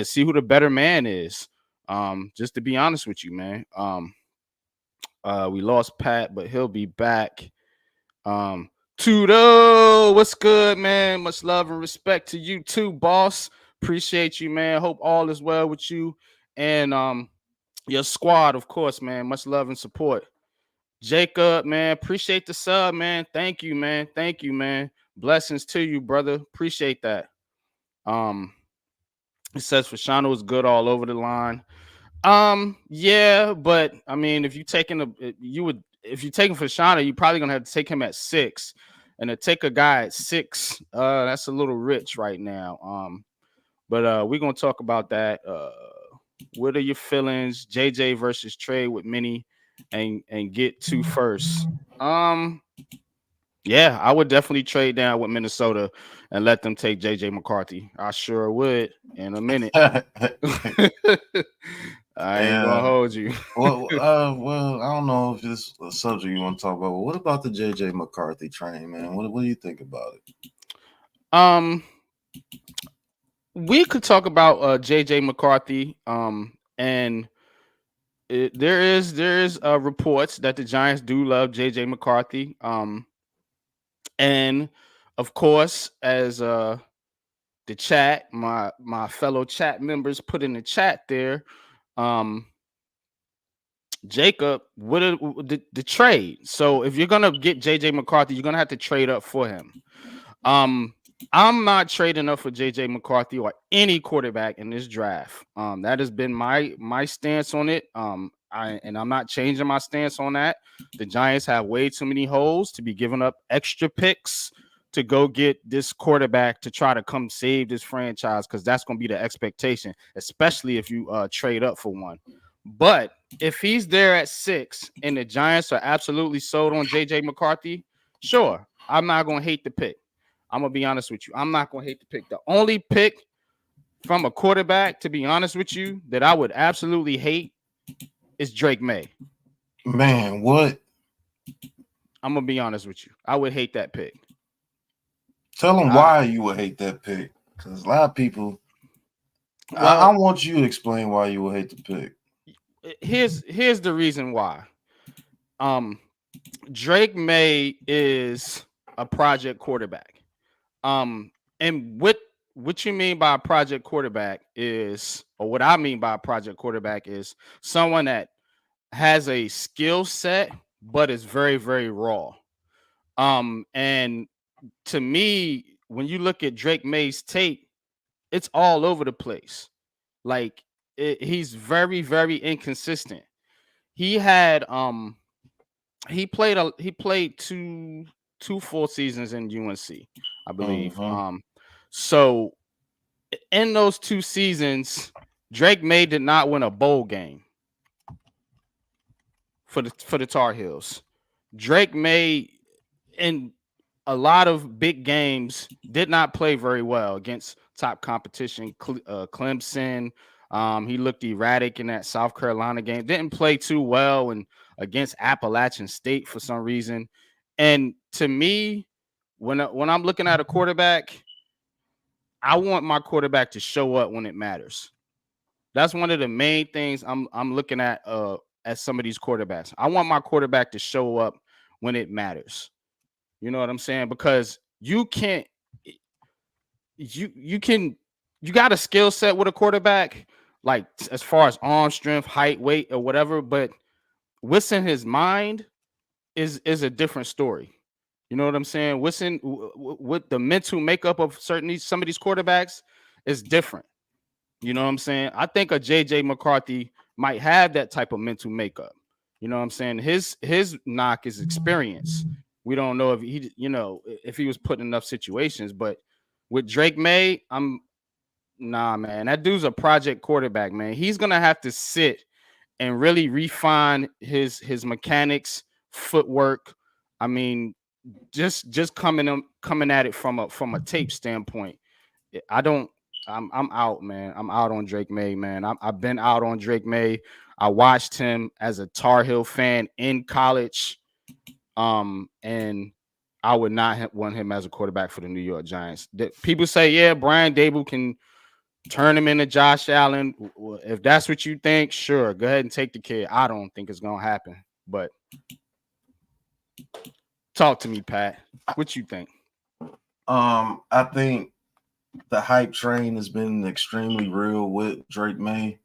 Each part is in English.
see who the better man is. Just to be honest with you, man. We lost Pat, but he'll be back. Tudo, what's good, man? Much love and respect to you too, boss. Appreciate you, man. Hope all is well with you and your squad, of course, man. Much love and support. Jacob, man, appreciate the sub, man. Thank you, man. Thank you, man. Blessings to you, brother. Appreciate that. Um, it says Fashano is good all over the line. Yeah, but I mean, if you taking if you taking Fashano, you're probably gonna have to take him at 6, and to take a guy at 6, that's a little rich right now. But we're gonna talk about that. What are your feelings? JJ versus trade with Minnie, and get to first. Yeah, I would definitely trade down with Minnesota and let them take JJ McCarthy. I sure would in a minute. I ain't gonna hold you. Well, I don't know if this is a subject you want to talk about, but what about the JJ McCarthy train, man? What do you think about it? Um, we could talk about JJ McCarthy. And there is reports that the Giants do love JJ McCarthy. And of course, as the chat, my fellow chat members put in the chat there, Jacob, what the trade? So if you're gonna get JJ McCarthy, you're gonna have to trade up for him. I'm not trading up for JJ McCarthy or any quarterback in this draft. That has been my stance on it. I'm not changing my stance on that. The Giants have way too many holes to be giving up extra picks to go get this quarterback to try to come save this franchise, because that's going to be the expectation, especially if you trade up for one. But if he's there at 6 and the Giants are absolutely sold on JJ McCarthy, sure, I'm not going to hate the pick. I'm going to be honest with you. I'm not going to hate the pick. The only pick from a quarterback, to be honest with you, that I would absolutely hate is Drake May. Man, what? I'm going to be honest with you. I would hate that pick. Tell them why you would hate that pick. Because a lot of people... Well, I want you to explain why you would hate the pick. Here's the reason why. Drake May is a project quarterback. And what you mean by a project quarterback is, or what I mean by a project quarterback is someone that has a skill set but is very, very raw. And to me, when you look at Drake May's tape, it's all over the place. Like he's very, very inconsistent. He had he played two full seasons in UNC, I believe. So in those 2 seasons, Drake May did not win a bowl game for the Tar Heels. Drake May in a lot of big games did not play very well against top competition. Clemson, he looked erratic in that South Carolina game. Didn't play too well and against Appalachian State for some reason. And to me, when I'm looking at a quarterback, I want my quarterback to show up when it matters. That's one of the main things I'm looking at some of these quarterbacks. I want my quarterback to show up when it matters. You know what I'm saying? Because you can't you got a skill set with a quarterback, like as far as arm strength, height, weight, or whatever, but what's in his mind is a different story. You know what I'm saying? What's in what the mental makeup of some of these quarterbacks is different. You know what I'm saying? I think a JJ McCarthy might have that type of mental makeup. You know what I'm saying? His knock is experience. We don't know if if he was put in enough situations, but with Drake May, nah, man. That dude's a project quarterback, man. He's gonna have to sit and really refine his mechanics, footwork. I mean, just coming at it from a tape standpoint. I'm out, man. I'm out on Drake May, man. I've been out on Drake May. I watched him as a Tar Heel fan in college, and I would not want him as a quarterback for the New York Giants. People say, yeah, Brian Dable can turn him into Josh Allen. If that's what you think, sure, go ahead and take the kid. I don't think it's gonna happen. But talk to me, Pat. What you think? I think the hype train has been extremely real with Drake May.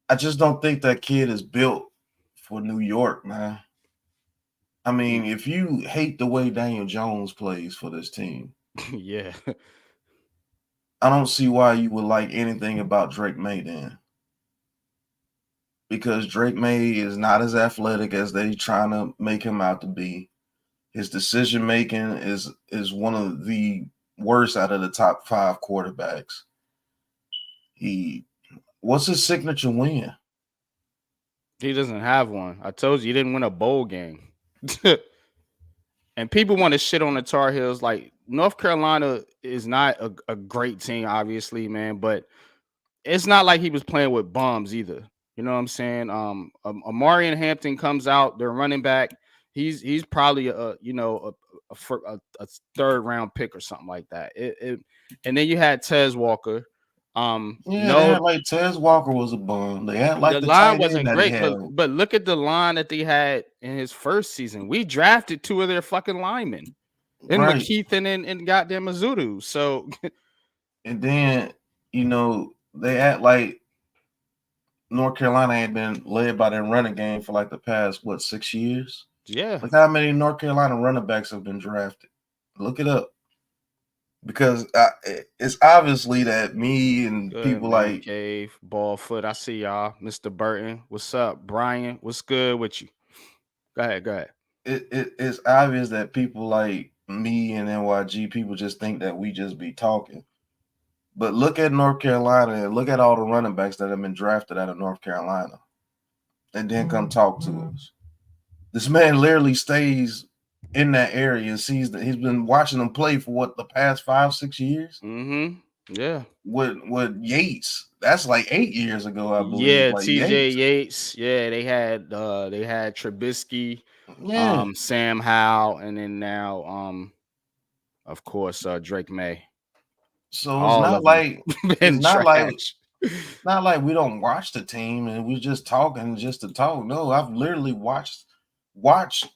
I just don't think that kid is built for New York, man. I mean, if you hate the way Daniel Jones plays for this team, Yeah. I don't see why you would like anything about Drake May then. Because Drake May is not as athletic as they trying to make him out to be. His decision making is one of the worst out of the top 5 quarterbacks. He What's his signature win? He doesn't have one. I told you he didn't win a bowl game. And people want to shit on the Tar Heels. Like, North Carolina is not a great team, obviously, man, but it's not like he was playing with bums either. You know what I'm saying? Amarian Hampton comes out, their running back. He's probably a third round pick or something like that. And then you had Tez Walker. Yeah, they No, had like Tez Walker was a bum. They had like the the line tight end wasn't that he great, had. but look at the line that they had in his first season. We drafted 2 of their fucking linemen in Right. McKeith and goddamn Mizzou. So And then, they act like North Carolina had been led by their running game for like the past, 6 years? yeah, Look how many North Carolina running backs have been drafted. Look it up. Because it's obviously that me and good people man. like Cave, Ballfoot. I see y'all. Mr. Burton. What's up? Brian, what's good with you? Go ahead, go ahead. it's obvious that people like me and NYG people just think that we just be talking. But look at North Carolina and look at all the running backs that have been drafted out of North Carolina and then come talk to us. This man literally stays in that area and sees that he's been watching them play for the past 5-6 years. Mm-hmm. Yeah. With Yates, that's like 8 years ago, I believe. Yeah, Like TJ Yates, Yates. Yeah, they had Trubisky, yeah. Sam Howell, and then now of course Drake May. So All of them it's been trash. not like we don't watch the team and we're just talking just to talk. No, I've literally watched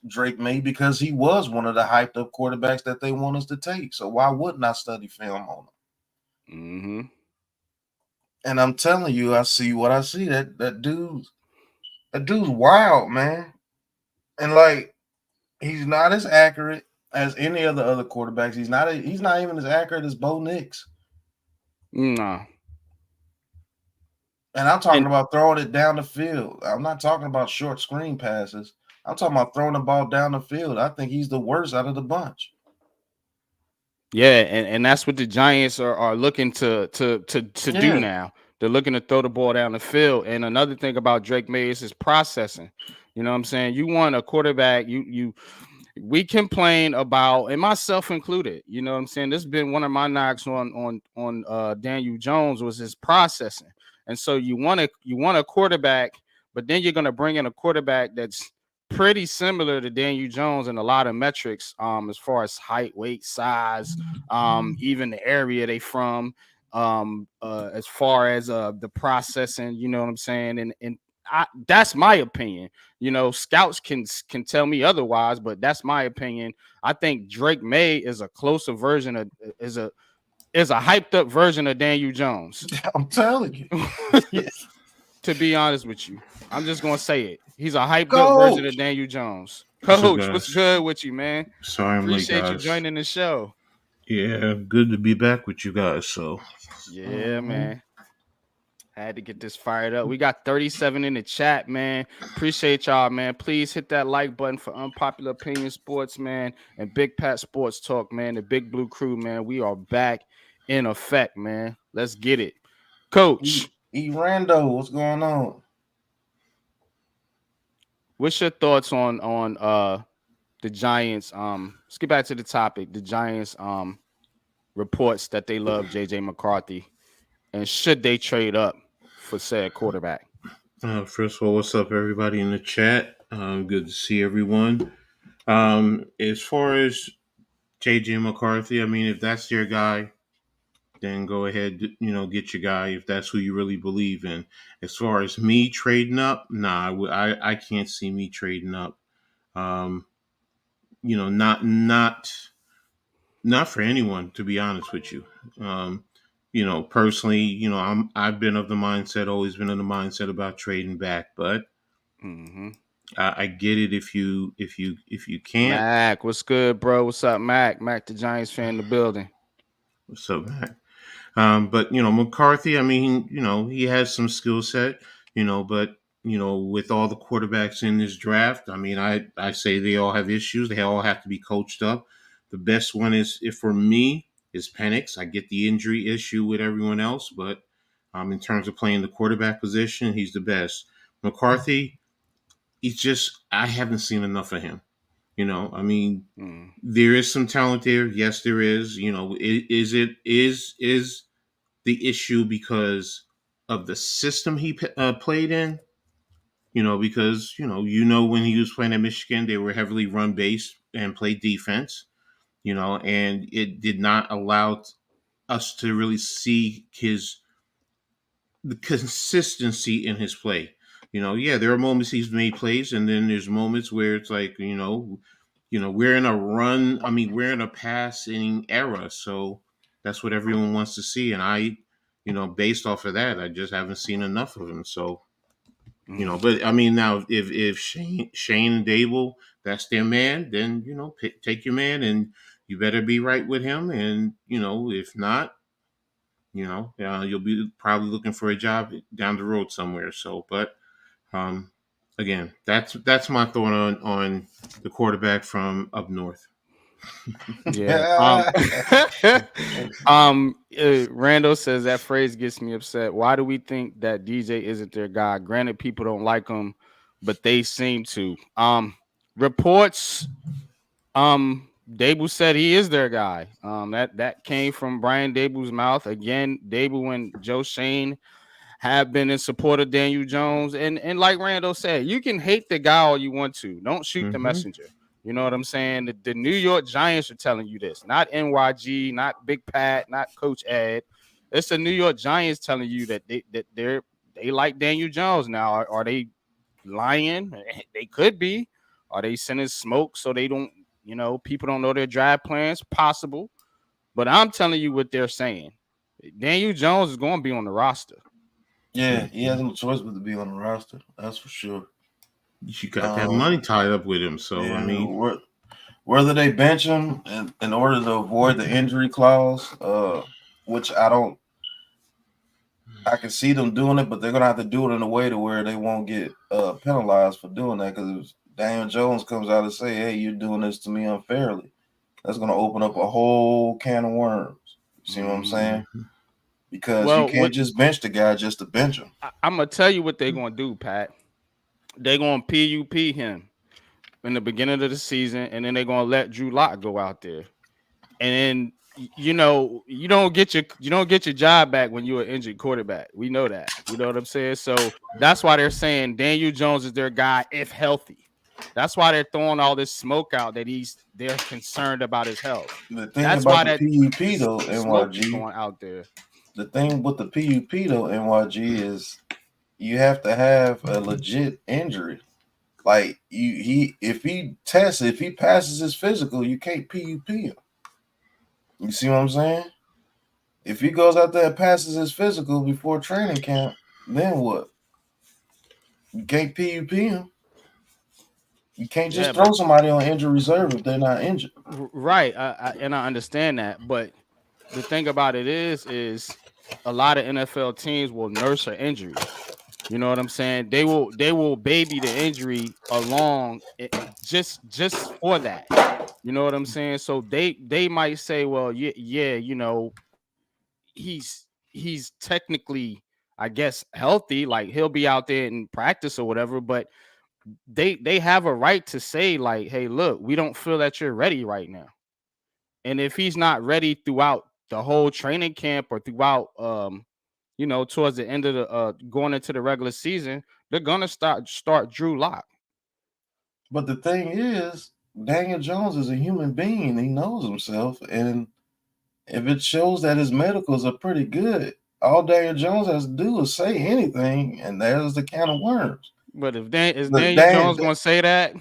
Drake May because he was one of the hyped up quarterbacks that they want us to take. So why wouldn't I study film on him? Mm-hmm. And I'm telling you, I see what I see. That dude's wild, man. And like he's not as accurate as any of the other quarterbacks. He's not even as accurate as Bo Nix. No. And I'm talking And about throwing it down the field. I'm not talking about short screen passes. I'm talking about throwing the ball down the field. I think he's the worst out of the bunch. yeah, and that's what the Giants are looking to do Yeah. now. They're looking to throw the ball down the field. And another thing about Drake May is his processing. You know what I'm saying? You want a quarterback, we complain about, and myself included, you know what I'm saying? This has been one of my knocks on Daniel Jones was his processing. And so you want a quarterback, but then you're gonna bring in a quarterback that's pretty similar to Daniel Jones in a lot of metrics, as far as height, weight, size, even the area they from, as far as the processing, you know what I'm saying? And that's my opinion. You know, scouts can tell me otherwise, but that's my opinion. I think Drake May is a closer version of is a hyped up version of Daniel Jones. I'm telling you. Yes. To be honest with you, I'm just gonna say it. He's a hyped up version of Coach. Daniel Jones. What's up, Coach, what's guys? good with you, man? Sorry I'm late, Appreciate you guys. joining the show. Yeah, good to be back with you guys. So, Yeah, man. Had to get this fired up. We got 37 in the chat, man. Appreciate y'all, man. Please hit that like button for Unpopular Opinion Sports, man, and Big Pat Sports Talk, man. The Big Blue Crew, man. We are back in effect, man. Let's get it. Coach, Rando, what's going on? what's your thoughts on the Giants? Let's get back to the topic. The Giants reports that they love JJ McCarthy, and should they trade up for said quarterback? first of all, what's up, everybody in the chat? Good to see everyone. As far as JJ McCarthy, I mean, if that's your guy, then go ahead, get your guy if that's who you really believe in. As far as me trading up, nah, I can't see me trading up. Um, not for anyone, to be honest with you. Um, personally, I've been of the mindset, always been of the mindset about trading back, but Mm-hmm. I get it if you can't. Mac, what's good, bro? What's up, Mac? Mac, the Giants fan in the building. What's up, Mac? But McCarthy, I mean, he has some skill set, but with all the quarterbacks in this draft, I mean, I say they all have issues. They all have to be coached up. The best one is, if for me, is Penix. I get the injury issue with everyone else, but in terms of playing the quarterback position, he's the best. McCarthy, he's just I haven't seen enough of him. I mean, Mm. there is some talent there. Yes, there is. Is the issue because of the system he played in. Because when he was playing at Michigan, they were heavily run based and played defense. And it did not allow us to really see the consistency in his play. Yeah, there are moments he's made plays, and then there's moments where it's like, we're in a run. I mean, we're in a passing era, so that's what everyone wants to see. And based off of that, I just haven't seen enough of him. So, Mm. but I mean, now if Shane and Dable, that's their man, then take your man, and you better be right with him. And if not, you'll be probably looking for a job down the road somewhere. So, but um, again, that's my thought on the quarterback from up north. Yeah. Randall says that phrase gets me upset. Why do we think that DJ isn't their guy? Granted, people don't like him, but they seem to. Reports. Dable said he is their guy. That came from Brian Dable's mouth. Again, Dable and Joe Shane have been in support of Daniel Jones. And like Randall said, you can hate the guy all you want to. Don't shoot the Mm-hmm. messenger. You know what I'm saying? The New York Giants are telling you this, not NYG, not Big Pat, not Coach Ed. It's the New York Giants telling you that they like Daniel Jones now. Are they lying? They could be. Are they sending smoke so they don't, people don't know their draft plans? Possible. But I'm telling you what they're saying. Daniel Jones is going to be on the roster. Yeah, he has no choice but to be on the roster. That's for sure. You got that money tied up with him, so Yeah, I mean, whether they bench him in order to avoid the injury clause, which I can see them doing it, but they're gonna have to do it in a way to where they won't get penalized for doing that. Because if Daniel Jones comes out and say, "Hey, you're doing this to me unfairly," that's gonna open up a whole can of worms. You see what I'm saying? Because you Well, can't just bench the guy just to bench him. I'm going to tell you what they're going to do, Pat. They're going to PUP him in the beginning of the season, and then they're going to let Drew Lock go out there. And then you don't get your job back when you're an injured quarterback. We know that. You know what I'm saying? So that's why they're saying Daniel Jones is their guy if healthy. That's why they're throwing all this smoke out that they're concerned about his health. The thing That's about why the that PUP though, smoke is NYG, going out there. the thing with the PUP though, NYG is you have to have a legit injury. Like if he passes his physical, you can't PUP him. You see what I'm saying? If he goes out there and passes his physical before training camp, then what? You can't PUP him. You can't Yeah, just throw but somebody on injury reserve if they're not injured. right, and I understand that, but the thing about it is a lot of NFL teams will nurse an injury. You know what I'm saying? They will baby the injury along just for that. You know what I'm saying? So they might say, well, yeah, he's technically, I guess, healthy, like he'll be out there in practice or whatever, but they have a right to say, like, hey, look, we don't feel that you're ready right now. And if he's not ready throughout the whole training camp or throughout towards the end of the going into the regular season, they're gonna start Drew Lock. But the thing is, Daniel Jones is a human being. He knows himself, and if it shows that his medicals are pretty good, all Daniel Jones has to do is say anything, and there's the can of worms. But is Look, Daniel Jones going to say that?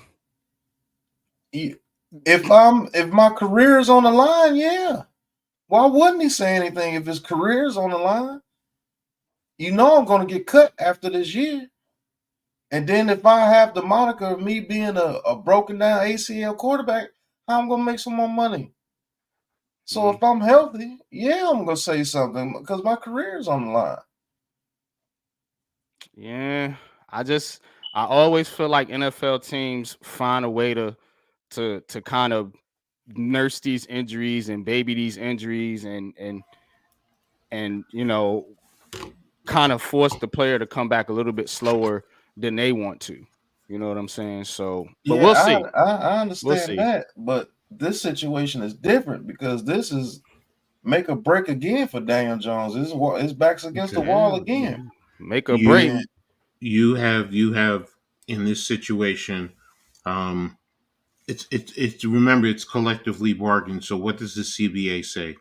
If my career is on the line, yeah. Why wouldn't he say anything if his career is on the line? You know I'm going to get cut after this year. And then if I have the moniker of me being a broken down ACL quarterback, how I'm going to make some more money? So if I'm healthy, yeah, I'm going to say something because my career is on the line. Yeah, I always feel like NFL teams find a way to kind of nurse these injuries and baby these injuries and kind of force the player to come back a little bit slower than they want to. You know what I'm saying? So, but Yeah, we'll see. I We'll understand see. that, but this situation is different because this is make or break again for Daniel Jones. His back's against the wall again. Make or break. You you have in this situation, um, it's remember it's collectively bargained. So what does the CBA say?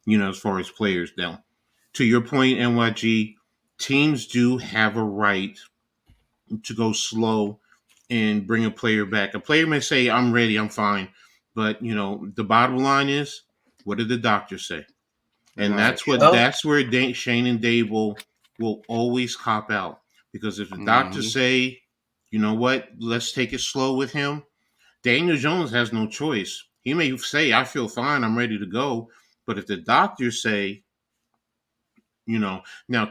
As far as players now, to your point, NYG teams do have a right to go slow and bring a player back. A player may say, "I'm ready, I'm fine," but the bottom line is, what did the doctor say? And Right. that's where Shane and Dave will always cop out, because if the doctors say, you know what, let's take it slow with him, Daniel Jones has no choice. He may say, I feel fine, I'm ready to go, but if the doctors say, now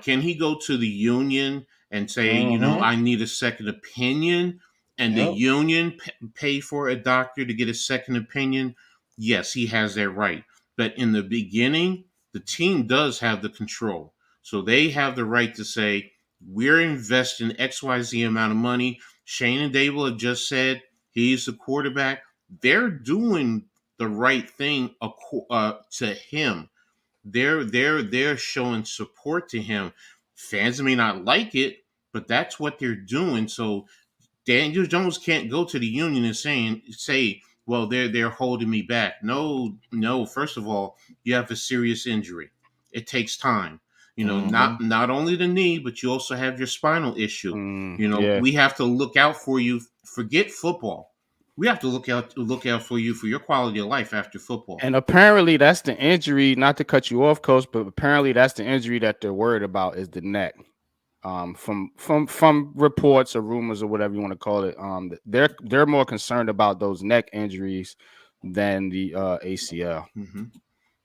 can he go to the union and say, I need a second opinion, and the Yep. union pay for a doctor to get a second opinion? Yes, he has that right. But in the beginning, the team does have the control. So they have the right to say, we're investing XYZ amount of money. Shane and Dable have just said he's the quarterback. They're doing the right thing to him. They're showing support to him. Fans may not like it, but that's what they're doing. So Daniel Jones can't go to the union and say, well, they're holding me back. No, no. First of all, you have a serious injury. It takes time. Not only the knee, but you also have your spinal issue. Yeah. We have to look out for you. Forget football. We have to look out for you for your quality of life after football. And apparently that's the injury, not to cut you off, coach, but apparently that's the injury that they're worried about is the neck. From reports or rumors or whatever you want to call it, they're more concerned about those neck injuries than the ACL. Mm-hmm.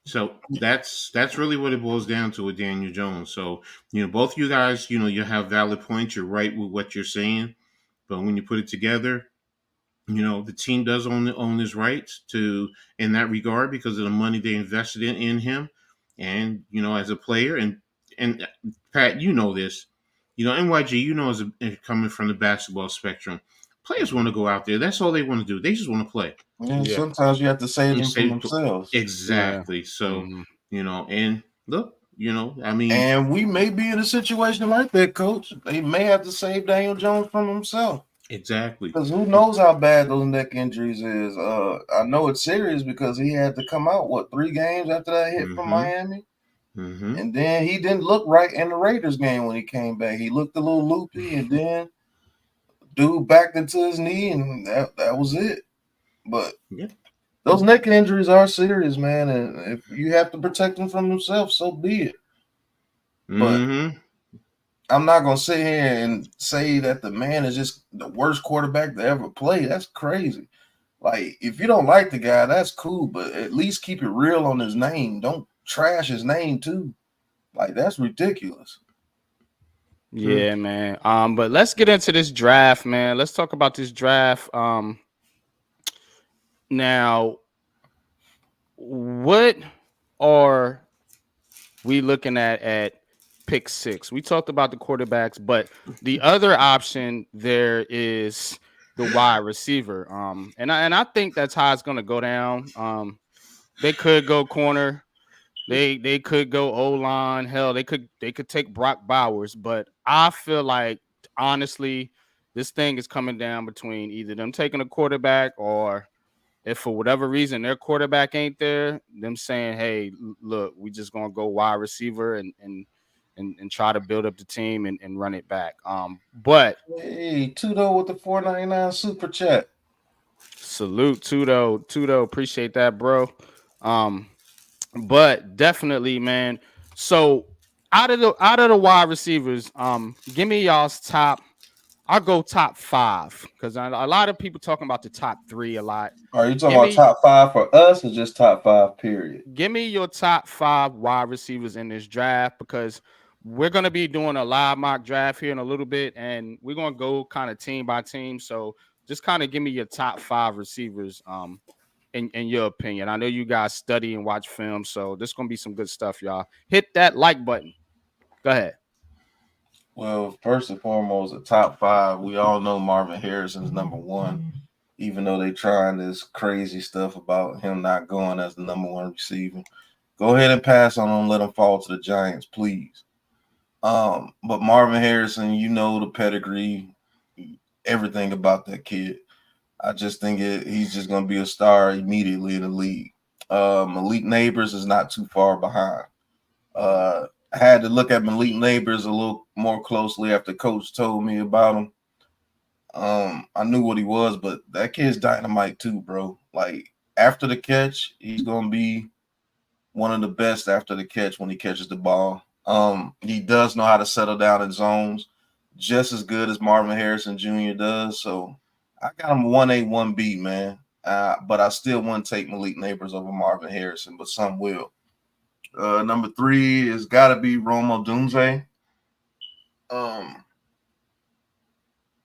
So that's really what it boils down to with Daniel Jones. So both you guys, you have valid points. You're right with what you're saying, but when you put it together, the team does own his rights in that regard because of the money they invested in him, and as a player, and Pat, this, NYG, as coming from the basketball spectrum, players want to go out there. That's all they want to do. They just want to play. Yeah, sometimes you have to save them from Say themselves. exactly. Yeah. So and look, I mean, and we may be in a situation like that, coach. They may have to save Daniel Jones from himself. Exactly. Because who knows how bad those neck injuries is. I know it's serious because he had to come out, 3 games after that hit from Miami? And then he didn't look right in the Raiders game when he came back. He looked a little loopy, and then dude backed into his knee, and that was it. But those neck injuries are serious, man. And if you have to protect them from themselves, so be it. But I'm not going to sit here and say that the man is just the worst quarterback to ever play. That's crazy. Like, if you don't like the guy, that's cool, but at least keep it real on his name. Don't trash his name, too. Like, that's ridiculous. Yeah, man. But let's get into this draft, man. Let's talk about this draft. Now, what are we looking at pick 6? We talked about the quarterbacks, but the other option there is the wide receiver. And I think that's how it's gonna go down. They could go corner. They could go O-line. Hell, they could take Brock Bowers, but I feel like honestly, this thing is coming down between either them taking a quarterback or if for whatever reason their quarterback ain't there, them saying, "Hey, look, we just gonna go wide receiver and try to build up the team and run it back." But Hey, Tudo with the 4.99 super chat. salute Tudo, appreciate that, bro. Um, but definitely, man. So out of the wide receivers, give me y'all's top. I'll go top five because a lot of people talking about the top three a lot. Are you talking Give about me top 5 for us or just top 5 period? give me your top five wide receivers in this draft because we're gonna be doing a live mock draft here in a little bit, and we're gonna go kind of team by team. So just kind of give me your top five receivers, in your opinion. I know you guys study and watch film, so this is gonna be some good stuff, y'all. Hit that like button. Go ahead. Well, first and foremost, the top 5, we all know Marvin Harrison's number 1, even though they trying this crazy stuff about him not going as the number 1 receiver. Go ahead and pass on him, let him fall to the Giants, please. But Marvin Harrison, you know the pedigree, everything about that kid. I just think he's just going to be a star immediately in the league. Malik Neighbors is not too far behind. I had to look at Malik Neighbors a little more closely after Coach told me about him. I knew what he was, but that kid's dynamite too, bro. Like after the catch, he's going to be one of the best after the catch when he catches the ball. He does know how to settle down in zones just as good as Marvin Harrison Jr. does. So I got him 1A, 1B, man. But I still wouldn't take Malik Neighbors over Marvin Harrison, but some will. Number 3 has got to be Rome Odunze.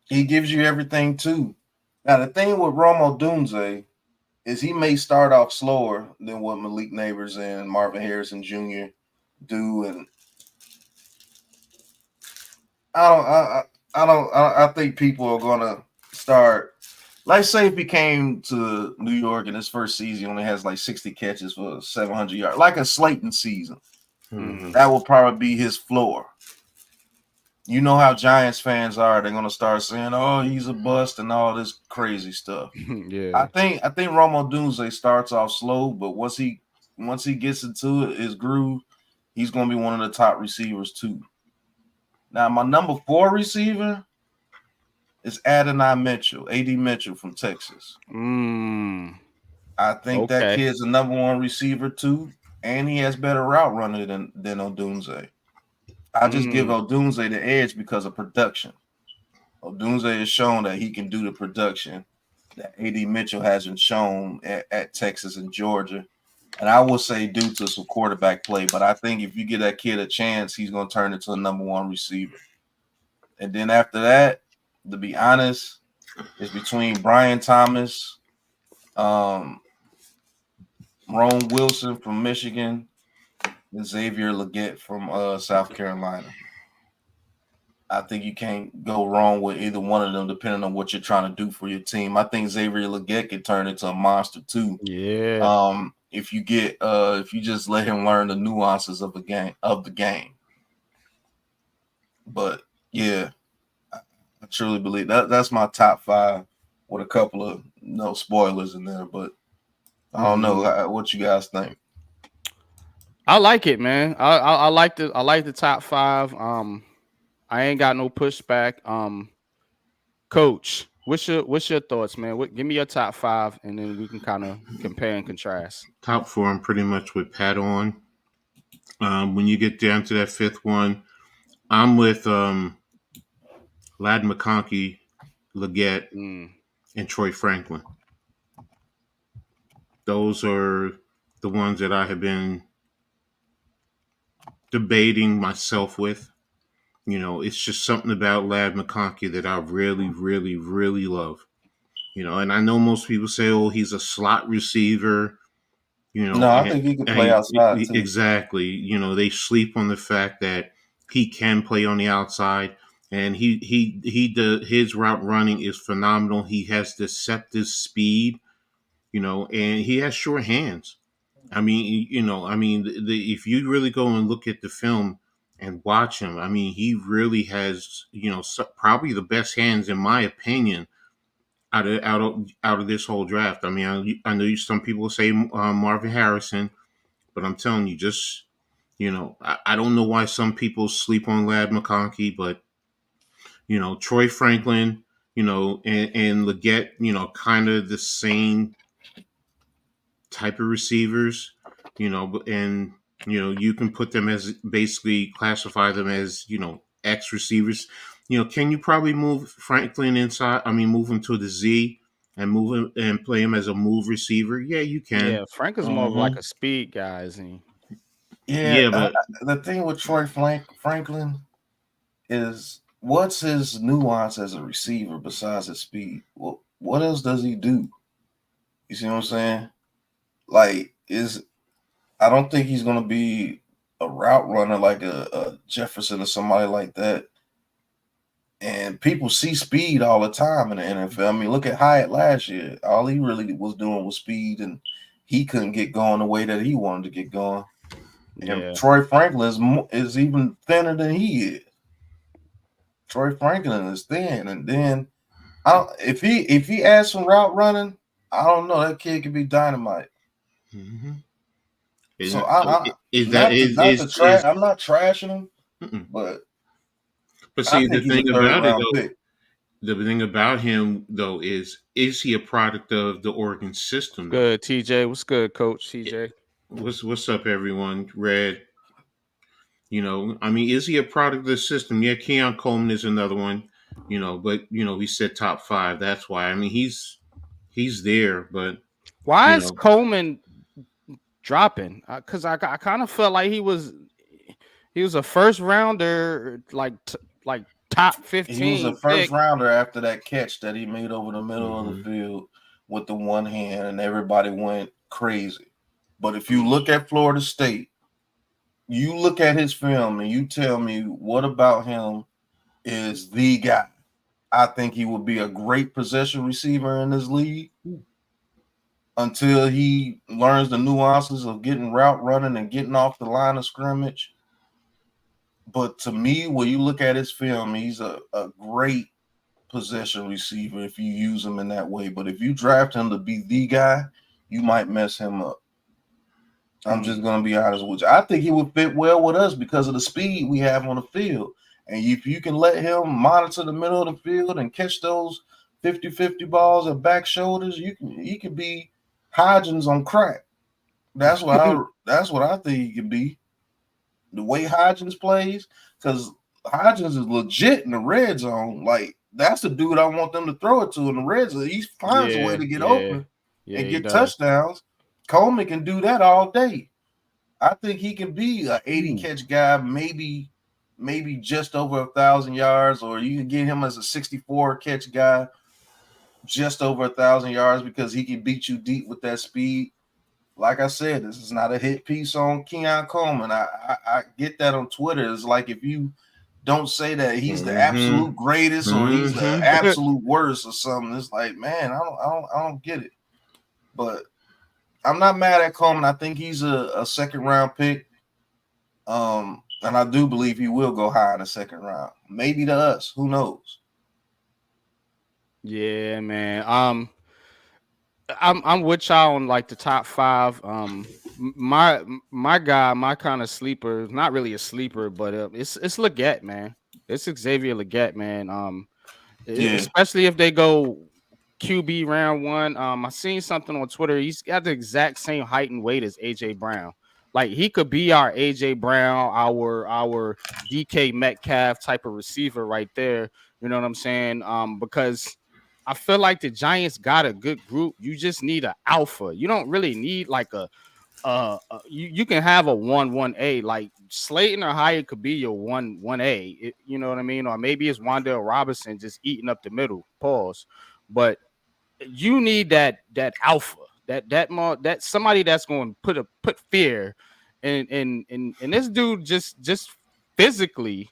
He gives you everything too. Now the thing with Rome Odunze is he may start off slower than what Malik Neighbors and Marvin Harrison Jr. do, and I think people are gonna start. Let's say if he came to New York in his first season, he only has like 60 catches for 700 yards, like a Slayton season. Mhm. That will probably be his floor. You know how Giants fans are; they're gonna start saying, "Oh, he's a bust" and all this crazy stuff. I Yeah. think Romo Dunze starts off slow, but once he gets into it, his groove, he's gonna be one of the top receivers too. Now, my number 4 receiver is Adonai Mitchell, AD Mitchell from Texas. Mm, I think that okay. kid's the number 1 receiver too, and he has better route runner than Odunze. I just give Mm, Odunze the edge because of production. Odunze has shown that he can do the production that AD Mitchell hasn't shown at Texas and Georgia. And I will say due to some quarterback play, but I think if you give that kid a chance, he's going to turn into a number 1 receiver. And then after that, to be honest, it's between Brian Thomas, um, Rome Wilson from Michigan, and Xavier Legette from South Carolina. I think you can't go wrong with either one of them, depending on what you're trying to do for your team. I think Xavier Legette could turn into a monster too. yeah. If you just let him learn the nuances of the game. But yeah, I truly believe that's my top 5 with a couple of no spoilers in there. But I don't know Mhm. what you guys think. I like it, man. I like the top five. I ain't got no pushback. Coach, what's your thoughts, man? Give me your top five, and then we can kind of compare and contrast. Top four, I'm pretty much with Pat on. When you get down to that fifth one, I'm with Lad McConkey, Leggett, Mm, and Troy Franklin. Those are the ones that I have been debating myself with. You know, it's just something about Lad McConkey that I really, really, really love. You know, and I know most people say, "Oh, he's a slot receiver." You know, No, I think he could play outside too. exactly. You know, they sleep on the fact that he can play on the outside, and he does his route running is phenomenal. He has deceptive speed. You know, and he has short hands. I mean, you know, I mean, if you really go and look at the film and watch him, I mean, he really has, you know, probably the best hands in my opinion out of this whole draft. I mean, I know some people say Marvin Harrison, but I'm telling you, just I don't know why some people sleep on Lad McConkey, but Troy Franklin, and Leggett, kind of the same type of receivers, and you can put them as basically classify them as X receivers. Can you probably move Franklin inside? I mean, move him to the Z and move him and play him as a move receiver. Yeah, you can. Yeah, Frank is more of like a speed guy, isn't he? Yeah, Yeah, but the thing with Troy Franklin is what's his nuance as a receiver besides his speed? What else does he do? You see what I'm saying? Like, I don't think he's gonna be a route runner like a Jefferson or somebody like that. And people see speed all the time in the NFL. I mean, look at Hyatt last year. All he really was doing was speed, and he couldn't get going the way that he wanted to get going. And Yeah. Troy Franklin is even thinner than he is. Troy Franklin is thin, and then if he adds some route running, I don't know, that kid could be dynamite. mm-hmm. So Is that I'm not trashing him, mm-mm. but But I see, think he's a third round pick. the thing about him though is he a product of the Oregon system? Good, TJ. What's good, Coach TJ? What's up, everyone? Red. I mean, is he a product of the system? Yeah, Keon Coleman is another one. But we said top 5. That's why. I mean, he's there, but Why is Coleman dropping? Because I kind of felt like he was a first rounder, like top 15. He was a first rounder after that catch that he made over the middle of the Mm-hmm. field with the one hand, and everybody went crazy. But if you look at Florida State, you look at his film and you tell me what about him is the guy. I think he would be a great possession receiver in this league until he learns the nuances of getting route running and getting off the line of scrimmage. But to me, when you look at his film, he's a great possession receiver if you use him in that way. But if you draft him to be the guy, you might mess him up. I'm just going to be honest with you. I think he would fit well with us because of the speed we have on the field. And if you can let him monitor the middle of the field and catch those 50-50 balls at back shoulders, he could be Hodgins on crack. That's what I think he could be. The way Hodgins plays, because Hodgins is legit in the red zone. Like, that's the dude I want them to throw it to in the red zone. He finds a way to get open and get touchdowns. Coleman can do that all day. I think he can be an 80 catch guy, maybe just over 1,000 yards, or you can get him as a 64 catch guy, just over 1,000 yards, because he can beat you deep with that speed. Like I said, this is not a hit piece on Keon Coleman. I get that on Twitter. It's like if you don't say that he's the absolute greatest or he's the absolute worst or something, it's like, man, I don't get it. But I'm not mad at Coleman. I think he's a second round pick. And I do believe he will go high in the second round. Maybe to us. Who knows? Yeah, man. I'm with y'all on like the top 5. My guy, my kind of sleeper, not really a sleeper, but it's Leggett, man. It's Xavier Leggett, man. Especially if they go QB round 1. I seen something on Twitter. He's got the exact same height and weight as AJ Brown. Like, he could be our AJ Brown, our DK Metcalf type of receiver right there. You know what I'm saying? Because I feel like the Giants got a good group. You just need an alpha. You don't really need like you can have a 1-1A. Like, Slayton or Hyatt could be your 1-1A. You know what I mean? Or maybe it's Wan'Dale Robinson just eating up the middle. Pause. But you need that alpha, that somebody that's going to put fear and this dude just physically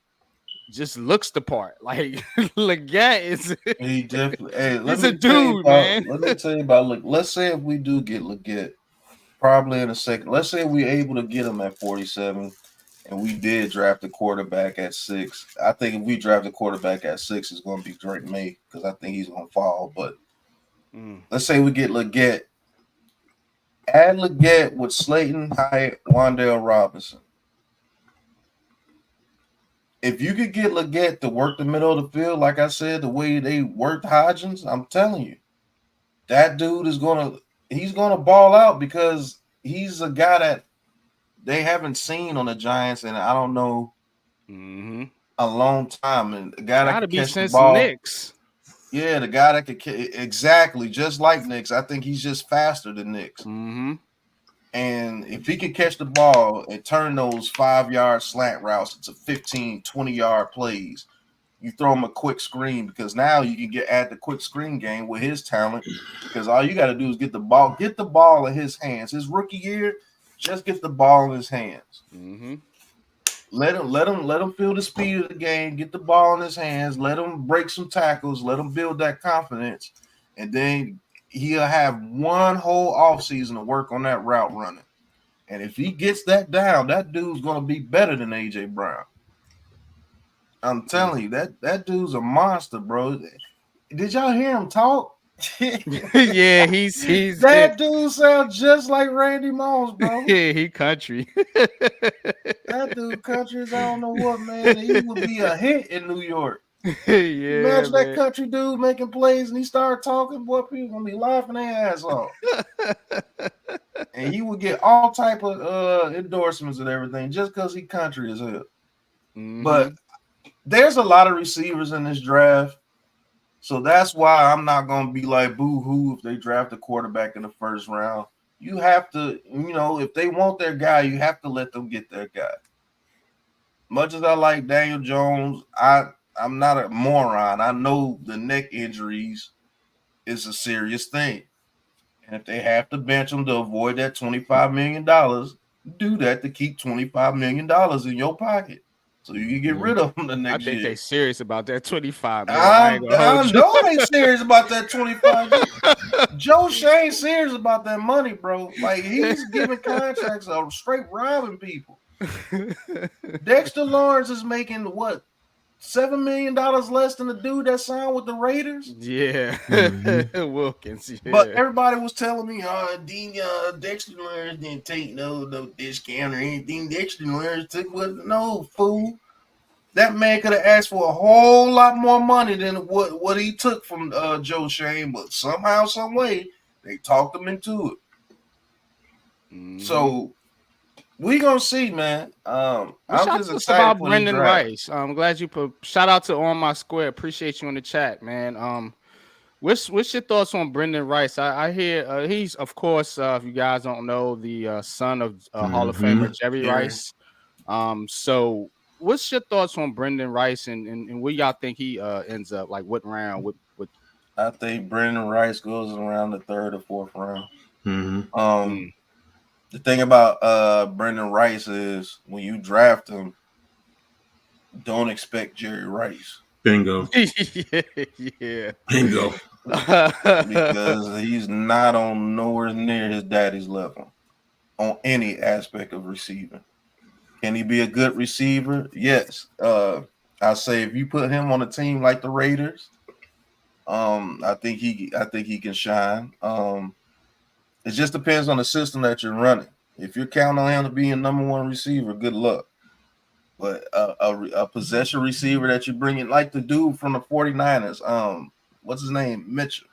just looks the part. Like, Leggett is he definitely. Hey, he's a dude, man. Let me tell you about. Look, let's say if we do get Leggett, probably in a second. Let's say we're able to get him at 47, and we did draft a quarterback at 6. I think if we draft a quarterback at 6, it's going to be Drake May because I think he's going to fall. But Mm. Let's say we get Leggett. Add Leggett with Slayton, Hyatt, Wandale Robinson. If you could get Leggett to work the middle of the field, like I said, the way they worked Hodgins, I'm telling you, that dude is he's gonna ball out because he's a guy that they haven't seen on the Giants, and I don't know Mm-hmm. a long time. And the guy that Gotta could be catch the since ball, Knicks. yeah, the guy that could exactly just like Knicks. I think he's just faster than Knicks. Mm-hmm. And if he could catch the ball and turn those 5-yard slant routes into 15, 20-yard plays, you throw him a quick screen because now you can add the quick screen game with his talent because all you got to do is get the ball in his hands. His rookie year, just get the ball in his hands. Mm-hmm. Let him feel the speed of the game, get the ball in his hands, let him break some tackles, let him build that confidence, and then he'll have one whole offseason to work on that route running. And if he gets that down, that dude's going to be better than A.J. Brown. I'm telling you, that dude's a monster, bro. Did y'all hear him talk? Yeah, he's that dude sounds just like Randy Moss, bro. Yeah, he country. That dude country is I don't know what, man. He would be a hit in New York. Yeah, Imagine that man. country dude making plays and he started talking, boy, people gonna be laughing their ass off. And he would get all type of endorsements and everything just because he country as hell. Mm-hmm. But there's a lot of receivers in this draft. So that's why I'm not going to be like boo-hoo if they draft a quarterback in the first round. You have to, if they want their guy, you have to let them get their guy. Much as I like Daniel Jones, I'm not a moron. I know the neck injuries is a serious thing. And if they have to bench him to avoid that $25 million, do that to keep $25 million in your pocket. So you can get rid of him the next year. I think they serious about that 25, man. I know they serious about that 25. Joe Shane serious about that money, bro. Like he's giving contracts of straight robbing people. Dexter Lawrence is making what $7 million less than the dude that signed with the Raiders. Yeah, Wilkins. Yeah. But everybody was telling me, Dexter Lawrence didn't take no discount or anything. Dexter Lawrence took no fool. That man could have asked for a whole lot more money than what he took from Joe Shane, but somehow, some way, they talked him into it. Mm-hmm. So we gonna see, man. I'm just excited about Brendan Rice. I'm glad you put. Shout out to On My Square. Appreciate you in the chat, man. What's your thoughts on Brendan Rice? I hear he's, of course, if you guys don't know, the son of Hall of Famer Jerry Rice. So what's your thoughts on Brendan Rice and where y'all think he ends up? Like what round? What? I think Brendan Rice goes around the 3rd or 4th round. Mm-hmm. The thing about Brendan Rice is when you draft him, don't expect Jerry Rice. Bingo. Yeah. Bingo. Because he's not on nowhere near his daddy's level on any aspect of receiving. Can he be a good receiver? Yes. I say if you put him on a team like the Raiders, I think he can shine. It just depends on the system that you're running. If you're counting on him to be a number one receiver, good luck. But a possession receiver that you bring in, like the dude from the 49ers, what's his name? Mitchell.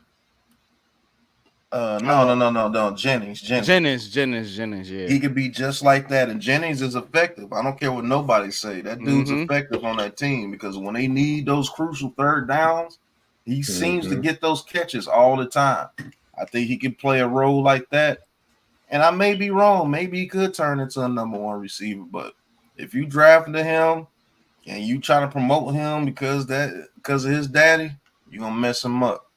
No. Jennings, yeah. He could be just like that. And Jennings is effective. I don't care what nobody say. That dude's effective on that team because when they need those crucial third downs, he seems to get those catches all the time. I think he can play a role like that. And I may be wrong. Maybe he could turn into a number one receiver. But if you drafted him and you try to promote him because of his daddy, you're gonna mess him up.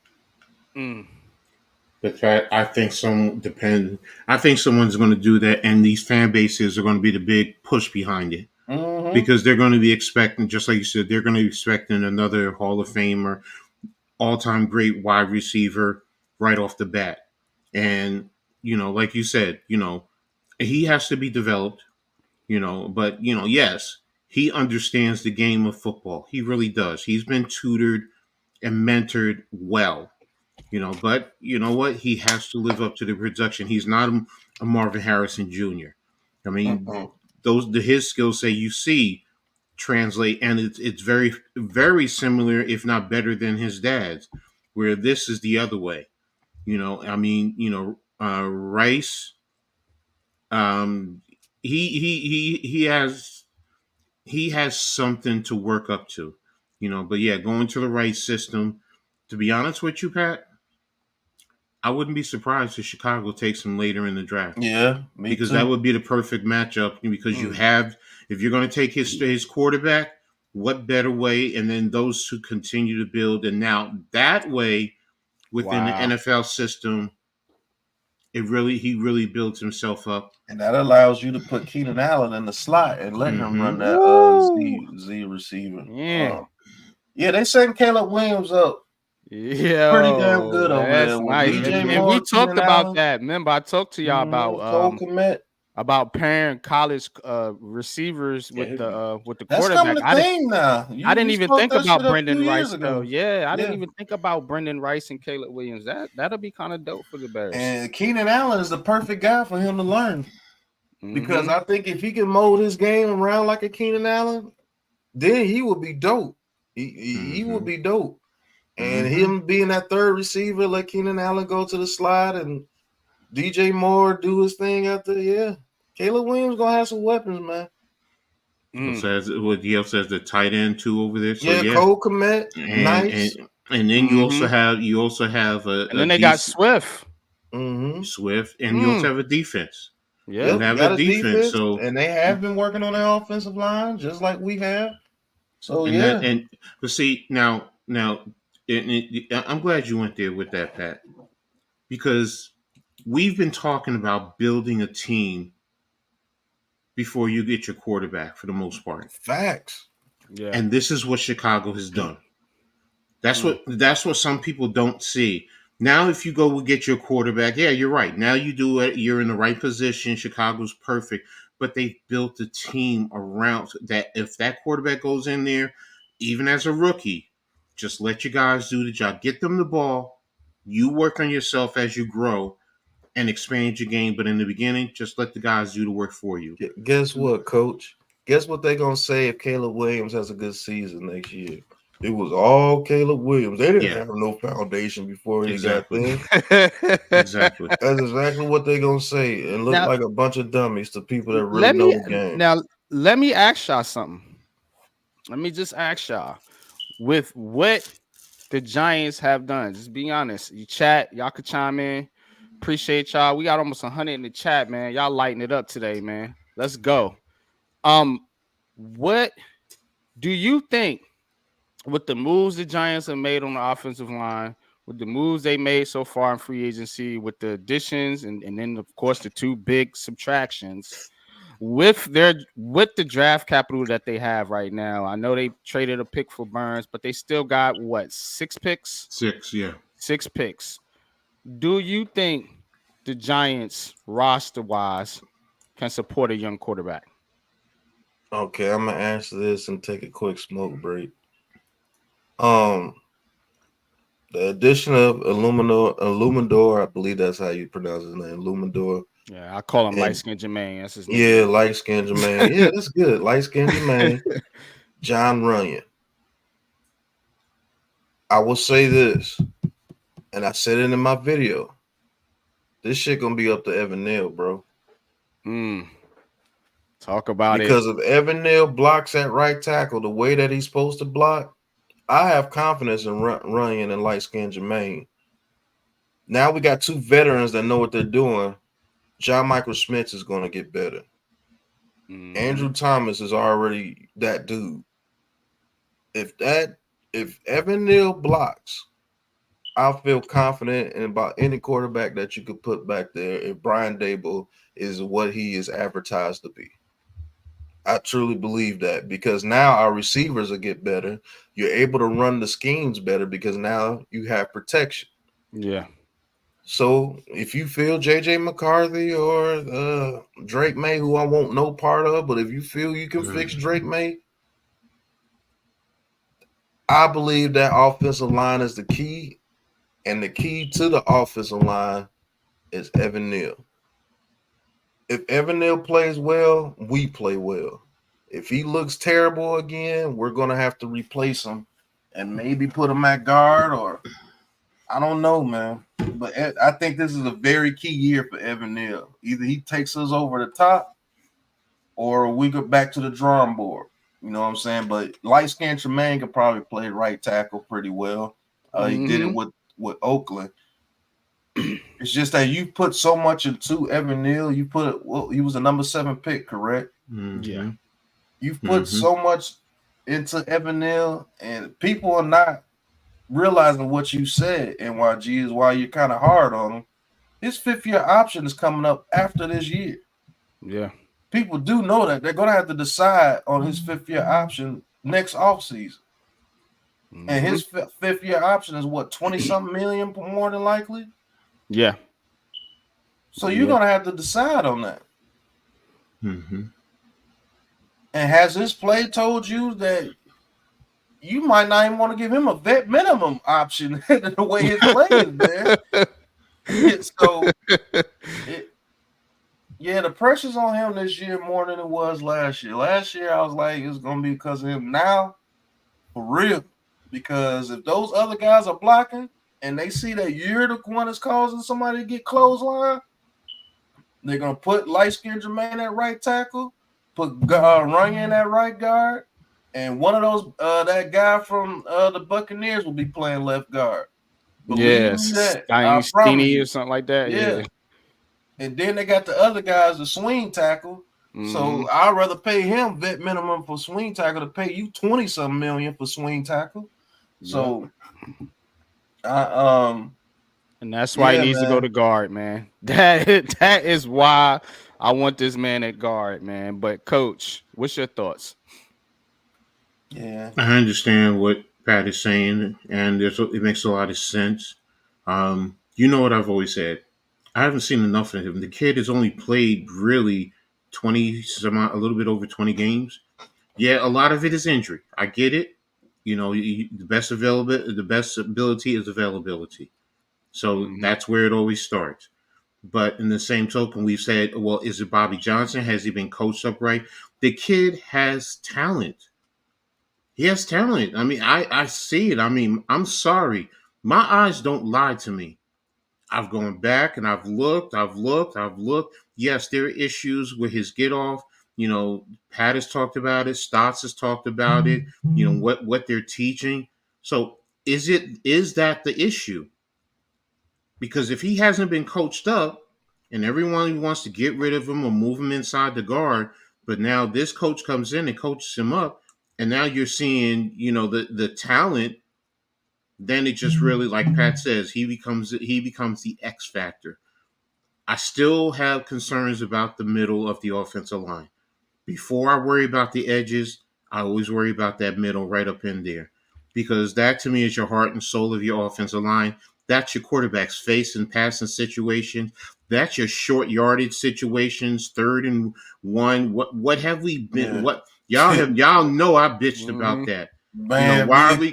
But I think I think someone's going to do that, and these fan bases are going to be the big push behind it because they're going to be expecting, just like you said, they're going to be expecting another Hall of Famer, all-time great wide receiver right off the bat. And like you said, he has to be developed. But yes, he understands the game of football. He really does. He's been tutored and mentored well. But you know what? He has to live up to the production. He's not a Marvin Harrison Jr. I mean, Mm-mm. his skills say you see translate, and it's very very similar, if not better than his dad's. Where this is the other way. I mean, Rice. Um, he has something to work up to. But yeah, going to the right system. To be honest with you, Pat, I wouldn't be surprised if Chicago takes him later in the draft, Yeah, me because that too. would be the perfect matchup. Because you Mm. have, if you're going to take his quarterback, what better way? And then those two continue to build, and now that way within the Wow. NFL system, he really builds himself up. And that allows you to put Keenan Allen in the slot and let him run that Woo. Z receiver. Yeah. Yeah, they setting Caleb Williams up pretty damn Yo, good over that's there with nice. DJ And we Moore, talked Keenan about Allen, that. Remember, I talked to y'all Cole Kmet. about pairing college receivers Yeah, with the that's coming quarterback. a thing now. I didn't You even spoke think that shit about up a few Brendan years Rice though. ago. Yeah, I didn't Yeah. even think about Brendan Rice and Caleb Williams. That'll be kind of dope for the Bears. And Keenan Allen is the perfect guy for him to learn. Because Mhm. I think if he can mold his game around like a Keenan Allen, then he would be dope. He would be dope. And him being that third receiver, let Keenan Allen go to the slide and DJ Moore do his thing after. Yeah, Caleb Williams gonna have some weapons, man. Says what DL says, the tight end too over there. So Yeah, yeah, Cole Kmet, nice. and then you also have And then they got Swift. Swift, and you also have a defense. Yeah. You have got a defense, so and they have been working on their offensive line just like we have. So and yeah, but see now, I'm glad you went there with that, Pat, because we've been talking about building a team before you get your quarterback for the most part. facts. Yeah. And this is what Chicago has done. That's what some people don't see. Now, if you go get your quarterback, yeah, you're right. Now you do it. You're in the right position. Chicago's perfect, but they built a team around that. If that quarterback goes in there, even as a rookie, just let your guys do the job. Get them the ball. You work on yourself as you grow and expand your game. But in the beginning, just let the guys do the work for you. Guess what, Coach? Guess what they're gonna say if Caleb Williams has a good season next year? It was all Caleb Williams. They didn't have no foundation before he got there. Exactly. That's exactly what they're gonna say and look Now- like a bunch of dummies to people that really know the game. Now, let me ask y'all something. Let me just ask y'all, with what the Giants have done, just be honest. You chat, y'all could chime in. Appreciate y'all. We got almost 100 in the chat, man. Y'all lighting it up today, man. Let's go. What do you think with the moves the Giants have made on the offensive line, with the moves they made so far in free agency, with the additions, and then of course the two big subtractions, with the draft capital that they have right now? I know they traded a pick for Burns, but they still got what, 6 picks? 6, yeah. 6 picks. Do you think the Giants roster-wise can support a young quarterback? Okay, I'm gonna answer this and take a quick smoke break. The addition of Illuminador, I believe that's how you pronounce his name, Illuminador. Yeah, I call him Light Skin Jermaine. That's his name. Yeah, Light Skin Jermaine. Yeah, that's good. Light Skin Jermaine. John Runyon. I will say this, and I said it in my video. This shit gonna be up to Evan Neal, bro. Talk about because if Evan Neal blocks at right tackle the way that he's supposed to block, I have confidence in Runyon and Light Skin Jermaine. Now we got two veterans that know what they're doing. John Michael Schmitz is going to get better. Andrew Thomas is already that dude. If Evan Neal blocks, I feel confident in about any quarterback that you could put back there if Brian Daboll is what he is advertised to be. I truly believe that because now our receivers will get better. You're able to run the schemes better because now you have protection. Yeah. So if you feel JJ McCarthy or Drake May, who I won't no part of, but if you feel you can fix Drake May, I believe that offensive line is the key. And the key to the offensive line is Evan Neal. If Evan Neal plays well, we play well. If he looks terrible again, we're going to have to replace him and maybe put him at guard, or I don't know, man. But I think this is a very key year for Evan Neal. Either he takes us over the top or we go back to the drawing board. You know what I'm saying? But light-skinned Tremaine could probably play right tackle pretty well. He did it with Oakland. It's just that you put so much into Evan Neal. He was a number 7 pick, correct? Mm-hmm. Yeah. You've put so much into Evan Neal, and people are not realizing what you said. NYG is why you're kind of hard on him. His 5th-year option is coming up after this year. Yeah. People do know that they're going to have to decide on his 5th-year option next offseason. And his 5th-year option is what, 20-something million more than likely? Yeah. So you're going to have to decide on that. Mm-hmm. And has his play told you that you might not even want to give him a vet minimum option the way his play is there? So, the pressure's on him this year more than it was last year. Last year, I was like, it's going to be because of him. Now, for real. Because if those other guys are blocking and they see that you're the one that's causing somebody to get clothesline, they're going to put light-skinned Jermaine at right tackle, put Runyon at right guard, and one of those, that guy from the Buccaneers will be playing left guard. Believe me that. I promise you. Or something like that. Yeah. And then they got the other guys, the swing tackle. So I'd rather pay him vet minimum for swing tackle to pay you 20-something million for swing tackle. So, and that's why he needs to go to guard, man. That is why I want this man at guard, man. But Coach, what's your thoughts? Yeah, I understand what Pat is saying, and it makes a lot of sense. You know what I've always said. I haven't seen enough of him. The kid has only played really 20, a little bit over 20 games. Yeah, a lot of it is injury. I get it. You know, the best ability is availability. So that's where it always starts. But in the same token, we've said, well, is it Bobby Johnson? Has he been coached up right? The kid has talent. He has talent. I mean, I see it. I mean, I'm sorry. My eyes don't lie to me. I've gone back and I've looked. Yes, there are issues with his get off. You know, Pat has talked about it. Stotts has talked about it. You know, what they're teaching. So is that the issue? Because if he hasn't been coached up and everyone wants to get rid of him or move him inside the guard, but now this coach comes in and coaches him up, and now you're seeing, you know, the talent, then it just really, like Pat says, he becomes the X factor. I still have concerns about the middle of the offensive line. Before I worry about the edges, I always worry about that middle right up in there. Because that to me is your heart and soul of your offensive line. That's your quarterback's face and passing situations. That's your short yardage situations, 3rd and 1. What have we been? Yeah. What y'all know I bitched about that. Man, you know, why are we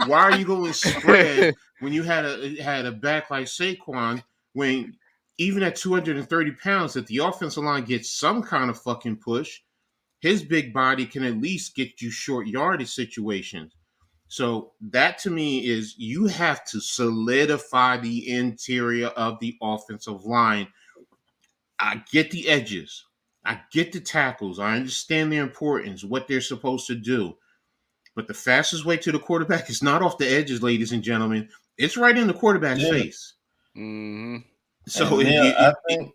why are you going spread when you had a back like Saquon, when even at 230 pounds, if the offensive line gets some kind of fucking push, his big body can at least get you short yardage situations. So that to me is, you have to solidify the interior of the offensive line. I get the edges. I get the tackles. I understand their importance, what they're supposed to do. But the fastest way to the quarterback is not off the edges, ladies and gentlemen. It's right in the quarterback's face. So I think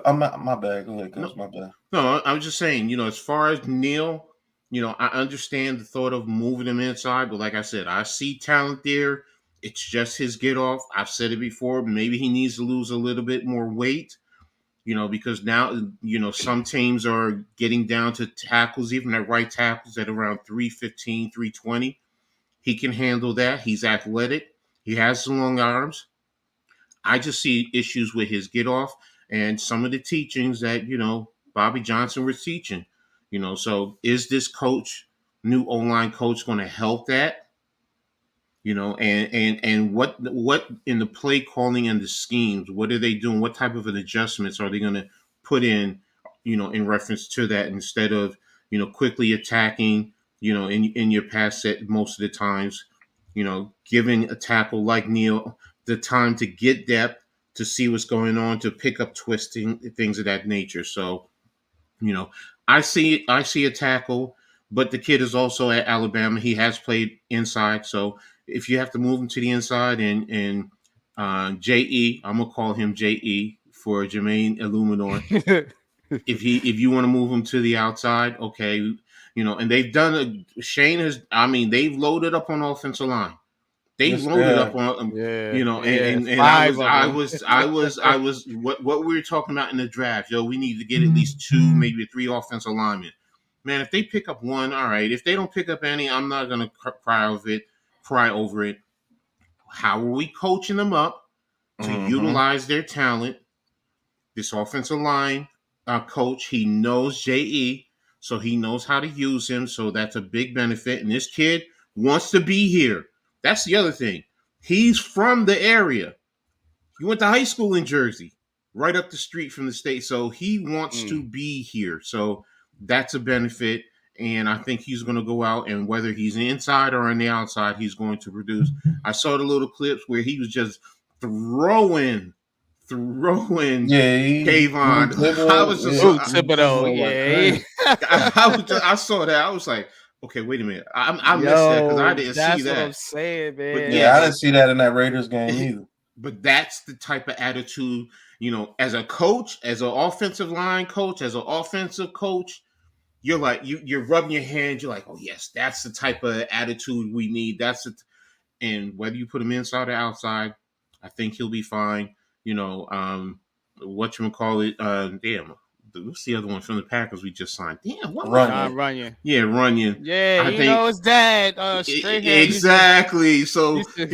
my bad. Go ahead, Coach. My bad. No, I was just saying, you know, as far as Neal, you know, I understand the thought of moving him inside, but like I said, I see talent there. It's just his get off. I've said it before. Maybe he needs to lose a little bit more weight, you know, because now, you know, some teams are getting down to tackles, even at right tackles, at around 315, 320. He can handle that. He's athletic. He has some long arms. I just see issues with his get off and some of the teachings that, you know, Bobby Johnson was teaching. You know, so is this new O-line coach going to help that? and what in the play calling and the schemes, what are they doing? What type of an adjustments are they going to put in, in reference to that, instead of, quickly attacking, in your pass set most of the times, giving a tackle like Neil the time to get depth, to see what's going on, to pick up twisting, things of that nature. So, you know, I see a tackle, but the kid is also at Alabama. He has played inside, so if you have to move him to the inside, and Je, I'm gonna call him Je for Jermaine Illuminor. If you want to move him to the outside, okay, and they've done Shane has. I mean, they've loaded up on offensive line. They Yes, loaded yeah. up on, Yeah, and five of them. I was what we were talking about in the draft. Yo, we need to get at least two, maybe three offensive linemen. Man, if they pick up one, all right. If they don't pick up any, I'm not gonna cry over it. How are we coaching them up to Mm-hmm. utilize their talent? This offensive line coach, he knows Je, so he knows how to use him. So that's a big benefit. And this kid wants to be here. That's the other thing. He's from the area. He went to high school in Jersey, right up the street from the state. So he wants to be here. So that's a benefit. And I think he's going to go out, and whether he's inside or on the outside, he's going to produce. I saw the little clips where he was just throwing Yeah, Kayvon. I was just, Ooh, Thibodeau, like yeah. crazy. I saw that. I was like, okay, wait a minute. I missed that because I didn't see That's what I'm that. saying, man. But Yeah, I didn't see that in that Raiders game either. But that's the type of attitude, as a coach, as an offensive line coach, as an offensive coach, you're like, you're rubbing your hands. You're like, oh yes, that's the type of attitude we need. And whether you put him inside or outside, I think he'll be fine. Whatchamacallit, damn, what's the other one from the Packers we just signed? Damn, what was John Runyon. Runyon. Yeah, Runyon. Yeah, I think his dad, Strahan. exactly. So Used to I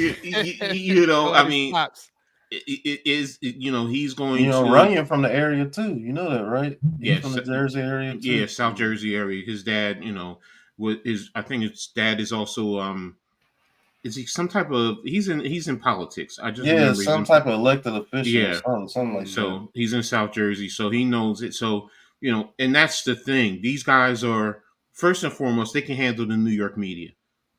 his mean, pops. he's going to Runyon from the area too. You know that, right? He's yes, from the Jersey area too. yeah, South Jersey area. His dad, I think his dad is also is he some type of he's in politics. I just remember some type of elected official Yeah. or something like that. So he's in South Jersey, so he knows it. So, and that's the thing. These guys are, first and foremost, they can handle the New York media.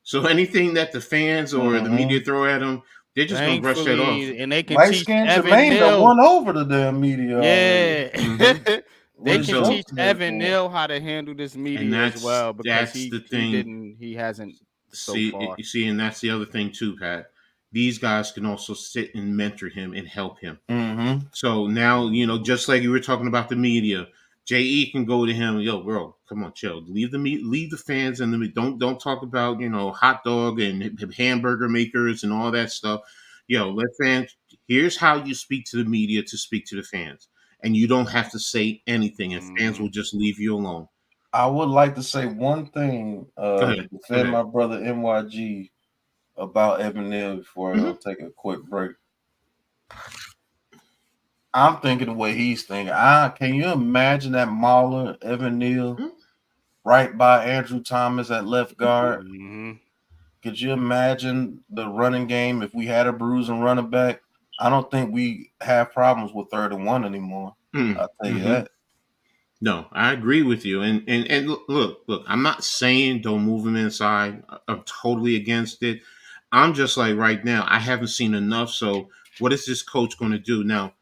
So anything that the fans or the media throw at them, they're just going to brush that off. Thankfully, and they can Light teach skinned Evan Jermaine done Neal. won over the damn media. Yeah. Mhm. They What can is teach that Evan for? Neal how to handle this media as that's- well, because that's he the thing. he hasn't so See, far. you see, and that's the other thing too, Pat. These guys can also sit and mentor him and help him. Mm-hmm. So now, just like you were talking about the media, Je can go to him, yo, bro, come on, chill. Leave the fans and don't talk about, hot dog and hamburger makers and all that stuff. Yo, let fans. Here's how you speak to the media to speak to the fans, and you don't have to say anything, and fans will just leave you alone. I would like to say one thing to defend my brother NYG about Evan Neal before I take a quick break. I'm thinking the way he's thinking. Can you imagine that mauler, Evan Neal, right by Andrew Thomas at left guard? Mm-hmm. Could you imagine the running game if we had a bruising running back? I don't think we have problems with 3rd and 1 anymore. I'll tell you that. No, I agree with you. And look, I'm not saying don't move him inside. I'm totally against it. I'm just like right now, I haven't seen enough. So what is this coach going to do? Now,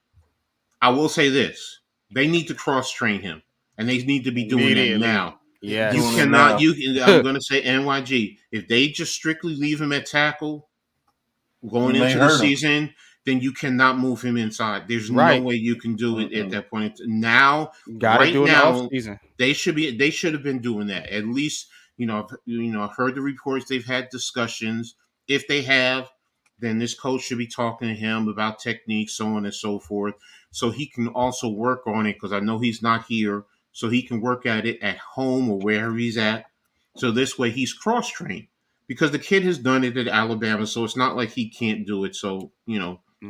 I will say this. They need to cross train him. And they need to be doing that now. Yeah. You cannot, I'm going to say NYG. If they just strictly leave him at tackle going into the season, then you cannot move him inside. There's no way you can do it at that point. Now, right now, they should have been doing that. At least, I've heard the reports. They've had discussions. If they have, then this coach should be talking to him about techniques, so on and so forth, so he can also work on it. Because I know he's not here, so he can work at it at home or wherever he's at. So this way, he's cross-trained. Because the kid has done it at Alabama, so it's not like he can't do it. So,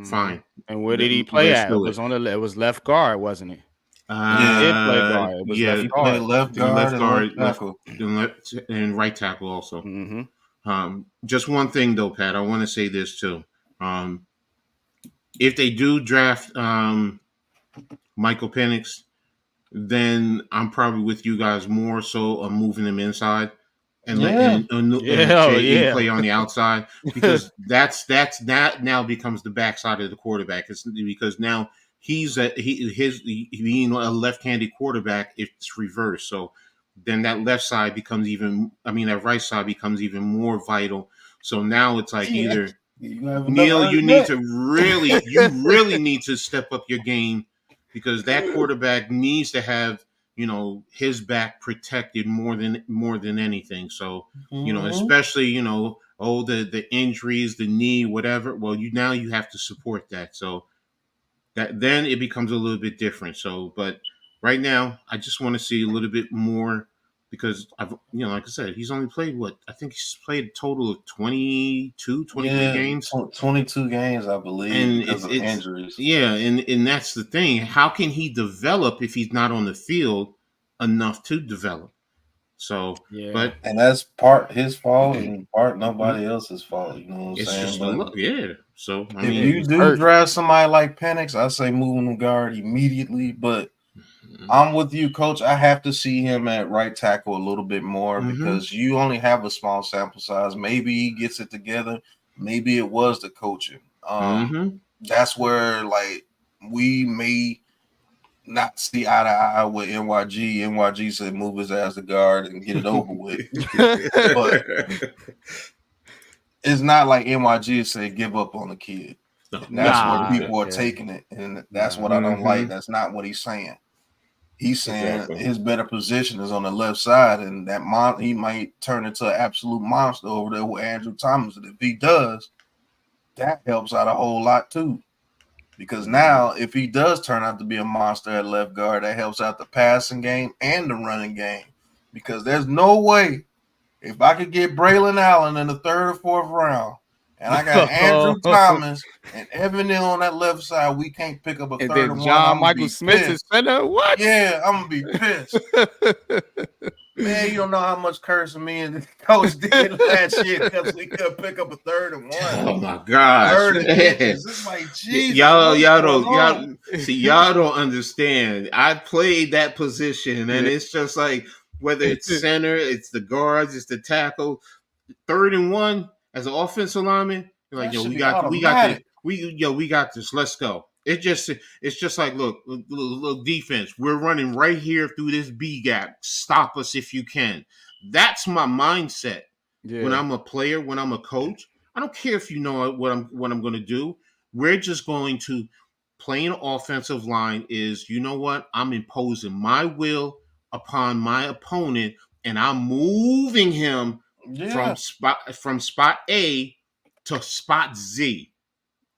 fine. And where did he play at? It was left guard, wasn't it? He did play guard. It was he played left guard and left tackle. And right tackle also. Mm-hmm. Just one thing though, Pat. I want to say this too. Um, if they do draft Michael Penix, then I'm probably with you guys more so on moving him inside and let Yeah. and Oh JE yeah. play on the outside, because that now becomes the backside of the quarterback. It's because now his being a left-handed quarterback, it's reversed. So then that left side becomes that right side becomes even more vital. So now it's like Yeah. either You have another Neil, argument. you really need to step up your game, because that quarterback needs to have, his back protected more than anything. So, Mhm. especially, the injuries, the knee, whatever. Well, you have to support that. So that then it becomes a little bit different. So, but right now, I just want to see a little bit more, because like I said, he's only played I think he's played a total of 22, 23 Yeah, games. 22 games, I believe, And because of it's injuries. yeah, and that's the thing. How can he develop if he's not on the field enough to develop? So, Yeah. but And that's part his fault and part mhm, nobody else's fault. You know what I'm it's saying? just a But look. Yeah. So I if Yeah, mean, you he's do hurt. draft somebody like Penix, I say move him to guard immediately. But I'm with you, coach. I have to see him at right tackle a little bit more, mm-hmm, because you only have a small sample size. Maybe he gets it together. Maybe it was the coaching. mm-hmm. That's where like we may not see eye to eye with NYG. NYG said move his ass to guard and get it over with. But it's not like NYG said give up on the kid. No, And that's where Nah, people absolutely. are yeah. taking it. And that's Nah. what I don't like. Mm-hmm. That's not what he's saying. He's saying Exactly. his better position is on the left side, and that he might turn into an absolute monster over there with Andrew Thomas. And if he does, that helps out a whole lot too. Because now, if he does turn out to be a monster at left guard, that helps out the passing game and the running game. Because there's no way, if I could get Braylon Allen in the third or fourth round, and I got Andrew Thomas and Evan Neal on that left side, we can't pick up a And third then and one. John I'm gonna Michael be Smith is pissed. center. What? Yeah, I'm gonna be pissed. Man, you don't know how much cursing me and the coach did last year because we could pick up a third and one, Oh my gosh, third and man! inches. It's like Jesus, Y'all, what is y'all going don't, on? y'all don't understand. I played that position, and Yeah. it's just like whether it's center, it's the guards, it's the tackle. Third and one as an offensive lineman, you're like, That yo, should we be got this, automatic. we got this. Let's go. It's just like, look, defense. We're running right here through this B gap. Stop us if you can. That's my mindset when Yeah. I'm a player, when I'm a coach. I don't care if you know what I'm going to do. We're just going to play an offensive line. Is, you know what? I'm imposing my will upon my opponent, and I'm moving him Yeah, from spot A to spot Z.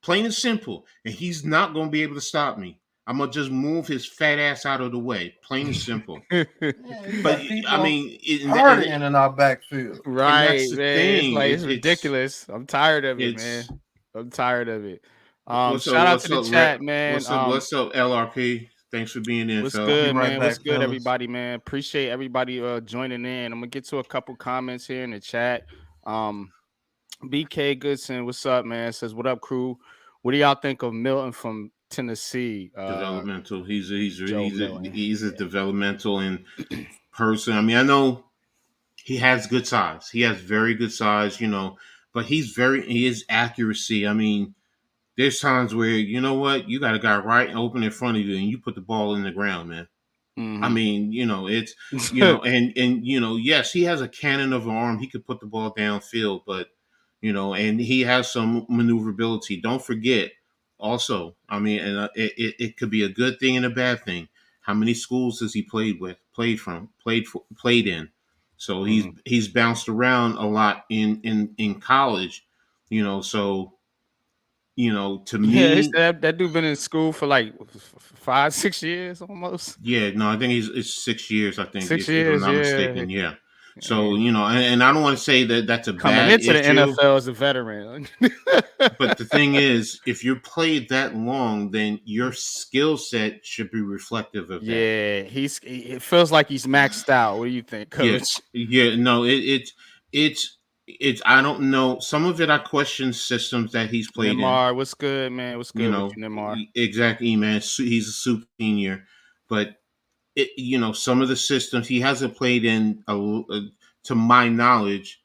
Plain and simple. And he's not going to be able to stop me. I'm going to just move his fat ass out of the way. Plain and simple. yeah. You But got I people mean, partying in our backfield. and that's Right, the man. It's thing. like it's ridiculous. I'm tired of it, It's man. I'm tired of it. what's up? Shout out to What's the up? chat, man. What's up? LRP. Thanks for being in, What's fella. I'll be good, right man? What's back, good, fellas. everybody, man? Appreciate everybody joining in. I'm gonna get to a couple comments here in the chat. Um, BK Goodson, what's up, man? Says, what up, crew? What do y'all think of Milton from Tennessee? Developmental. Joe Milton. He's a Yeah. developmental in person. I mean, I know he has good size. He has very good size, but he is accuracy. I mean, there's times where, you know what, you got a guy right open in front of you and you put the ball in the ground, man. I Mm-hmm. mean, it's and yes, he has a cannon of an arm. He could put the ball downfield, but and he has some maneuverability. Don't forget, also, I mean, and it could be a good thing and a bad thing. How many schools has he played in? So Mm-hmm. he's bounced around a lot in college, So to Yeah, it's me, that dude been in school for like 5, 6 years almost. yeah, no, I think it's 6 years. I think, Six if I'm years, not yeah. mistaken. Yeah. So And and I don't want to say that that's a coming bad into the issue, NFL as a veteran. but the thing is, if you're played that long, then your skill set should be reflective of that. Yeah, it feels like he's maxed out. What do you think, Yeah, coach? yeah. No, it's it's I don't know. Some of it I question systems that he's played in. Neymar, what's good, man? What's You good with know, you, Neymar? exactly, man. He's a super senior, but some of the systems he hasn't played in, to my knowledge,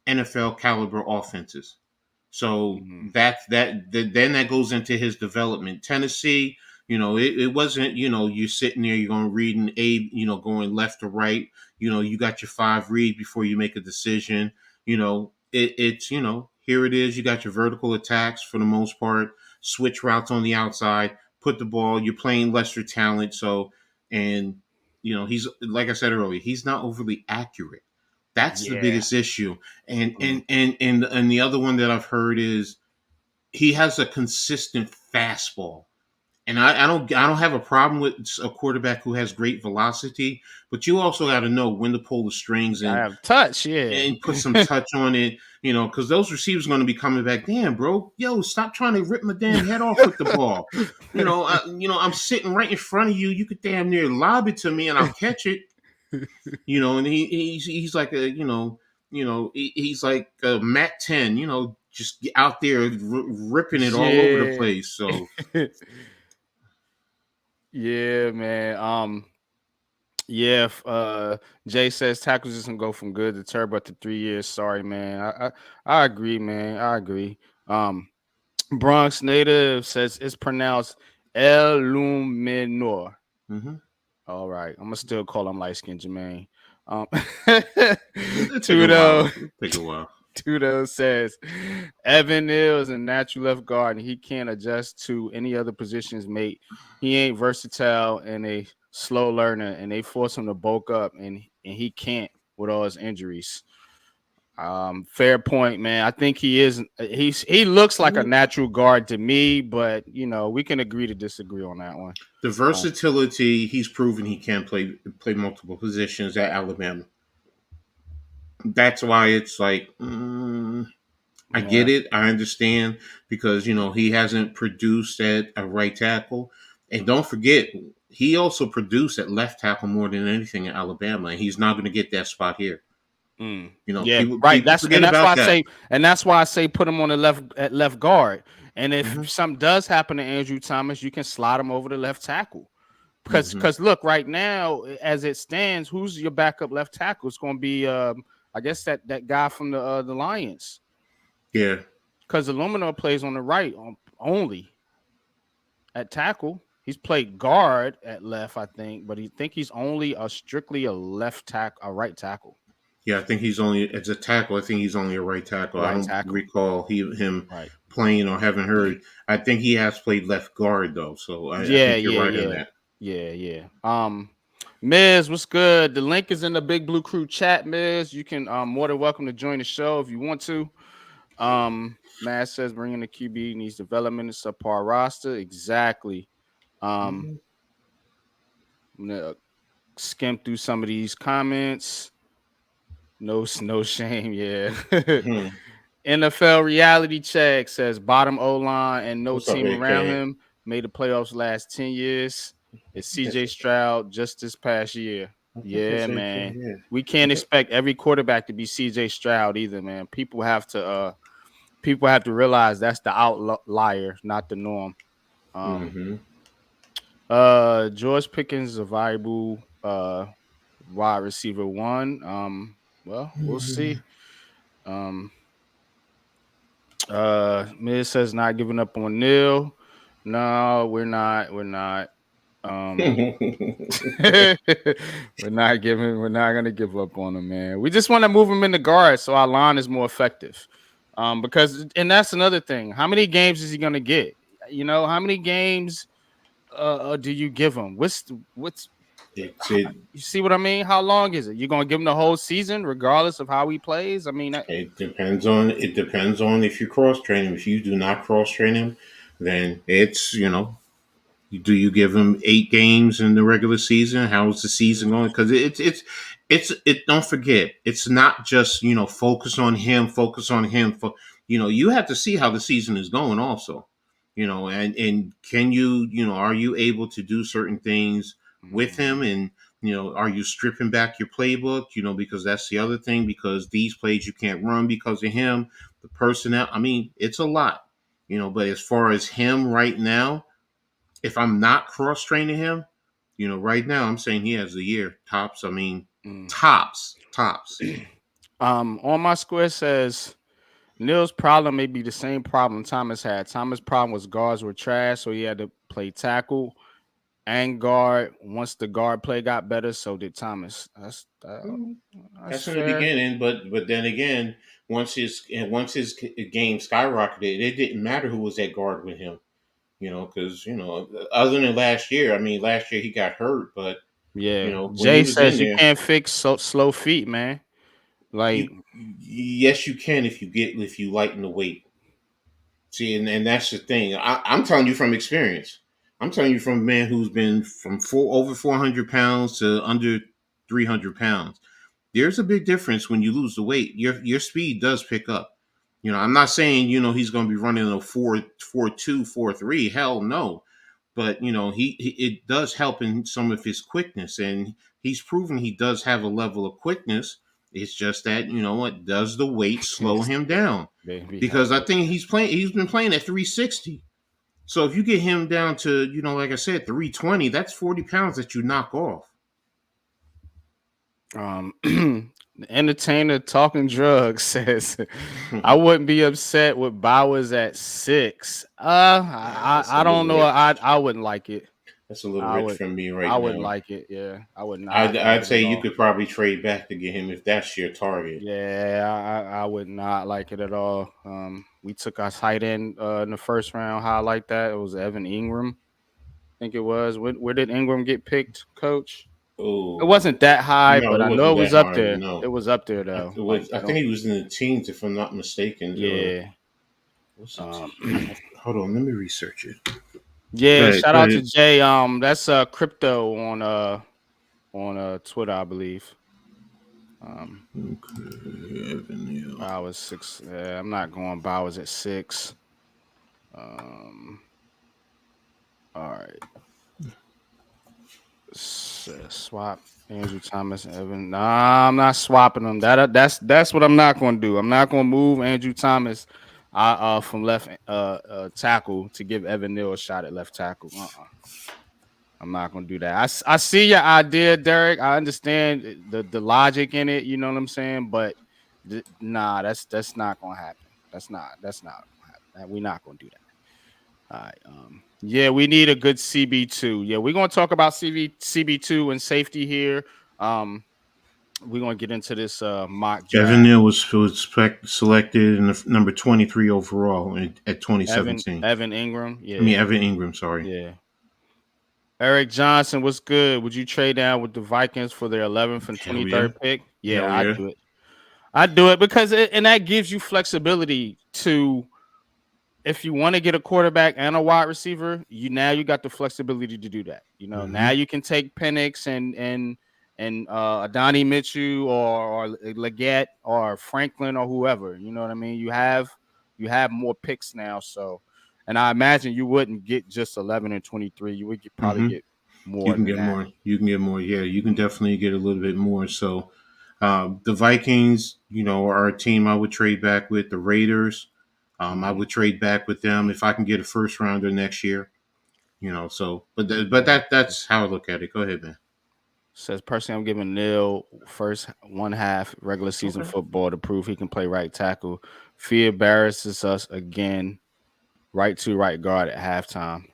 NFL caliber offenses. So Mhm. then that goes into his development. Tennessee, it wasn't, you're sitting there, you're going reading going left to right. You got your 5 read before you make a decision. It's here it is. You got your vertical attacks for the most part, switch routes on the outside, put the ball. You're playing lesser talent, so and he's like I said earlier, he's not overly accurate. That's the Yeah. biggest issue. And Mm. and the other one that I've heard is he has a consistent fastball. And I don't have a problem with a quarterback who has great velocity, but you also got to know when to pull the strings I and have touch, yeah. put some touch on it, because those receivers are going to be coming back. Damn, bro, yo, stop trying to rip my damn head off with the ball. I'm sitting right in front of you. You could damn near lob it to me, and I'll catch it. And he's like he's like a Matt 10, just out there ripping it all over the Yeah. place. So Yeah, man. Yeah, Jay says tackles just gonna go from good to terrible after 3 years. Sorry, man. I agree, man. I agree. Bronx native says it's pronounced El Luminor. mhm. All right, I'm gonna still call him light skin Jermaine. Um, It'll take a while. Tudo It'll take a while. Tudo says Evan Neal is a natural left guard and he can't adjust to any other positions, mate. He ain't versatile and a slow learner, and they force him to bulk up, and he can't with all his injuries. Fair point, man. I think he looks like a natural guard to me, but we can agree to disagree on that one. The versatility, he's proven he can play multiple positions at Alabama. That's why it's like, I Yeah. get it. I understand because he hasn't produced at a right tackle, and don't forget he also produced at left tackle more than anything in Alabama, and he's not going to get that spot here. Yeah, right. People forget about that. That's why I say put him on the left guard. And if Mhm. something does happen to Andrew Thomas, you can slide him over to left tackle. Because Mhm. look, right now, as it stands, who's your backup left tackle? It's going to be I guess that guy from the Lions. Yeah. Because Illumino plays on the right only at tackle. He's played guard at left, I think, but he's only strictly a right tackle. Yeah, I think he's only as a tackle. I think he's only a right tackle. I Right don't tackle. recall him Right. playing or haven't heard. I think he has played left guard though, so I think you're right in that. Yeah. Miz, what's good? The link is in the Big Blue Crew chat, Miz. You can more than welcome to join the show if you want to. Matt says bringing the QB needs development in subpar roster. Exactly. I'm gonna skim through some of these comments. No shame, yeah. NFL reality check says bottom O line and no What's up, team around AK? him made the playoffs last 10 years. It's CJ Stroud just this past year. Yeah, man. Yeah. We can't expect every quarterback to be CJ Stroud either, man. People have to realize that's the outlier, not the norm. George Pickens is a viable wide receiver one. Well, we'll see. Miz says not giving up on Neil. No, we're not. We're not gonna give up on him, man. We just want to move him in the guard so our line is more effective. Because that's another thing. How many games is he gonna get? How many games do you give him? You see what I mean? How long is it? You're gonna give him the whole season, regardless of how he plays? I mean, it depends on if you cross train him. If you do not cross train him, then it's do you give him 8 games in the regular season? How is the season going? Because don't forget, it's not just focus on him. For you have to see how the season is going also. And can you are you able to do certain things with him? And are you stripping back your playbook? Because that's the other thing. Because these plays you can't run because of him, the personnel. I mean, it's a lot. But as far as him right now, if I'm not cross training him, right now I'm saying he has a year tops. I mean, Mm. tops. On my square says Neil's problem may be the same problem Thomas had. Thomas' problem was guards were trash, so he had to play tackle and guard. Once the guard play got better, so did Thomas. That's That's in the fair. beginning, but then again, once his game skyrocketed, it didn't matter who was at guard with him. Because other than last year, I mean, last year he got hurt, but Yeah. when he Jay was in says you there, can't fix slow feet, man. Like, yes, you can if you lighten the weight. See, and that's the thing. I'm telling you from experience. I'm telling you from a man who's been from over 400 pounds to under 300 pounds. There's a big difference when you lose the weight. Your speed does pick up. I'm not saying he's going to be running a 4.2, 4.3. Hell no, but he it does help in some of his quickness, and he's proven he does have a level of quickness. It's just that what does the weight slow him down? baby, Because I think he's been playing at 360. So if you get him down to like I said 320, that's 40 pounds that you knock off. the entertainer talking drugs says I wouldn't be upset with Bowers at 6. I don't know. I wouldn't like it. That's a little I rich would from me I right wouldn't now. like it. Yeah, I would not like I'd it say at you all. could probably trade back to get him if that's your target. Yeah, I would not like it at all. We took our tight end in the first round. How I like that? It was Evan Ingram. I think it was. Where did Ingram get picked, Coach? It Oh wasn't that high, no, but it I know wasn't it was that up high. there. It No, was up there though. Like I think he was in the teens if I'm not mistaken. yeah. What's it? Um, Hold on, let me research it. yeah, Go shout out to ahead. Jay. That's crypto on Twitter, I believe. Okay, Evan Neal. Bowers 6. I'm not going Bowers at 6. Um, all right. Swap Andrew Thomas and Evan. Nah, I'm not swapping them. That's what I'm not going to do. I'm not going to move Andrew Thomas from left tackle to give Evan Neal a shot at left tackle. I'm not going to do that. I see your idea, Derek. I understand the logic in it. You know what I'm saying? But nah, that's not going to happen. That's not going to happen. We're not going to do that. All right. Yeah, we need a good CB2. Yeah, we're gonna talk about CB2 and safety here. We're gonna get into this mock Evan draft. Neal was selected in the number 23 overall at 2017. Evan Ingram. I mean, Yeah, Evan Ingram, sorry. yeah. Eric Johnson, what's good? Would you trade down with the Vikings for their 11th and Hell yeah. 23rd pick? Yeah, Hell I yeah. do it. I do it because and that gives you flexibility to. If you want to get a quarterback and a wide receiver, you got the flexibility to do that. Now you can take Penix and Adonai Mitchell or Leggett or Franklin or whoever. You know what I mean? You have more picks now. So, and I imagine you wouldn't get just 11 and 23. You would probably get You more can than get that. more. You can get more. Yeah, you can definitely get a little bit more. So the Vikings, are a team I would trade back with. The Raiders, I would trade back with them if I can get a first rounder next year. So but that's how I look at it. Go ahead, man. Says personally, I'm giving Neil first 1/2 regular season Okay. football to prove he can play right tackle. Fear embarrasses us again. Right guard at halftime.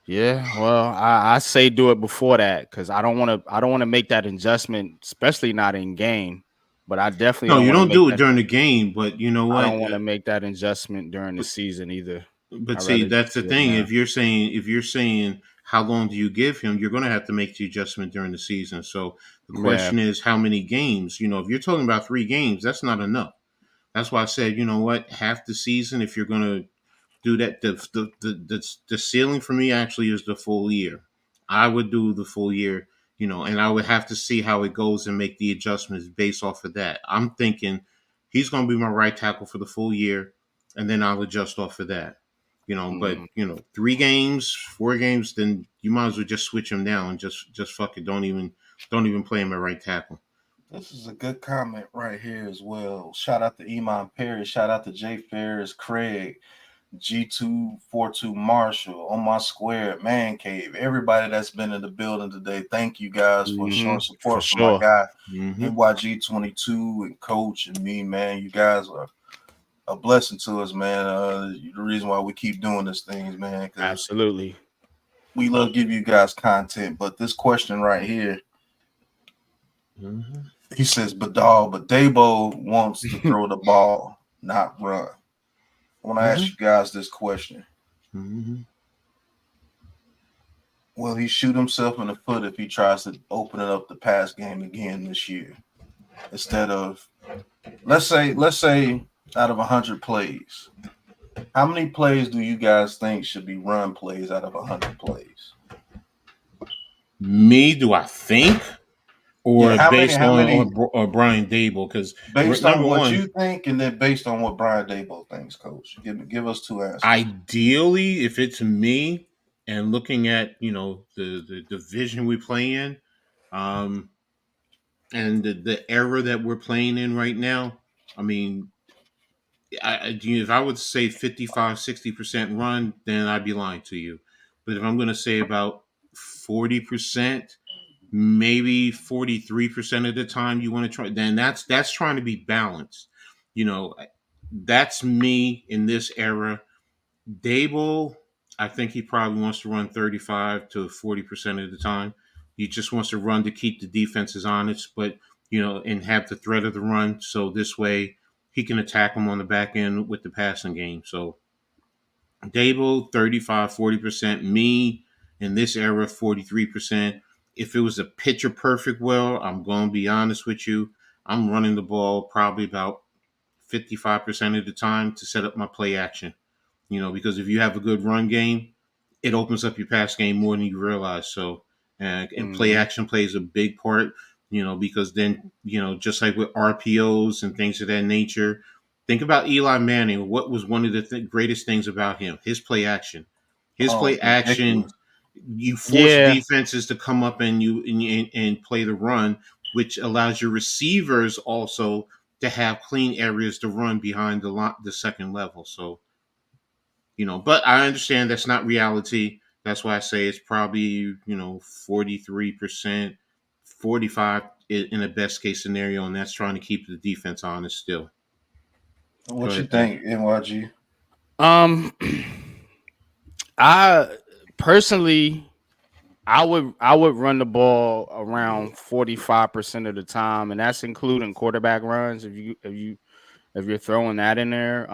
Yeah, well, I say do it before that because I don't want to make that adjustment, especially not in game. But I definitely No, don't you want to don't make do it that. during the game, but you know I what? don't want to make that adjustment during the But, season either. but I'd see, rather that's the do it thing. now. If you're saying how long do you give him, you're going to have to make the adjustment during the season. So the Yeah. question is, how many games? If you're talking about 3 games, that's not enough. That's why I said, you know what, half the season. If you're going to do that, the ceiling for me actually is the full year. I would do the full year, and I would have to see how it goes and make the adjustments based off of that. I'm thinking he's going to be my right tackle for the full year, and then I'll adjust off of that. But 3 games, 4 games, then you might as well just switch him down and just fuck it. Don't even Don't even play him at right tackle. This is a good comment right here as well. Shout out to Iman Perry. Shout out to Jay Ferris, Craig, G242 Marshall, on my square, Man Cave. Everybody that's been in the building today, thank you guys for showing For support for my sure. guy, Mm-hmm. NYG22 and Coach and me, man. You guys are a blessing to us, man. The reason why we keep doing this things, man, because Absolutely. we love give you guys content. But this question right here, Mm-hmm. he says, but Dabo wants to throw the ball, not run. I want to ask you guys this question. Mm-hmm. Will he shoot himself in the foot if he tries to open it up the pass game again this year? Instead of let's say out of 100 plays, how many plays do you guys think should be run plays out of 100 plays? Me, do I think? Yeah, Or how many? based How on many? or Brian Dable? Because Based on number what one, you think, and then based on what Brian Dabo thinks, Coach. Give us two answers. ideally, if it's me and looking at the division we play in, um, and the era that we're playing in right now, I mean, if I would say 55-60% run, then I'd be lying to you. But if I'm going to say about 40%, maybe 43% of the time you want to try, then that's trying to be balanced. You know, that's me in this era. Dable, I think he probably wants to run 35 to 40% of the time. He just wants to run to keep the defenses honest, but and have the threat of the run. So this way he can attack them on the back end with the passing game. So Dable, 35, 40%. Me in this era, 43%. If it was a picture perfect well, I'm going to be honest with you. I'm running the ball probably about 55% of the time to set up my play action. Because if you have a good run game, it opens up your pass game more than you realize. So, and play action plays a big part, because then, just like with RPOs and things of that nature, think about Eli Manning. What was one of the greatest things about him? His play action. His Oh, play it's action, ridiculous. you force Yeah. defenses to come up and play the run, which allows your receivers also to have clean areas to run behind the second level. So, but I understand that's not reality. That's why I say it's probably 43%, 45 in the best case scenario, and that's trying to keep the defense honest still. Go What you ahead, Tim. think, NYG? Um, I personally, I would run the ball around 45% of the time, and that's including quarterback runs. If you're throwing that in there,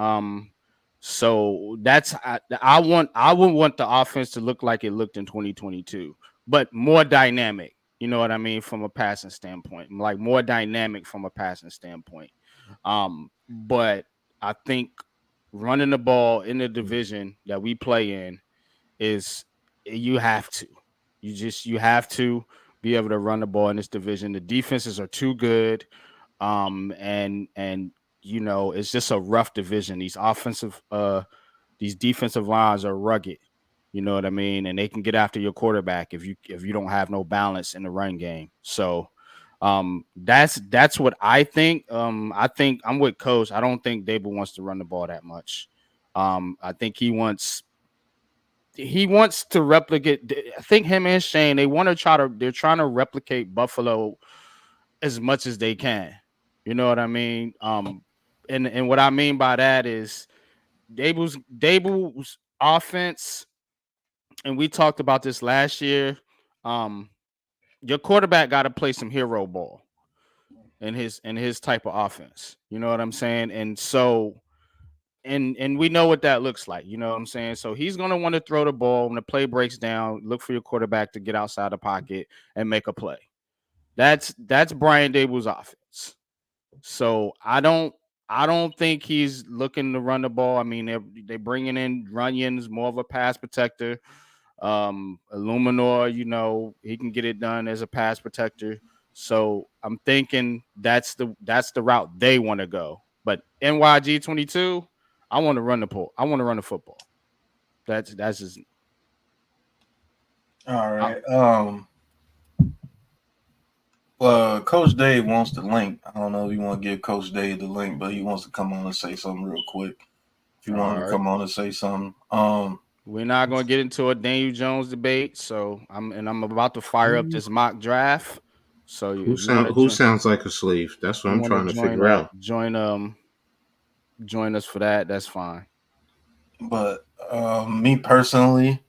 so that's I would want the offense to look like it looked in 2022, but more dynamic. You know what I mean, from a passing standpoint, like more dynamic from a passing standpoint. But I think running the ball in the division that we play in is you have to. You have to be able to run the ball in this division. The defenses are too good. And it's just a rough division. These defensive lines are rugged. You know what I mean? And they can get after your quarterback if you don't have no balance in the run game. So that's what I think. I think I'm with Coach. I don't think Dable wants to run the ball that much. I think he wants to replicate. I think him and Shane, they're trying to replicate Buffalo as much as they can. You know what I mean? And what I mean by that is Dable's offense, and we talked about this last year. Um, your quarterback got to play some hero ball in his type of offense. You know what I'm saying? And so and we know what that looks like. You know what I'm saying? So he's gonna want to throw the ball when the play breaks down. Look for your quarterback to get outside the pocket and make a play. That's Brian Dable's offense. So I don't think he's looking to run the ball. I mean, they're bringing in Runyon's more of a pass protector. Illuminor, he can get it done as a pass protector. So I'm thinking that's the route they want to go. But NYG 22, I want to run the ball. I want to run the football. That's just All I, right. Coach Dave wants the link. I don't know if you want to give Coach Dave the link, but he wants to come on and say something real quick. If you want him to come on and say something, we're not going to get into a Daniel Jones debate. So I'm about to fire up this mock draft. So if you want to who sounds like a slave? That's what I'm trying to figure out. Join us for that. That's fine. But me personally,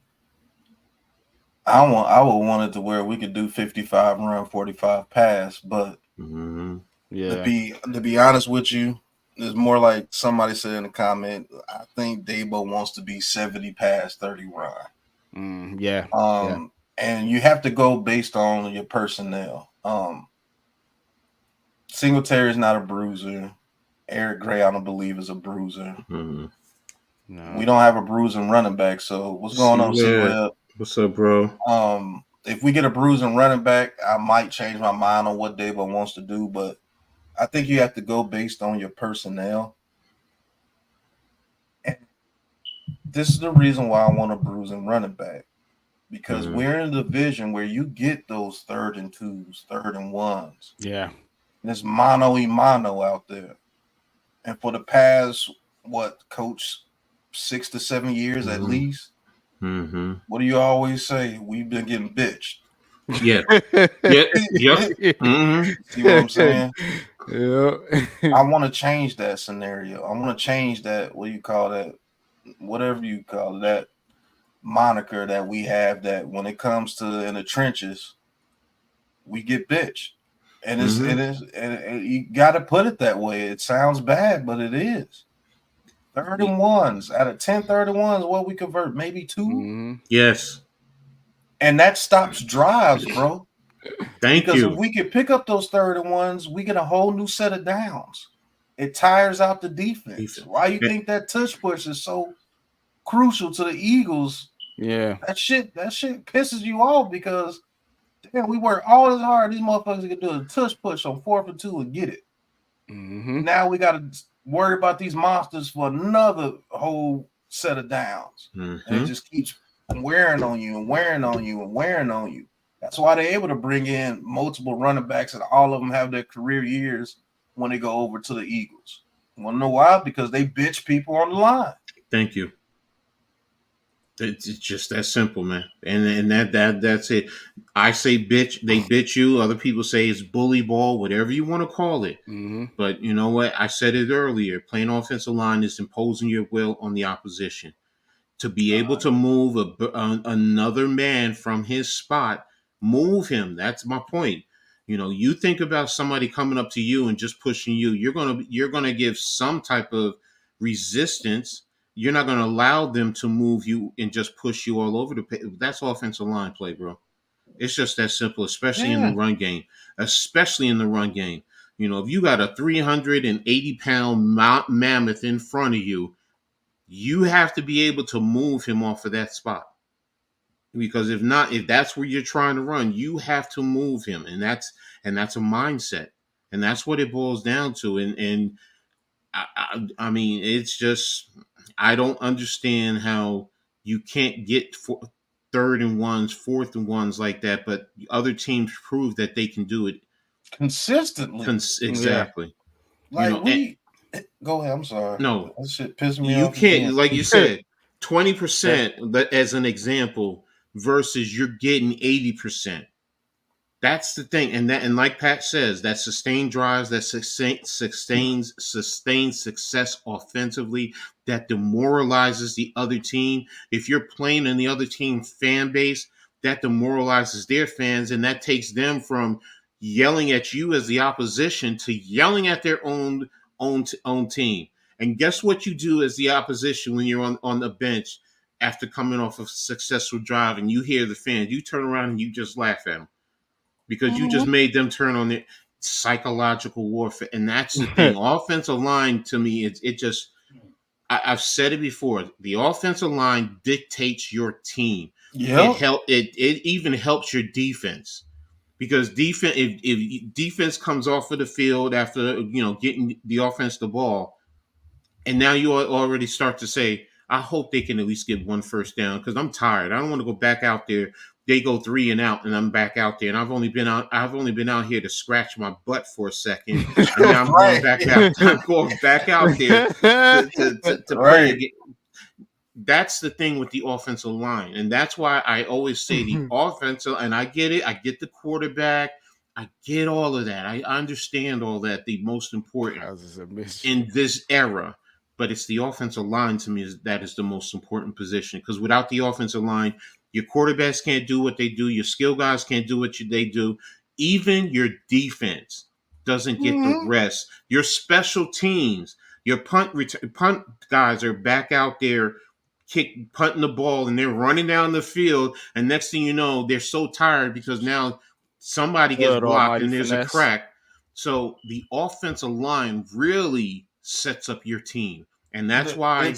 I would want it to where we could do 55 run, 45 pass. But yeah, to be honest with you, it's more like somebody said in the comment. I think Dabo wants to be 70 pass, 30 run. Yeah. And you have to go based on your personnel. Singletary is not a bruiser. Eric Gray, I don't believe, is a bruiser. Mm-hmm. No. We don't have a bruising running back. So what's going on, C-Web? What's up, bro? If we get a bruising running back, I might change my mind on what Dabo wants to do, but I think you have to go based on your personnel. And this is the reason why I want a bruising running back. Because we're in a division where you get those 3rd and 2s, 3rd and 1s. Yeah. And it's mano-y-mano out there. And for the past, Coach, 6 to 7 years at least, what do you always say? We've been getting bitched. Yeah. Yep. See what I'm saying? Yeah. I want to change that scenario. I want to change that, what do you call that? Whatever you call it, that moniker that we have, that when it comes to in the trenches, we get bitched. And and you got to put it that way. It sounds bad, but it is. 3rd and 1s out of 10 3rd and 1s, what we convert, maybe 2. Yes. And that stops drives, bro. Because if we can pick up those 3rd and 1s, we get a whole new set of downs. It tires out the defense. Why you think that touch push is so crucial to the Eagles? Yeah. That shit pisses you off because damn, we work all this hard. These motherfuckers can do a touch push on 4th and 2 and get it. Now we got to worry about these monsters for another whole set of downs. And it just keeps wearing on you and wearing on you and wearing on you. That's why they're able to bring in multiple running backs and all of them have their career years when they go over to the Eagles. You want to know why? Because they bitch people on the line. Thank you. It's just that simple, man. And that's it. I say bitch, they bitch you. Other people say it's bully ball, whatever you want to call it. But you know what? I said it earlier. Playing offensive line is imposing your will on the opposition. To be able to move another man from his spot, move him. That's my point. You know, you think about somebody coming up to you and just pushing you. You're gonna give some type of resistance. You're not going to allow them to move you and just push you all over the place. That's offensive line play, bro. It's just that simple, especially in the run game. Especially in the run game. You know, if you got a 380-pound mammoth in front of you, you have to be able to move him off of that spot. Because if not, if that's where you're trying to run, you have to move him. And that's a mindset. And that's what it boils down to. And I mean, it's just, I don't understand how you can't get 3rd and 1s, 4th and 1s like that, but other teams prove that they can do it consistently. Exactly. Like go ahead. I'm sorry. No, that shit pissed me off. You can't, like you said, 20%, as an example, versus you're getting 80%. That's the thing, and like Pat says, that sustained drives, that sustains success offensively, that demoralizes the other team. If you're playing in the other team fan base, that demoralizes their fans, and that takes them from yelling at you as the opposition to yelling at their own team. And guess what you do as the opposition when you're on the bench after coming off a successful drive and you hear the fans? You turn around and you just laugh at them. Because you just made them turn on their psychological warfare. And that's the thing. Offensive line, to me, it just, I've said it before. The offensive line dictates your team. Yeah. It even helps your defense. Because if defense comes off of the field after, getting the offense the ball, and now you already start to say, I hope they can at least get one first down because I'm tired. I don't want to go back out there they go 3 and out, and I'm back out there, and I've only been out here to scratch my butt for a second, and now I'm going Right. back out. I'm going back out there to play Right. again. That's the thing with the offensive line, and that's why I always say the offensive. And I get it. I get the quarterback. I get all of that. I understand all that. The most important in this era, but it's the offensive line to me that is the most important position, because without the offensive line, your quarterbacks can't do what they do. Your skill guys can't do what they do. Even your defense doesn't get the rest. Your special teams, your punt guys are back out there punting the ball, and they're running down the field, and next thing you know, they're so tired because now somebody gets Good blocked almighty and there's a finesse. crack. So the offensive line really sets up your team, and that's why.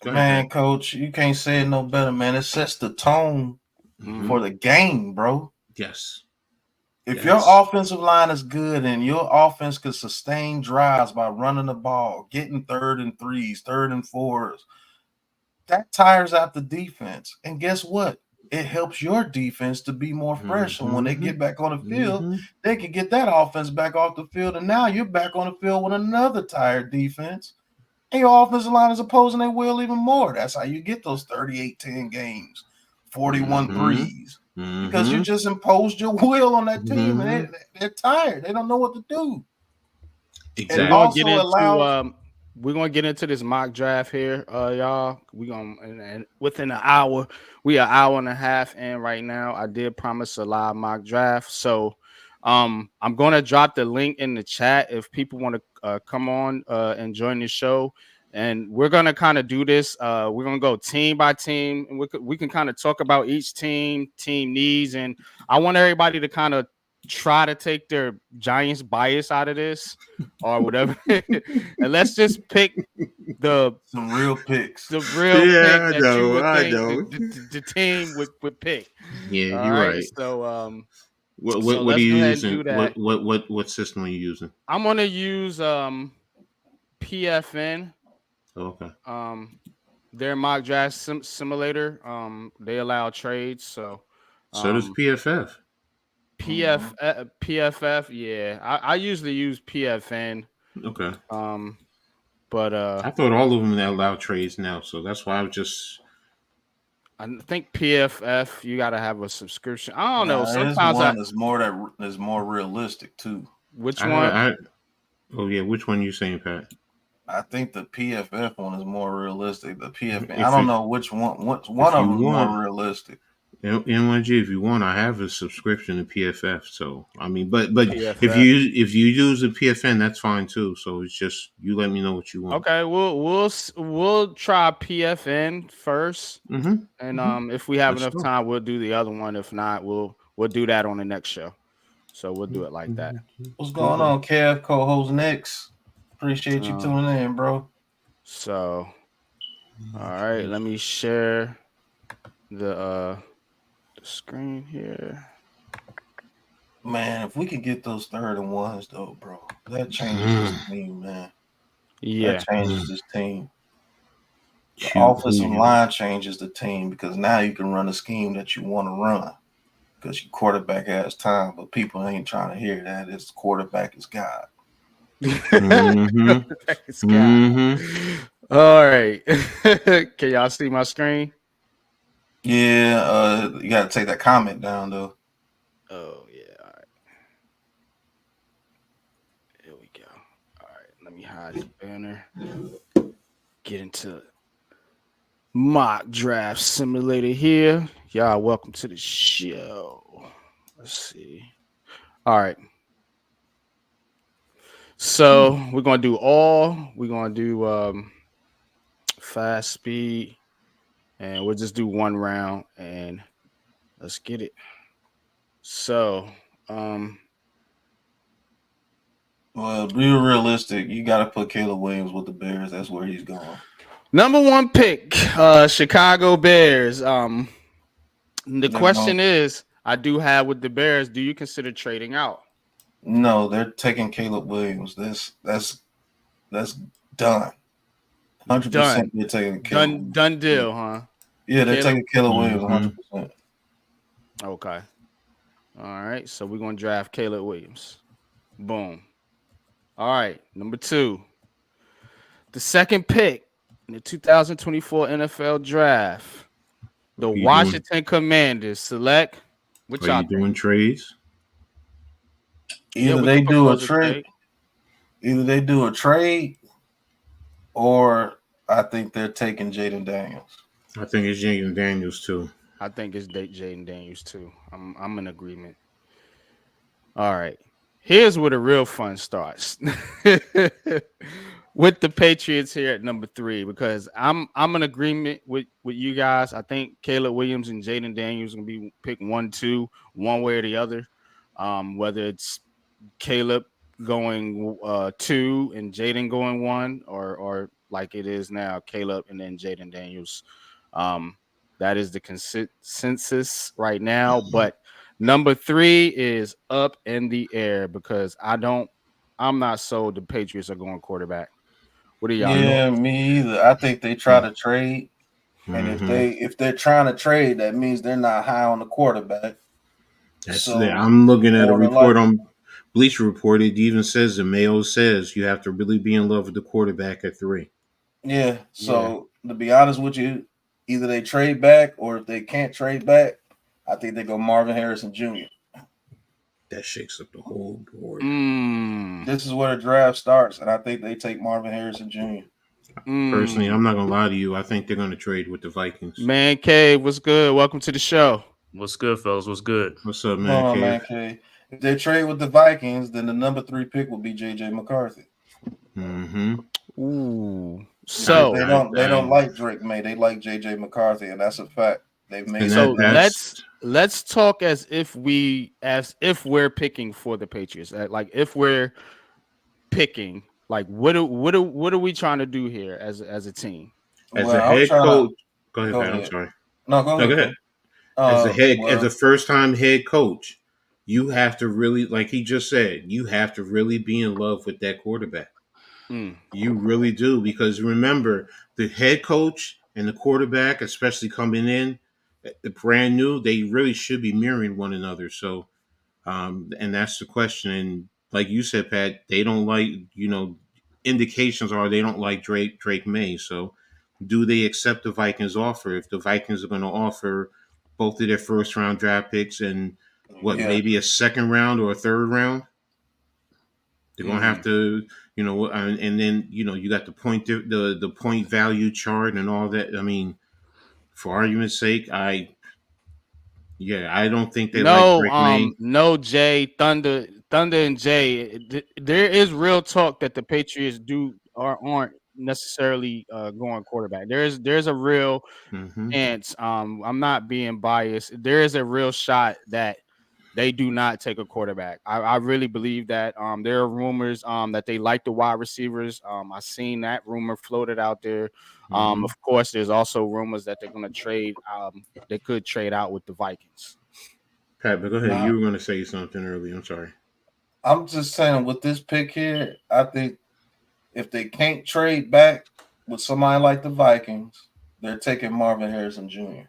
Man, Coach, you can't say it no better, man. It sets the tone for the game, bro. Yes. If your offensive line is good and your offense could sustain drives by running the ball, getting 3rd and 3s, 3rd and 4s, that tires out the defense. And guess what? It helps your defense to be more fresh. And when they get back on the field, they can get that offense back off the field. And now you're back on the field with another tired defense. And your offensive line is opposing their will even more. That's how you get those 38-10 games, 41-3s. Because you just imposed your will on that team, and they're tired. They don't know what to do. Exactly. It also allows. We're gonna get into this mock draft here, y'all. We're gonna and within an hour, we are an hour and a half in right now. I did promise a live mock draft, so I'm gonna drop the link in the chat if people want to come on and join the show. And we're gonna kind of do this. We're gonna go team by team, and we can kind of talk about each team needs. And I want everybody to kind of try to take their Giants bias out of this or whatever, and let's just pick some real picks. The real pick that you would I think know. the team would pick. Yeah, all you're right. So what are you using? What system are you using? I'm gonna use PFN. Okay. Their mock draft simulator. They allow trades, so does PFF. PFF, yeah. I usually use PFN. Okay. But I thought all of them allow trades now, so that's why I was just. I think PFF, you got to have a subscription. I don't know. Sometimes there's more realistic too. Which one? Which one you saying, Pat? I think the PFF one is more realistic. The PFN, I don't know which one. One of them is more realistic. NYG, if you want, I have a subscription to PFF. So I mean, but PFF. if you use the PFN, that's fine too. So it's just you let me know what you want. Okay, we'll try PFN first, and if we have enough time, we'll do the other one. If not, we'll do that on the next show. So we'll do it like that. What's going on, Kev? Co-host Nix. Appreciate you tuning in, bro. So, all right, let me share the screen here. Man, if we could get those 3rd and 1s though, bro, that changes this team, man. Yeah, that changes this team. The offensive line changes the team because now you can run a scheme that you want to run because your quarterback has time, but people ain't trying to hear that. It's quarterback is God. All right. Can y'all see my screen? Yeah, you gotta take that comment down though. Oh yeah, all right. Here we go. All right, let me hide the banner. Get into mock draft simulator here. Y'all welcome to the show. Let's see. All right. So we're gonna do fast speed, and we'll just do one round and let's get it. So well, be realistic. You gotta put Caleb Williams with the Bears. That's where he's going. Number 1 pick, Chicago Bears. The question is, I do have with the Bears, do you consider trading out? No, they're taking Caleb Williams. That's done. 100%. They're taking Caleb. Done deal, huh? Yeah, they're taking Caleb Williams 100%. Okay. All right. So we're gonna draft Caleb Williams. Boom. All right. Number 2. The second pick in the 2024 NFL draft. The Are you doing? Washington Commanders select. What Are y'all you think? doing trades? Yeah, Either we can they do a propose a trade, trade. either they do a trade, or I think they're taking Jaden Daniels. I think it's Jaden Daniels too. I think it's Jaden Daniels too. I'm in agreement. All right. Here's where the real fun starts. With the Patriots here at number 3, because I'm in agreement with you guys. I think Caleb Williams and Jaden Daniels gonna be pick 1, 2, one way or the other. Whether it's Caleb going 2 and Jaden going 1, or like it is now, Caleb and then Jaden Daniels. Um, that is the consensus right now. But number 3 is up in the air because I'm not sold the Patriots are going quarterback. What do y'all Mm-hmm. Yeah, thoughts? me either. I think they try to trade, and Mm-hmm. if they're trying to trade, that means they're not high on the quarterback. That's So I'm looking at a more than report likely, on Bleacher Report. It even says the Mayo says you have to really be in love with the quarterback at 3. yeah. Yeah. So to be honest with you, either they trade back, or if they can't trade back, I think they go Marvin Harrison Jr. That shakes up the whole board. Mm, This is where the draft starts, and I think they take Marvin Harrison Jr. Personally, mm. I'm not gonna lie to you. I think they're gonna trade with the Vikings. Man Cave, what's good? Welcome to the show. What's good, fellas? What's good? What's up, man? Hold on, Cave? man, K. If they trade with the Vikings, then the number 3 pick will be JJ McCarthy. Mm-hmm. Ooh. I, Because So I, they don't I, like Drake May. They like JJ McCarthy, and that's a fact. They've and made that So very that's let's talk as if we're picking for the Patriots. Like if we're picking, like what are we trying to do here as a team? as a well. I'm head trying to coach. Go ahead, go Pat. I'm ahead. sorry. No, go No, go ahead, ahead. K. As a Well, first time head coach, you have to really, like he just said, you have to really be in love with that quarterback. Mm, You really do, because remember, the head coach and the quarterback, especially coming in, brand new, they really should be mirroring one another. So, and that's the question. And like you said, Pat, they don't like, indications are they don't like Drake May. So, do they accept the Vikings offer? If the Vikings are going to offer both of their first round draft picks and what, yeah, maybe a second round or a third round, they're gonna have mm. to, and then you got the point value chart and all that. I mean, for argument's sake, I don't think they like No, Drake May. no, Jay, Thunder and Jay. There is real talk that the Patriots aren't necessarily going quarterback. There's a real Hmm. chance. I'm not being biased. There is a real shot that they do not take a quarterback. I really believe that. There are rumors that they like the wide receivers. I seen that rumor floated out there. Hmm. Of course, there's also rumors that they're going to trade. They could trade out with the Vikings. Pat, but go ahead. nah. You were going to say something earlier. I'm sorry. I'm just saying with this pick here, I think if they can't trade back with somebody like the Vikings, they're taking Marvin Harrison Jr.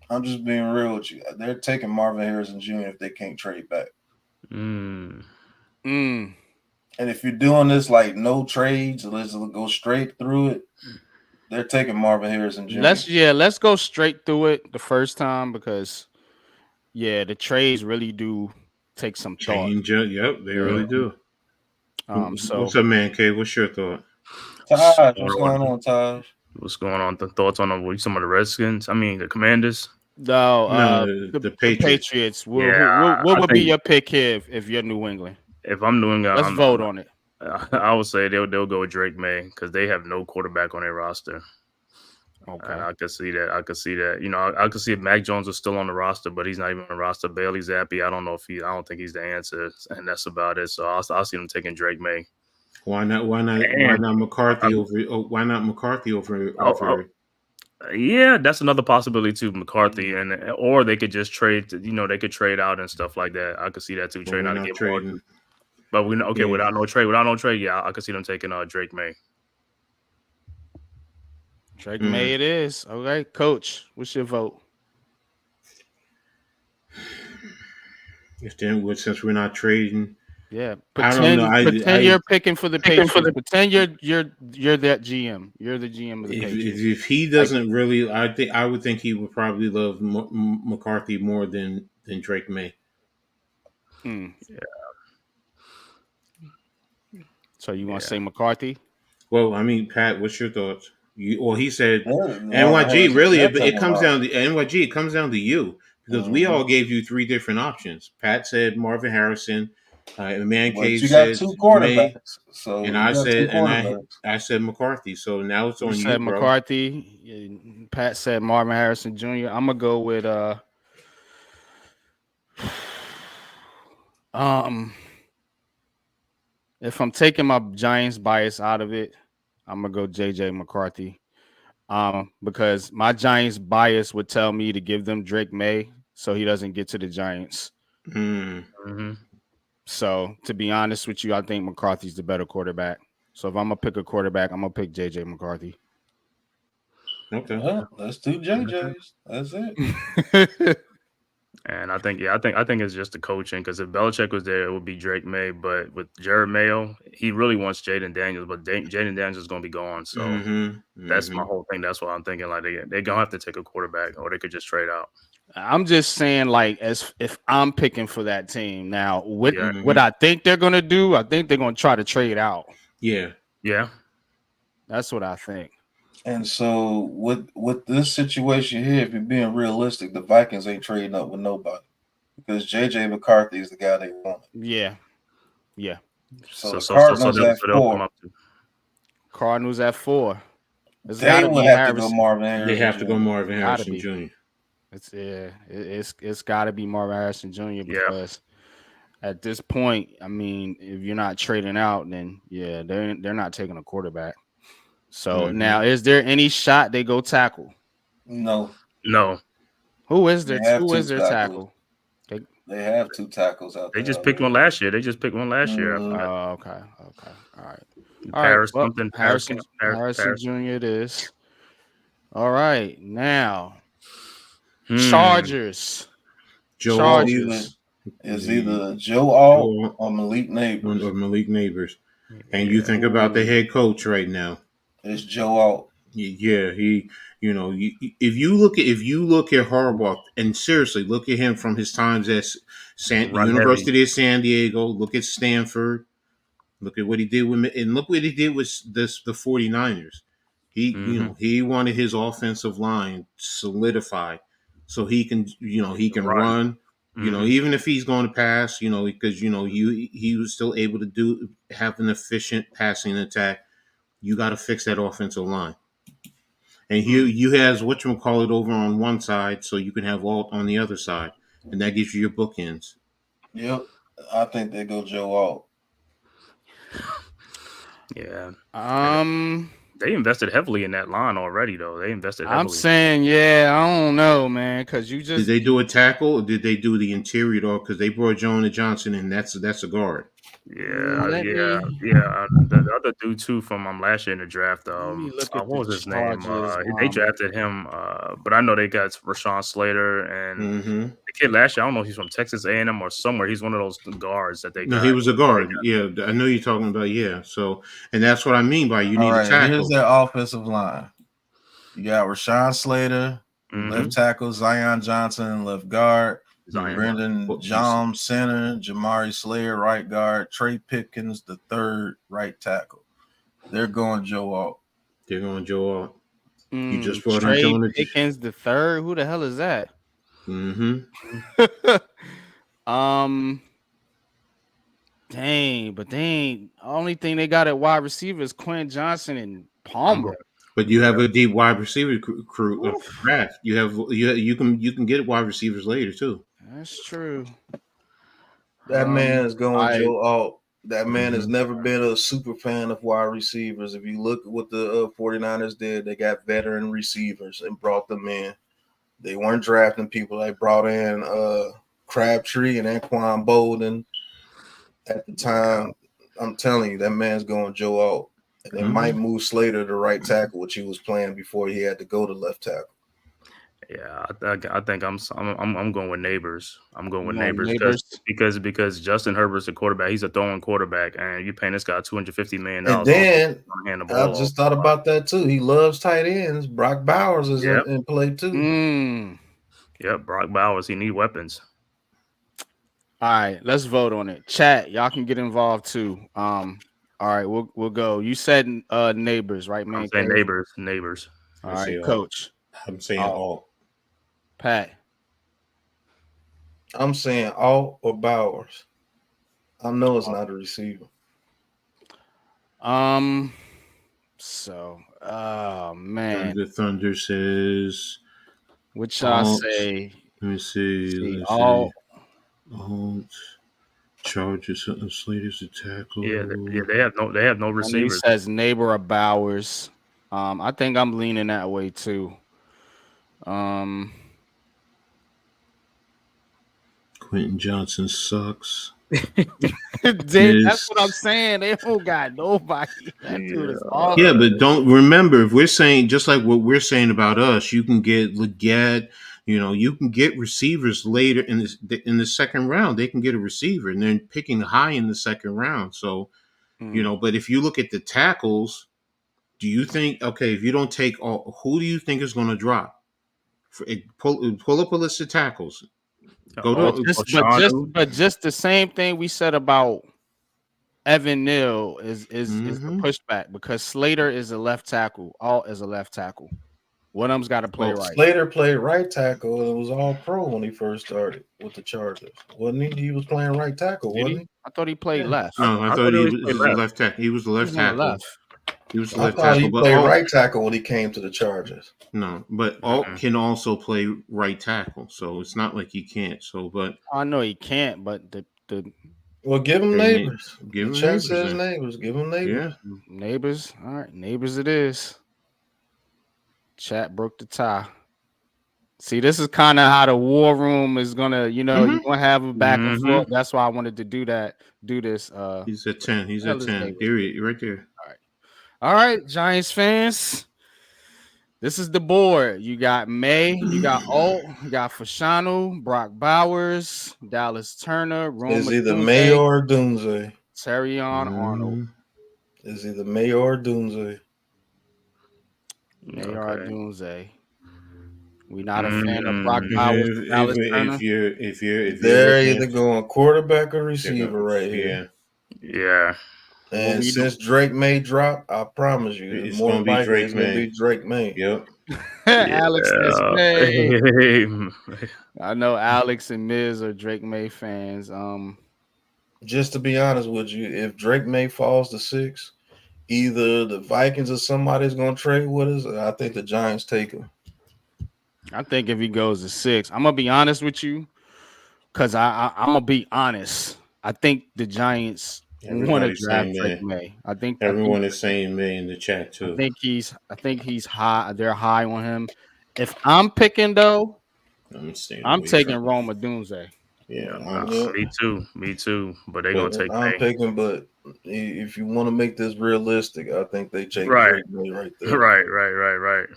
I'm just being real with you. They're taking Marvin Harrison Jr. if they can't trade back. Mm. Mm. And if you're doing this like no trades, let's go straight through it. They're taking Marvin Harrison Jr. Let's go straight through it the first time because the trades really do take some thought. Change it. Yep, they Yeah. really do. So What's up, man? K, what's your thought? What's Taj, going what's going on? on, Taj? What's going on? The thoughts on some of the Redskins? I mean, the Commanders. no, No, the the the Patriots. Patriots. Yeah, What I would be think your pick here if you're New England? if I'm doing, Let's vote on it. I would say they'll go with Drake May because they have no quarterback on their roster, and Okay. I could see that. I could see that. I could see if Mac Jones was still on the roster, but he's not even on the roster. Bailey Zappi, I don't know if he. I don't think he's the answer, and that's about it. So I'll see them taking Drake May. Why not? Why not? Why And not I, McCarthy over? Oh, why not McCarthy over? I, Over? Yeah, that's another possibility too, McCarthy, Mm. and or they could just trade. They could trade out and stuff like that. I could see that too, But trading we're out to not get more. trading. But we know, okay, Yeah. without no trade, yeah, I could see them taking Drake May. Drake Mm. May it is. Okay, Coach, what's your vote? Since we're not trading, Yeah, I don't know. pretend you're picking for the Patriots. Pretend you're that GM. You're the GM of the Patriots. If he doesn't really, I would think he would probably love McCarthy more than Drake May. Yeah. So you want to say McCarthy? Well, I mean, Pat, what's your thoughts? He said Marvin NYG. Harrison Really, Jr. it comes down to NYG. It comes down to you because we all gave you 3 different options. Pat said Marvin Harrison. Man But Cave you got said 2 May, quarterbacks, so and you I got 2 said quarterbacks. I said McCarthy. So now it's You on said you, bro. McCarthy. Pat said Marvin Harrison Jr. I'm gonna go with if I'm taking my Giants bias out of it, I'm gonna go JJ McCarthy. Because my Giants bias would tell me to give them Drake May so he doesn't get to the Giants. Mm-hmm. So to be honest with you, I think McCarthy's the better quarterback. So if I'm gonna pick a quarterback, I'm gonna pick JJ McCarthy. Okay. Well, that's 2 JJs. That's it. And I think it's just the coaching because if Belichick was there, it would be Drake May. But with Jared Mayo, he really wants Jaden Daniels, but Jaden Daniels is going to be gone. So that's my whole thing. That's why I'm thinking like they're gonna have to take a quarterback, or they could just trade out. I'm just saying, like, as if I'm picking for that team now, what Mhm. I think they're gonna do, I think they're gonna try to trade out. Yeah. That's what I think. And so with this situation here, if you're being realistic, the Vikings ain't trading up with nobody because JJ McCarthy is the guy they want. Yeah. So So the Cardinals they'll at come 4. up to. Cardinals at 4. It's They gotta will be have to go Harrison. Marvin Harrison. They have to go Jr. Marvin Gotta Harrison be. Jr. It's gotta be Marvin Harrison Jr. because at this point, I mean, if you're not trading out, then yeah, they're not taking a quarterback. So now, is there any shot they go tackle? No. Who is They their have who 2 is their tackles. tackle? They have 2 tackles out They there. just picked one last year. Mhm. Oh, okay. All right. Paris Well, something. Harrison Paris. Jr. It is. All right. Now, Hmm. Chargers. Joe Chargers. It's either Joe Alt or Malik Neighbors. Or Malik Neighbors. And you think about the head coach right now. It's Joe Alt. Yeah, he. You know, if you look at Harbaugh, and seriously look at him from his times at University of San Diego. Look at Stanford. Look at what he did with, and look what he did with the 49ers. He wanted his offensive line solidified so he can run. Even if he's going to pass, because he was still able to have an efficient passing attack. You got to fix that offensive line. And you has whatchamacallit over on one side, so you can have Alt on the other side, and that gives you your bookends. Yep, I think they go Joe Alt. Yeah. They invested heavily in that line already, though. They invested heavily. I'm saying, I don't know, man, because you just did they do a tackle or did they do the interior though? Because they brought Jonah Johnson in. That's a guard. The other dude too from last year in the draft. What was his name? They drafted him, but I know they got Rashawn Slater and the kid last year. I don't know if he's from Texas A&M or somewhere. He's one of those guards that they got. No, he was a guard. Yeah, I know you're talking about. Yeah, so and that's what I mean by you need a tackle. Here's their offensive line. You got Rashawn Slater, left tackle, Zion Johnson, left guard. Brendan John center, Jamari Slayer right guard, Trey Pipkins the third right tackle. They're going Joe Alt. You just brought Trey in Jonah Pipkins the third. Who the hell is that? Dang, but they ain't. Only thing they got at wide receiver is Quinn Johnson and Palmer. But you have a deep wide receiver crew draft. You can get wide receivers later too. That's true. That man is going Joe Alt. That man has never been a super fan of wide receivers. If you look at what the 49ers did, they got veteran receivers and brought them in. They weren't drafting people. They brought in Crabtree and Anquan Bolden at the time. I'm telling you, that man's going Joe Alt. And they might move Slater to right tackle, which he was playing before he had to go to left tackle. Yeah, I think I'm going with Neighbors. I'm going with You want Neighbors Neighbors? because Justin Herbert's a quarterback. He's a throwing quarterback, and you're paying this guy $250 million And on then hand the I ball off. just thought about that too. He loves tight ends. Brock Bowers is Yep. in play too. Yep, Brock Bowers. He need weapons. All right, let's vote on it. Chat, y'all can get involved too. All right, we'll go. You said Neighbors, right, man? I'm saying Neighbors. All I right, say Coach. I'm saying all. Pat. I'm saying all or Bowers. I know it's not a receiver. So, oh man, The Thunder says. what y'all say? Let me see. All. Chargers Slater's a tackle. Yeah, they have no And he receivers. says Neighbor or Bowers. I think I'm leaning that way too. Quentin Johnson sucks. Dave, that's what I'm saying. They don't got nobody. That dude is awesome. Yeah, but don't remember, if we're saying just like what we're saying about us, you can get Leggett. You can get receivers later in the second round. They can get a receiver, and they're picking high in the second round. So, but if you look at the tackles, do you think if you don't take all, who do you think is going to drop? Pull up a list of tackles. But just the same thing we said about Evan Neal is the pushback because Slater is a left tackle. Alt is a left tackle. One of them's got to play right. Slater played right tackle. It was all pro when he first started with the Chargers, wasn't he? He was playing right tackle, wasn't he? I thought he played left. No, I thought he was the left tackle. He was the left tackle. He was the left tackle. He played right tackle when he came to the Chargers. No, but Alt can also play right tackle, so it's not like he can't. But I know he can't, but the well, give him Neighbors. Give him Neighbors. Says Neighbors. Give him Neighbors. Yeah, Neighbors. All right, Neighbors. It is. Chat broke the tie. See, this is kind of how the war room is gonna, you're gonna have a back and forth. That's why I wanted to do this. He's at 10. He's at 10. There, right there. All right, Giants fans. This is the board. You got May, you got Alt, you got Fashanu, Brock Bowers, Dallas Turner, Rome. Is either May or Dunze. Terrion Arnold. Is either May or Dunze. May or Dunze. We're not a fan of Brock Bowers. If they're either going quarterback or receiver right here. Yeah. And since Drake May dropped, I promise you, it's more likely it's going to be Drake May. Yep. Alex is May. I know Alex and Miz are Drake May fans. Just to be honest with you, if Drake May falls to 6, either the Vikings or somebody's going to trade with us, or I think the Giants take him. I think if he goes to 6, I'm going to be honest with you, because I'm going to be honest. I think the Giants want to draft Drake May. I think everyone is saying May in the chat too. I think he's high. They're high on him. If I'm picking though, I'm taking Rome Odunze. Yeah, me too. But they're gonna take. I'm picking, but if you want to make this realistic, I think they take Drake May right there. Right.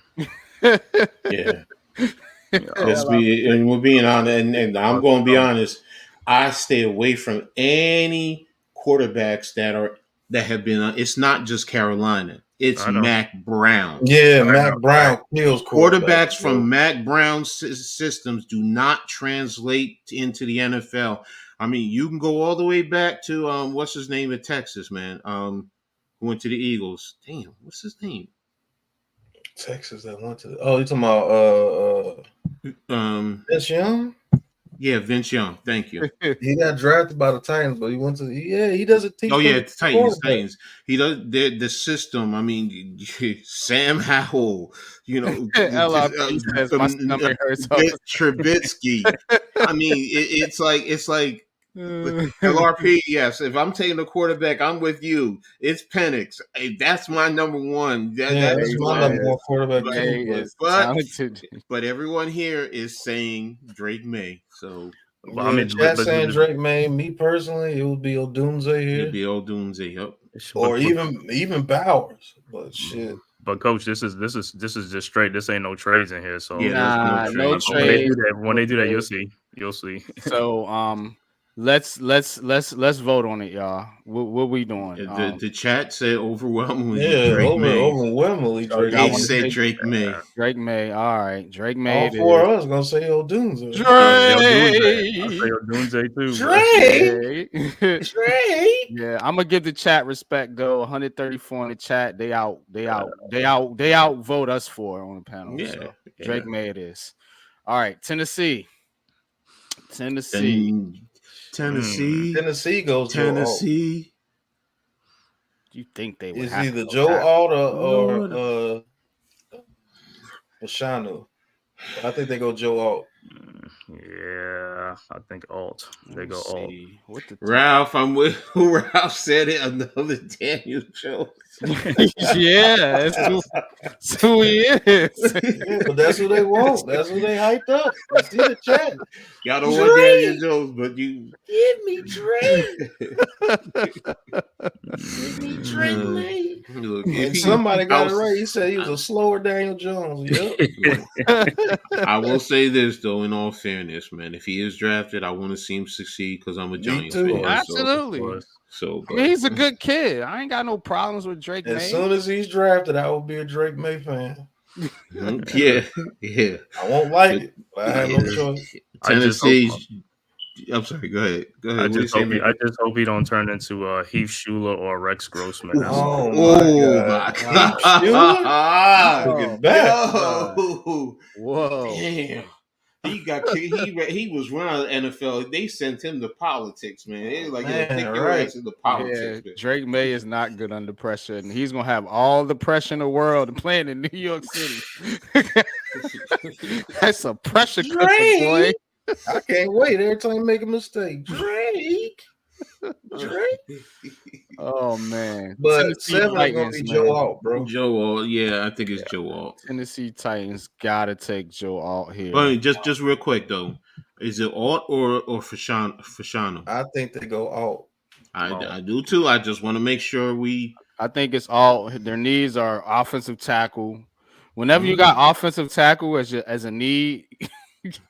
Yeah. We're being honest, and I'm going to be honest. I stay away from any quarterbacks that have been. It's not just Carolina. It's Mac Brown. Yeah, Mac Brown kills quarterbacks from Mac Brown's systems do not translate into the NFL. I mean, you can go all the way back to what's his name in Texas, man. Who went to the Eagles? Damn, what's his name? Texas that went to. You're talking about Vince Young. Yeah, Vince Young. Thank you. He got drafted by the Titans, but he went to. He doesn't teach. Oh yeah, Titans. He does the system. I mean, Sam Howell. Trubisky. I mean, it's like. LRP, yes. If I'm taking a quarterback, I'm with you. It's Penix. Hey, that's my number one. That's my number one quarterback. But everyone here is saying Drake May. So saying Drake May. Me personally, it would be Odunze here. It'd be Odunze. Yep. or even Bowers. But shit. But coach, this is just straight. This ain't no trades in here. So Nah, no When trade. they do that, you'll see. So let's vote on it, y'all. What we doing? The chat said overwhelmingly Yeah, May. overwhelmingly Drake. They said Drake May. Drake May. All right, Drake May. All four of us gonna say Odunze. Drake. I say Odunze too. Drake. Yeah, I'm gonna give the chat respect though. 134 in the chat. They outvote us for on the panel. Yeah, So Drake May it is. All right, Tennessee goes Tennessee. You think they would it's have either to Joe Alt or Fashanu. I think they go Joe Alt. Yeah, I think Alt. They go Alt. What the Ralph, I'm with who Ralph said it. Another Daniel Jones. Yeah, that's who he is. Yeah, but that's who they want. That's who they hyped up. I see the chat. Y'all don't want Daniel Jones, but you give me Drake. Give me Drake, man. Look, And somebody got it right. He said he was a slower Daniel Jones. Yep. I will say this though, in all fairness, man, if he is drafted, I want to see him succeed because I'm a Giants fan. Absolutely. So I mean, he's a good kid. I ain't got no problems with Drake May. As soon as he's drafted, I will be a Drake May fan. Yeah. I won't like it, but I have no choice. Tennessee. I'm sorry. Go ahead. I just hope he don't turn into Heath Schuler or Rex Grossman. That's my God! Look at that! Whoa! Damn. He was running the NFL. They sent him to politics, man. They like take your ass into politics. Yeah, Drake May is not good under pressure, and he's gonna have all the pressure in the world playing in New York City. That's a pressure cooker, boy. I can't wait every time you make a mistake. Drake. Oh man. But Tennessee 7 is gonna Titans, be Joe Alt, bro. Joe Alt, yeah, I think it's Joe Alt. Tennessee Titans gotta take Joe Alt here. But just real quick though, is it Alt or Fashanu? I think they go Alt. I do too. I just want to make sure I think it's all their needs are offensive tackle. Whenever you got offensive tackle as a need,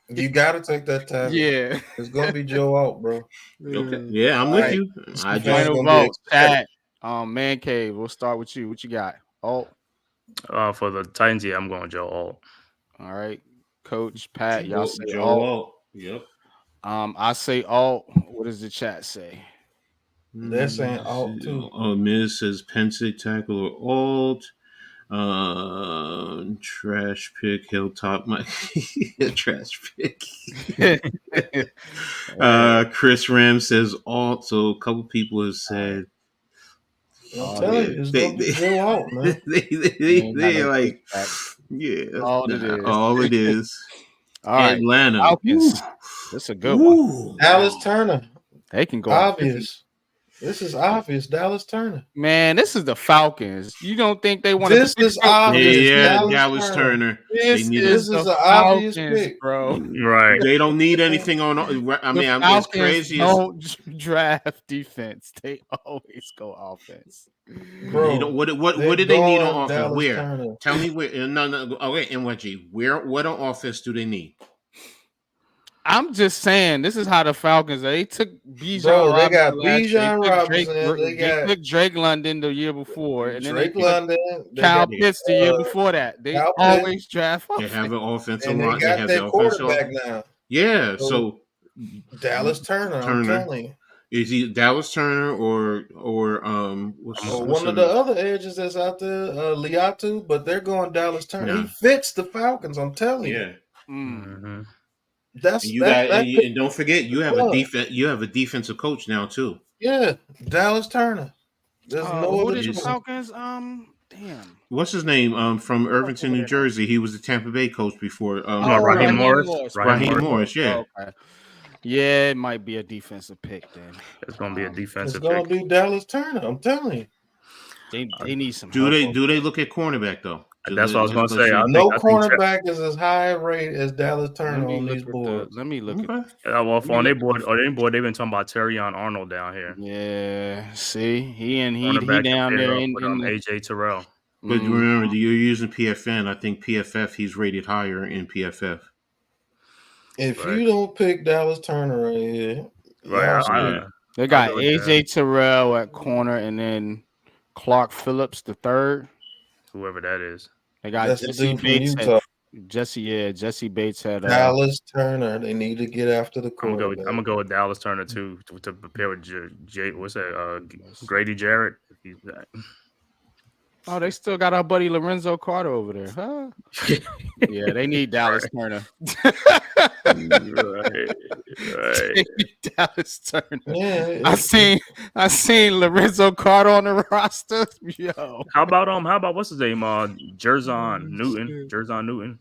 you gotta take that tackle. Yeah, it's gonna be Joe Alt, bro. Okay, yeah, I'm with you. I final vote. Chat, Man Cave. We'll start with you. What you got? Alt. For the Titans, yeah, I'm going Joe Alt. All right, Coach Pat. Y'all say Joe Alt. Yep. I say Alt. What does the chat say? They're saying Alt too. Miz says Pensick tackle or Alt. Trash pick, Hilltop, my trash pick. Chris Ram says Alt. So a couple people have said. I'm telling you, it's gonna be Joe Alt, man. They like, yeah, all it is. All right, Atlanta. Falcons. That's a good one. Dallas Turner. They can go obvious. This is obvious. Dallas Turner. Man, this is the Falcons. You don't think they want to? This is obvious. Yeah, Dallas Turner. This is an obvious pick, bro. Right. They don't need anything on. I mean, it's crazy. Don't draft defense. They always go offense. Bro, what do they need on offense? Dallas where? Turner. Tell me where. No. Okay, NYG. What on offense do they need? I'm just saying, this is how the Falcons. They took Bijan. Bro, they got Bijan Robinson. They took Drake London the year before, and then Drake London, Kyle Pitts the year before that. They always draft. They have an offensive line. They got their quarterback now. Yeah, so Dallas Turner. I'm telling you. Is he Dallas Turner or what's one of the other edges that's out there, Liatu? But they're going Dallas Turner. He fits the Falcons. I'm telling you. Mm-hmm. And don't forget you have a defensive coach now too. Yeah, Dallas Turner. There's no who other did the Falcons? Damn. What's his name? From Irvington, New Jersey. He was the Tampa Bay coach before. Raheem Morris. Raheem Morris. Yeah. Okay. Yeah, it might be a defensive pick then. It's gonna be a defensive pick. It's gonna be Dallas Turner. I'm telling you. They need some Do help. they look at cornerback though? That's what I was gonna say. No cornerback is as high rate as Dallas Turner on these boards. Let me look at well, on their board, they've been talking about Terrion Arnold down here. Yeah, see, he Cornerback down there in AJ Terrell. But remember, you're using PFN. I think PFF, he's rated higher in PFF. If you don't pick Dallas Turner right here, they got AJ Terrell at corner, and then Clark Phillips the third. Whoever that is. They got Jesse Bates. Jesse Bates had Dallas Turner. They need to get after the quarterback. I'm gonna go with Dallas Turner too to prepare with what's that? Grady Jarrett. Oh, they still got our buddy Lorenzo Carter over there, huh? Yeah, they need Dallas Turner. right. Dallas Turner. Yeah, I seen Lorenzo Carter on the roster. Yo, how about what's his name? Jerzon Newton.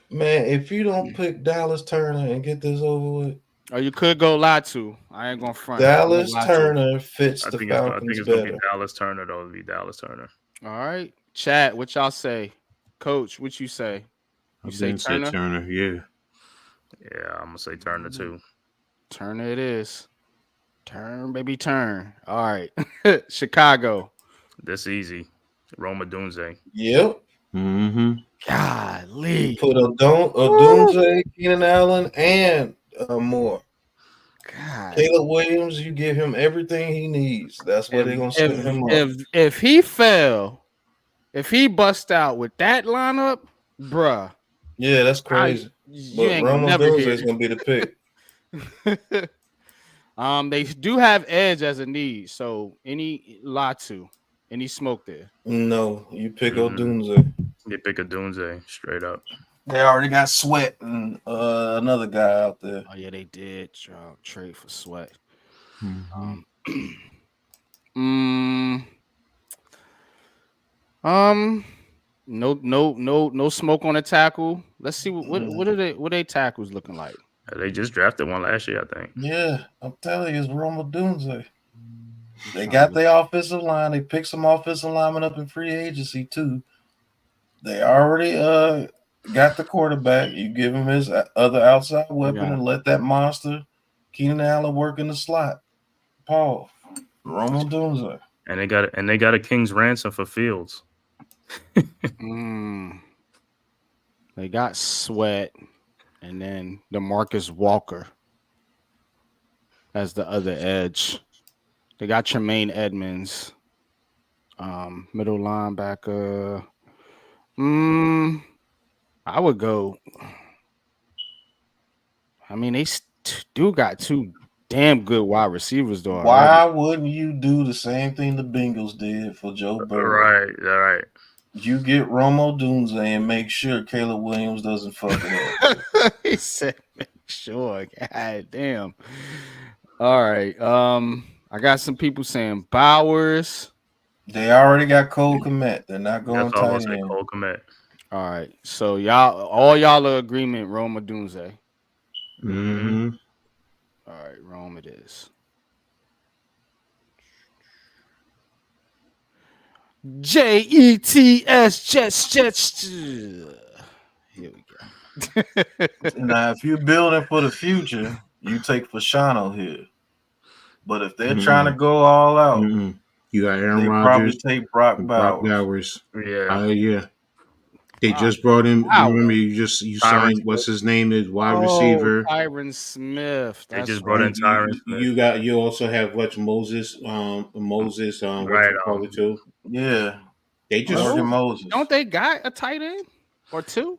Man, if you don't pick Dallas Turner and get this over with. Oh, you could go Latu. I ain't gonna front. Dallas Turner fits the Falcons better. I think it's gonna be Dallas Turner though. It'll be Dallas Turner. All right, chat. What y'all say, Coach? What you say? You say Turner? Turner, yeah. Yeah, I'm gonna say Turner too. Turner it is. Turn, baby, turn. All right, Chicago. This easy. Rome Odunze. Yep. Mm-hmm. Golly. Put Odunze, Keenan Allen, and Moore. God. Caleb Williams, you give him everything he needs. That's what they're gonna set him up. If he fell, if he bust out with that lineup, bruh. Yeah, that's crazy. But Rome Odunze is gonna be the pick. They do have edge as a need, so any Latu, any smoke there. No, you pick Odunze. You pick Odunze straight up. They already got Sweat and another guy out there. Oh yeah, they did trade for Sweat. Mm-hmm. No smoke on the tackle. Let's see what are they tackles looking like. They just drafted one last year, I think. Yeah, I'm telling you, it's Rome Odunze. They got their offensive line. They picked some offensive linemen up in free agency too. They already got the quarterback. You give him his other outside weapon and let that monster Keenan Allen work in the slot. Paul, Rome Odunze. And they got a king's ransom for Fields. They got Sweat, and then DeMarcus Walker as the other edge. They got Tremaine Edmonds, middle linebacker. I would go. I mean, they do got two damn good wide receivers, though. Why wouldn't you do the same thing the Bengals did for Joe Burrow? Right. You get Rome Odunze and make sure Caleb Williams doesn't fuck it up. He said, make sure. God damn. All right. I got some people saying Bowers. They already got Cole Kmet. They're not going tight end. Cole Kmet. All right. So y'all are agreement, Rome Odunze. Mm-hmm. All right, Rome it is. Jets. Here we go. Now, if you're building for the future, you take Fashano here. But if they're trying to go all out, you got Aaron Rodgers. Probably take Brock Bowers. Yeah. They just brought in. Remember, you signed. What's his name? Is wide receiver Tyron Smith. They just brought in Tyron Smith. You also have Moses. What you call it too? Yeah, they just Moses. Don't they got a tight end or two?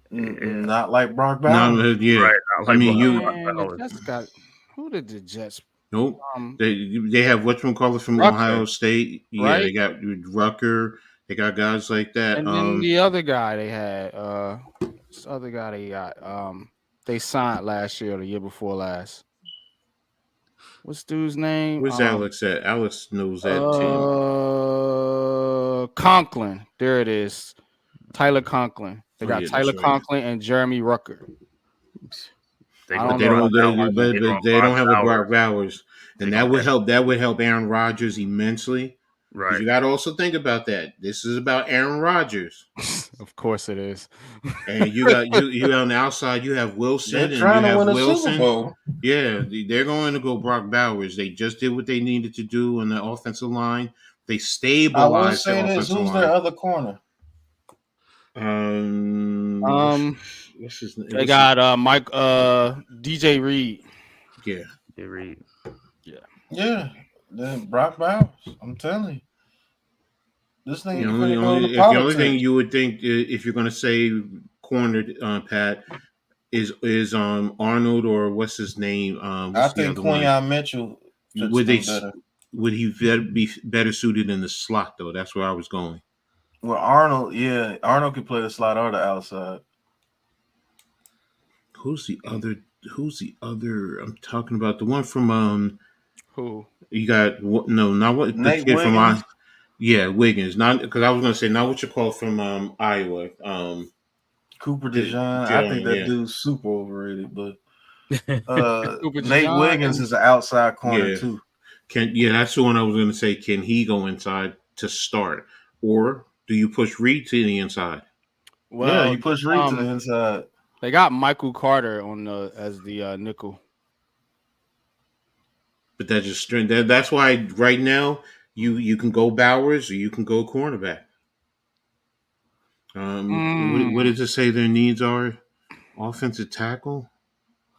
Not like Brock Bowers. No, yeah. Right. I mean, who did the Jets? Nope. They have whatchamacallit from Rucker, Ohio State. Yeah, right? They got Rucker. They got guys like that. And then the other guy they had, this other guy they got, they signed last year or the year before last. What's dude's name? Where's Alex at? Alex knows that team. Conklin. There it is. Tyler Conklin. They got Tyler Conklin and Jeremy Rucker. They don't have a Brock Bowers, and that would help. That would help Aaron Rodgers immensely. Because you got to also think about that. This is about Aaron Rodgers. Of course it is. And you got you on the outside. You have Wilson, They're and you trying to have win a Super Wilson. Bowl. Yeah, they're going to go Brock Bowers. They just did what they needed to do on the offensive line. They I will stabilized say the this: offensive who's line. their other corner? What's his name? They got Mike DJ Reed. Yeah. DJ Reed. Yeah, then Brock Bowers. I'm telling you, this thing The finna go only to the only politics. thing you would think if you're going to say cornered, Pat, is Arnold or what's his name? I What's the think other one? Quinyon Mitchell fits Would them they? better. Would he be better suited in the slot though? That's where I was going. Well, Arnold, yeah, Arnold can play the slot or the outside. Who's the other? Who's the other? I'm talking about the one from Who? You got no, not what the Nate kid from Wiggins. Yeah, Wiggins. Not because I was going to say not what you call from Iowa. Cooper DeJean. I think that dude's super overrated, but Nate Wiggins is an outside corner too. That's the one I was going to say. Can he go inside to start, or do you push Reed to the inside? Well, you push Reed to the inside. They got Michael Carter on as the nickel. But that's just that's why right now you can go Bowers or you can go cornerback. What does it say their needs are? Offensive tackle,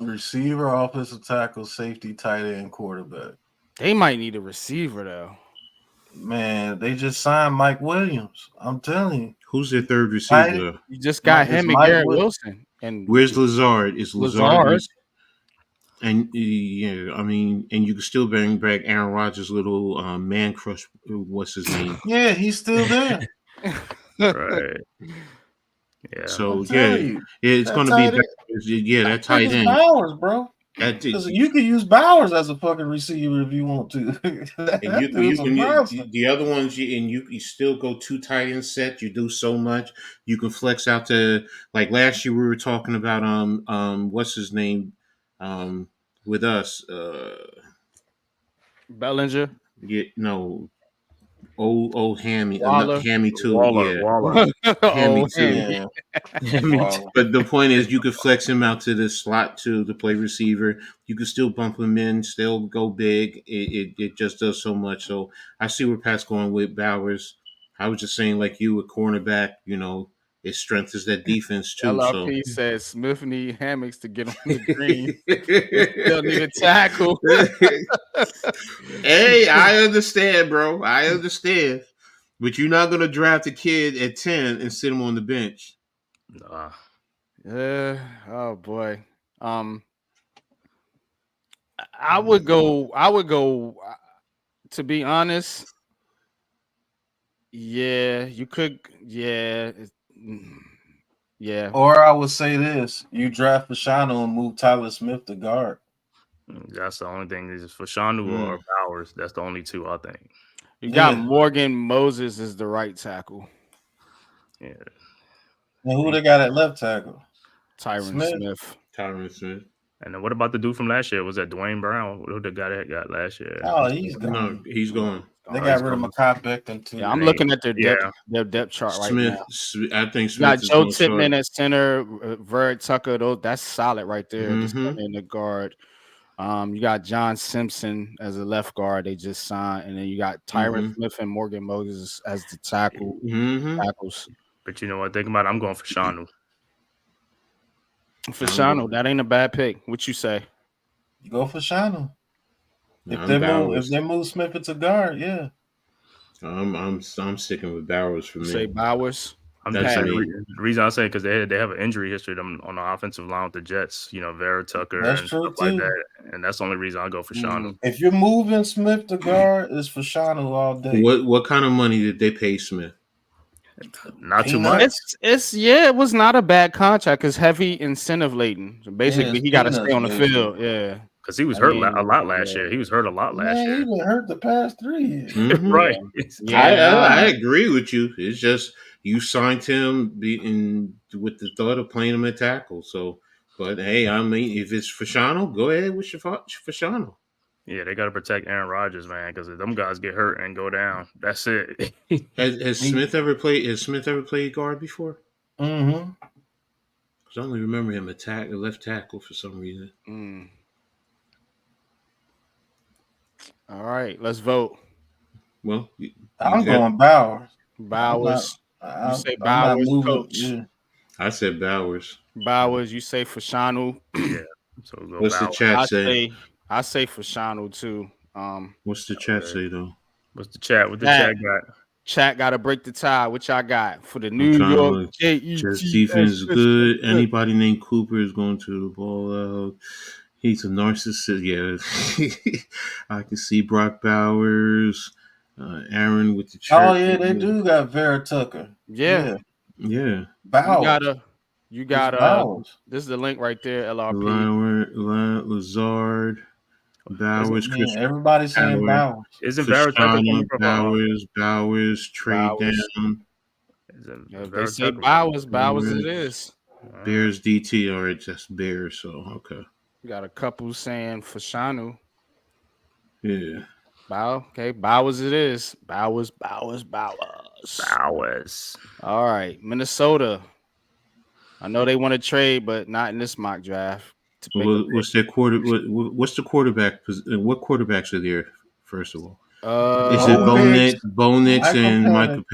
receiver, offensive tackle, safety, tight end, quarterback. They might need a receiver though. Man, they just signed Mike Williams. I'm telling you. Who's their third receiver? You just got him and Garrett Wilson. And where's Lazard? Is Lazard? And yeah, I mean, and you can still bring back Aaron Rodgers' little man crush. What's his name? Yeah, he's still there. Right. Yeah. So it's going to be that tight end. Bowers, bro. You can use Bowers as a fucking receiver if you want to. The other ones, you still go 2 tight end sets. You do so much. You can flex out to like last year we were talking about what's his name with us Bellinger. Yeah, no. Old Hammy, Waller. Hammy too. Waller. Hammy too. But the point is, you could flex him out to the slot too to play receiver. You could still bump him in, still go big. It just does so much. So I see where Pat's going with Bowers. I was just saying, like you, a cornerback, it strengthens that defense too. LRP says Smith need hammocks to get on the green. Still need a tackle. Hey, I understand, bro. I understand. But you're not gonna draft a kid at 10 and sit him on the bench. Yeah. Oh boy. I would go. To be honest. Yeah, you could. Yeah. Yeah. Or I would say this: you draft Fashanu and move Tyler Smith to guard. That's the only thing is Fashanu or Bowers. That's the only two I think. You got Morgan Moses as the right tackle. Yeah. And who they got at left tackle? Tyron Smith. Tyron Smith. And then what about the dude from last year? Was that Dwayne Brown? Who the guy that got last year? Oh, he's gone. No, he's gone. They got rid of Mekhi Becton too. Yeah, I'm looking at their depth chart right now. I think Smith got Joe Tippmann at center, Verd Tucker. That's solid right there. Just in the guard. You got John Simpson as a left guard. They just signed, and then you got Tyron Smith and Morgan Moses as the tackles. But you know what? Think about it. I'm going for Fashanu. Fashanu, that ain't a bad pick. What you say? You go for Fashanu. If they move Smith into guard, yeah. I'm sticking with Bowers for me. Say Bowers. The reason I say because they have an injury history on the offensive line with the Jets. Vera Tucker and stuff like that, and that's the only reason I go for Fashanu. If you're moving Smith to guard, it's Fashanu all day. What kind of money did they pay Smith? Not too much. It was not a bad contract. It's heavy incentive laden. So basically, he got to stay on the field. Yeah. Because he was hurt a lot last year. He was hurt a lot last year. He's been hurt the past 3 years. Right. I agree with you. It's just you signed him with the thought of playing him at tackle. So, but hey, I mean, if it's Fashanu, go ahead with Fashanu. Yeah, they got to protect Aaron Rodgers, man, because if them guys get hurt and go down, that's it. Has Smith ever played? Has Smith ever played guard before? Mm-hmm. Because I only remember him a left tackle for some reason. All right, let's vote. Well, I'm going Bowers. Bowers. You say I'm not Bowers, moving. coach. Yeah. I said Bowers. Bowers. You say Fashanu. Yeah. So we'll go What's the Bowers. chat say? I say Fashanu too. What's the chat say though? What's the chat? What the chat got? Chat got to break the tie. What y'all got for the I'm New trying to York look. Jets? Jets defense is good. Anybody named Cooper is going to the ball out. He's a narcissist. Yeah, I can see Brock Bowers, Aaron with the church. Oh yeah, they do got Vera Tucker. Yeah. Bowers. You got Bowers. This is the link right there. LRP. Lazard. Bowers, Chris. Everybody's saying Bowers. Isn't Vera Tucker Bowers, trade down. If they say Bowers it is. Bears DT or just Bears, so okay. We got a couple saying Fashanu. Yeah. Bowers it is. Bowers. All right, Minnesota. I know they want to trade, but not in this mock draft. What's their quarter? What's the quarterback? What quarterbacks are there? First of all, is it Bo Nix and Michael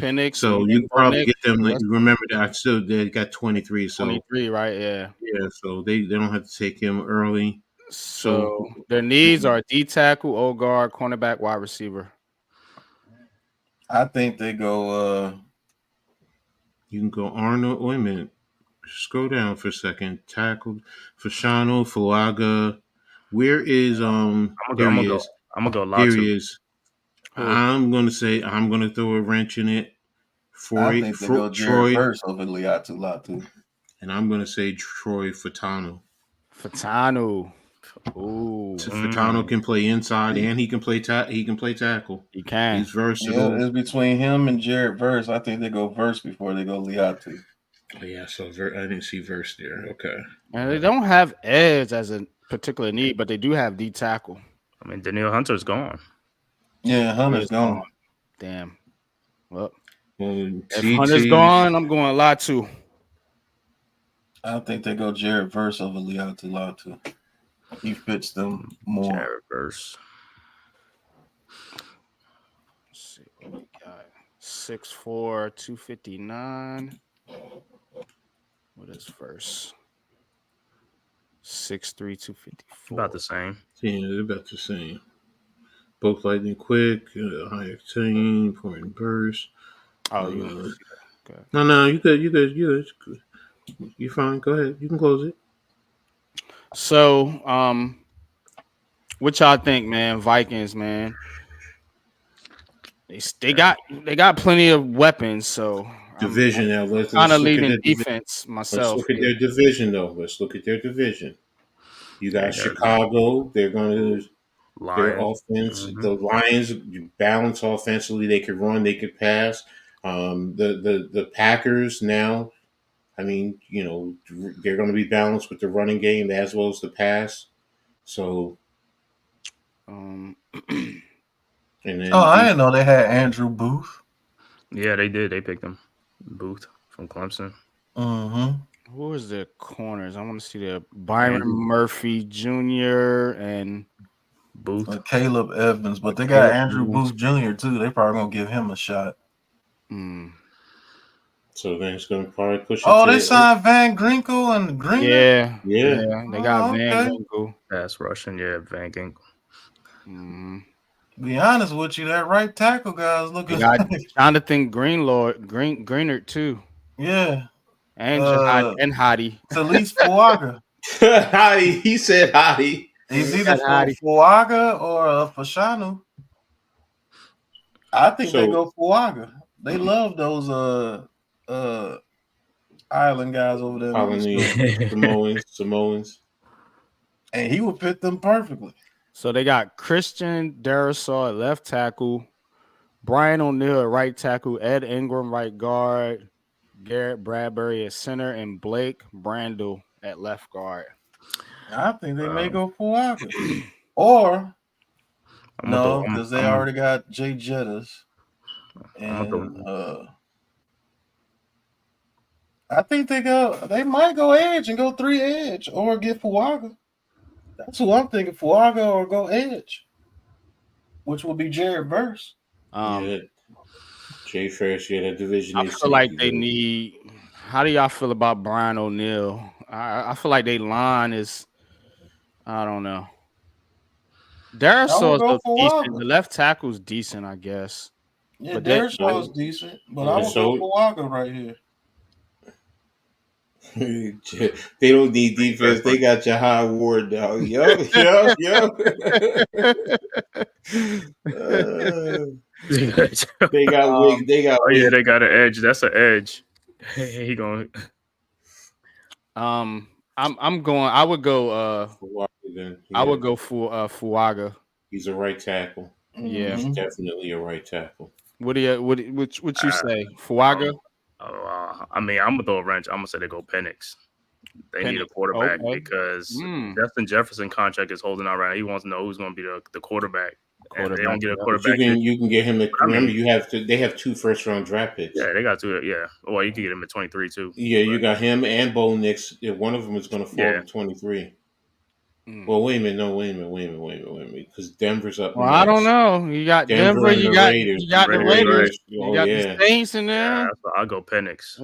Penix? So you can probably get them. Remember that they got 23. So 23, right? Yeah. Yeah. So they don't have to take him early. So their needs are D tackle, O guard, cornerback, wide receiver. I think they go. You can go Arnold. Wait a minute. Scroll down for a second. Tackle Fashano, Fuaga. Where is I'm gonna go Latu. Here he is. I'm gonna throw a wrench in it for I think they go Troy Verse over Latu. And I'm gonna say Troy Fatano. Ooh. Fatano can play inside and he can play tackle. He can. He's versatile. Yeah, it's between him and Jared Verse. I think they go Verse before they go Liatu. Oh, yeah, so I didn't see Verse there. Okay. And they don't have edge as a particular need, but they do have D tackle. I mean, Danielle Hunter's gone. Yeah, Hunter's gone. Damn. Well, if Hunter's gone, I'm going Latu. I think they go Jared Verse over Latu. He fits them more. Jared Verse. Let's see what we got. 6'4", 259. What is Verse? 6'3", 254. About the same. Yeah, they're about the same. Both lightning quick, high octane, important burst. Oh, you good. No, you good. You're fine. Go ahead. You can close it. So, what y'all think, man? Vikings, man. They got plenty of weapons. So division now. Let's kind of leading defense myself. Let's look at their division, though. You got Chicago. They're going to their offense. Mm-hmm. The Lions balance offensively. They could run. They could pass. The Packers now. I mean, they're going to be balanced with the running game as well as the pass. So, and then I didn't know they had Andrew Booth. Yeah, they did. They picked him, Booth from Clemson. Mm-hmm. Who is the corners? I want to see the Byron Murphy Jr. and Booth, Caleb Evans, but they got Andrew Booth Jr. too. They probably gonna give him a shot. So then it's gonna probably push. They signed Van Ginkel and Green. Yeah. They got Van Ginkel. Pass rushing, Van Ginkel. Be honest with you, that right tackle guy is looking. Jonathan Greenard too. Yeah, and Hottie. Talise Fuaga. Hottie, he said Hottie. He's either Fuaga or Fashanu. I think they go Fuaga. They love those island guys over there. Samoans. And he would fit them perfectly. So they got Christian Darrisaw at left tackle, Brian O'Neill at right tackle, Ed Ingram right guard, Garrett Bradbury at center, and Blake Brandel at left guard. I think they may go Fuaga. Or I'm no, because they already got Jay Jettas. And I think they might go edge and go 3 edge or get Fuaga. That's who I'm thinking, Fuaga or go edge, which will be Jared Verse. Yeah, Jay Ferris, that division. I feel like they need. How do y'all feel about Brian O'Neill? I feel like they line is. I don't know. Darrisaw's decent. The left tackle's decent, I guess. Yeah, Darrishaw's decent, but I would go Fuaga right here. They don't need defense. They got Jahai Ward now. Yup. They got Wig. They got. Oh yeah, they got an edge. That's an edge. He going. I'm going. I would go. Fuaga then. Yeah. I would go for Fuaga. He's a right tackle. Yeah, he's definitely a right tackle. What do you say, Fuaga? I mean, I'm gonna throw a wrench. I'm gonna say they go Penix. They need a quarterback because Justin Jefferson contract is holding out right now. He wants to know who's going to be the quarterback. And they don't get a quarterback. You can get him. Remember, they have 2 first-round draft picks. Yeah, they got 2. Yeah, well, you can get him at 23 too. Yeah, you got him and Bo Nix. One of them is going to fall to 23. Well, wait a minute. Because Denver's up. Well, next. I don't know. You got Denver. You got the Raiders. You got the Saints in there. Yeah, I'll go Penix.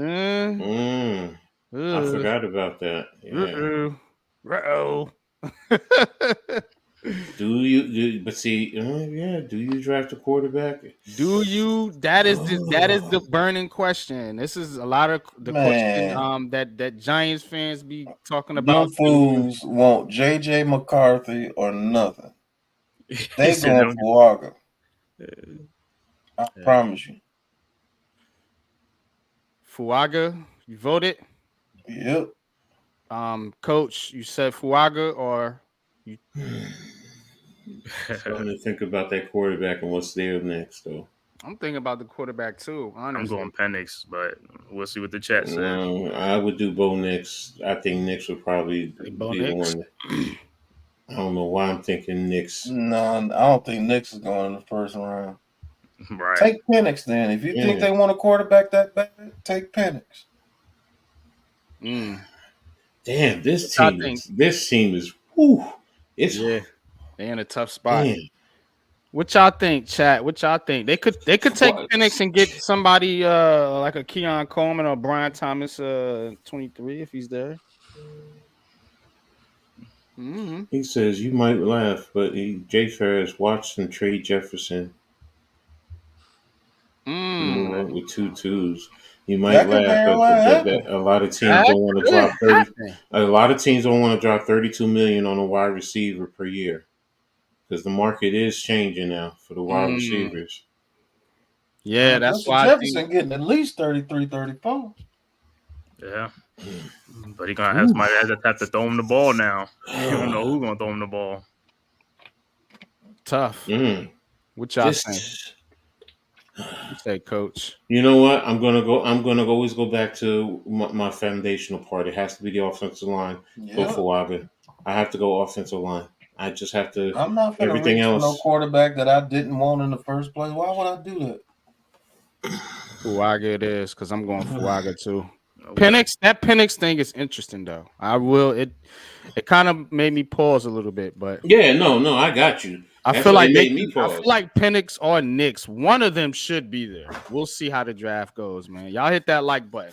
I forgot about that. Yeah. Do you draft a quarterback? Do you? That is the burning question. This is a lot of the question that Giants fans be talking about. Them fools want JJ McCarthy or nothing. They going for Fuaga. I promise you. Fuaga, you voted? Yep. Coach, you said Fuaga or you? Starting to think about that quarterback and what's there next, though. I'm thinking about the quarterback too. Honestly. I'm going Penix, but we'll see what the chat says. I would do Bo Nix. I think Nix would probably be the one. I don't know why I'm thinking Nix. No, I don't think Nix is going in the first round. Right. Take Penix then. If you think they want a quarterback that bad, take Penix. Damn, this team is. Whew, it's they're in a tough spot. Damn. What y'all think, chat? What y'all think? They could take Penix and get somebody like a Keon Coleman or Brian Thomas 23 if he's there. He says you might laugh, but Jay Ferris watched him trade Jefferson. With 2 twos. You might laugh, but a lot of teams don't want to drop 30. A lot of teams don't want to drop $32 million on a wide receiver per year. Because the market is changing now for the wide receivers. Yeah, that's why Jefferson getting at least 33, 34. Yeah. But he's going to have somebody that have to throw him the ball now. You don't know who's going to throw him the ball. Tough. What y'all think? You say, Coach. You know what? I'm gonna always go back to my foundational part. It has to be the offensive line. Go Fuaga. I have to go offensive line. I just have to. I'm not going to reach for no quarterback that I didn't want in the first place. Why would I do that? Fuaga it is, because I'm going Fuaga too. That Penix thing is interesting though. It kind of made me pause a little bit, but no, I got you. I feel like Penix or Nix, one of them should be there. We'll see how the draft goes, man. Y'all hit that like button.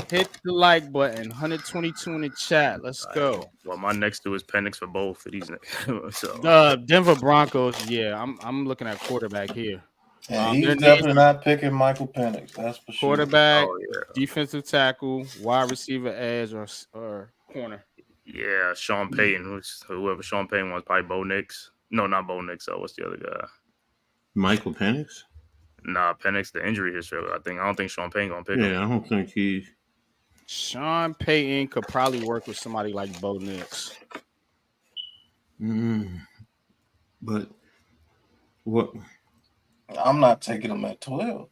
Hit the like button. 122 in the chat. Let's go. Well, my next two is Penix for both of these. So Denver Broncos. Yeah, I'm looking at quarterback here. Yeah, he's definitely not picking Michael Penix. That's for sure. Quarterback, defensive tackle, wide receiver, edge, or corner. Yeah, Sean Payton. Whoever Sean Payton was, probably Bo Nix. No, not Bo Nix. What's the other guy? Michael Penix. Nah, Penix, the injury history. I don't think Sean Payton gonna pick him. Yeah, I don't think he. Sean Payton could probably work with somebody like Bo Nix. But what? I'm not taking him at 12.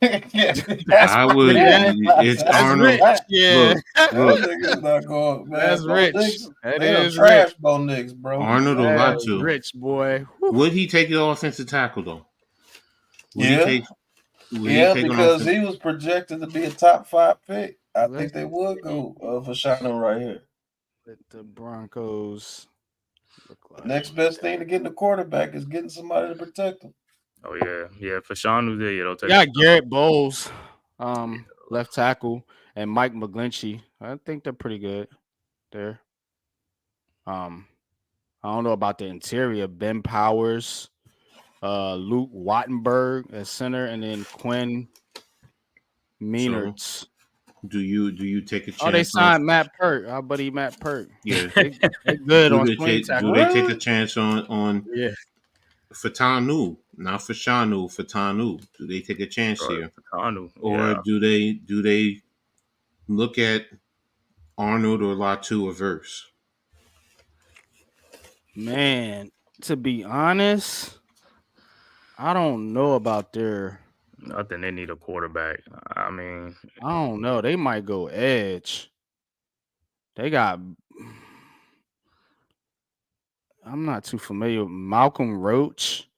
I would. It's Arnold. rich. Yeah, Look. Niggas not going, man. that's Bo rich. Nix, That they don't is trash rich. Bo Nix, bro. Arnold or That is Latu. rich, boy. Whew. Would he take the offensive tackle though? Would Yeah. he take? Would Yeah, he take because an he was projected to be a top 5 pick. I Let's think they would go for Shano right here. let the Broncos look like. Next best thing to getting a quarterback is getting somebody to protect him. Oh yeah. For Sean who's there, they'll take. Yeah, Garrett Bowles, left tackle, and Mike McGlinchey. I think they're pretty good there. I don't know about the interior. Ben Powers, Luke Wattenberg at center, and then Quinn Meinertz. Do you take a chance? Oh, they signed Matt Pert, our buddy Matt Pert. Yeah, they good on swing tackle. Do they take a chance on Yeah, Fatanu, not for Shanu, Fatanu? Do they take a chance here, or do they look at Arnold or Latu or Verse? Man, to be honest, I don't know about their. I think they need a quarterback. I mean, I don't know. They might go edge. They got. I'm not too familiar with Malcolm Roach,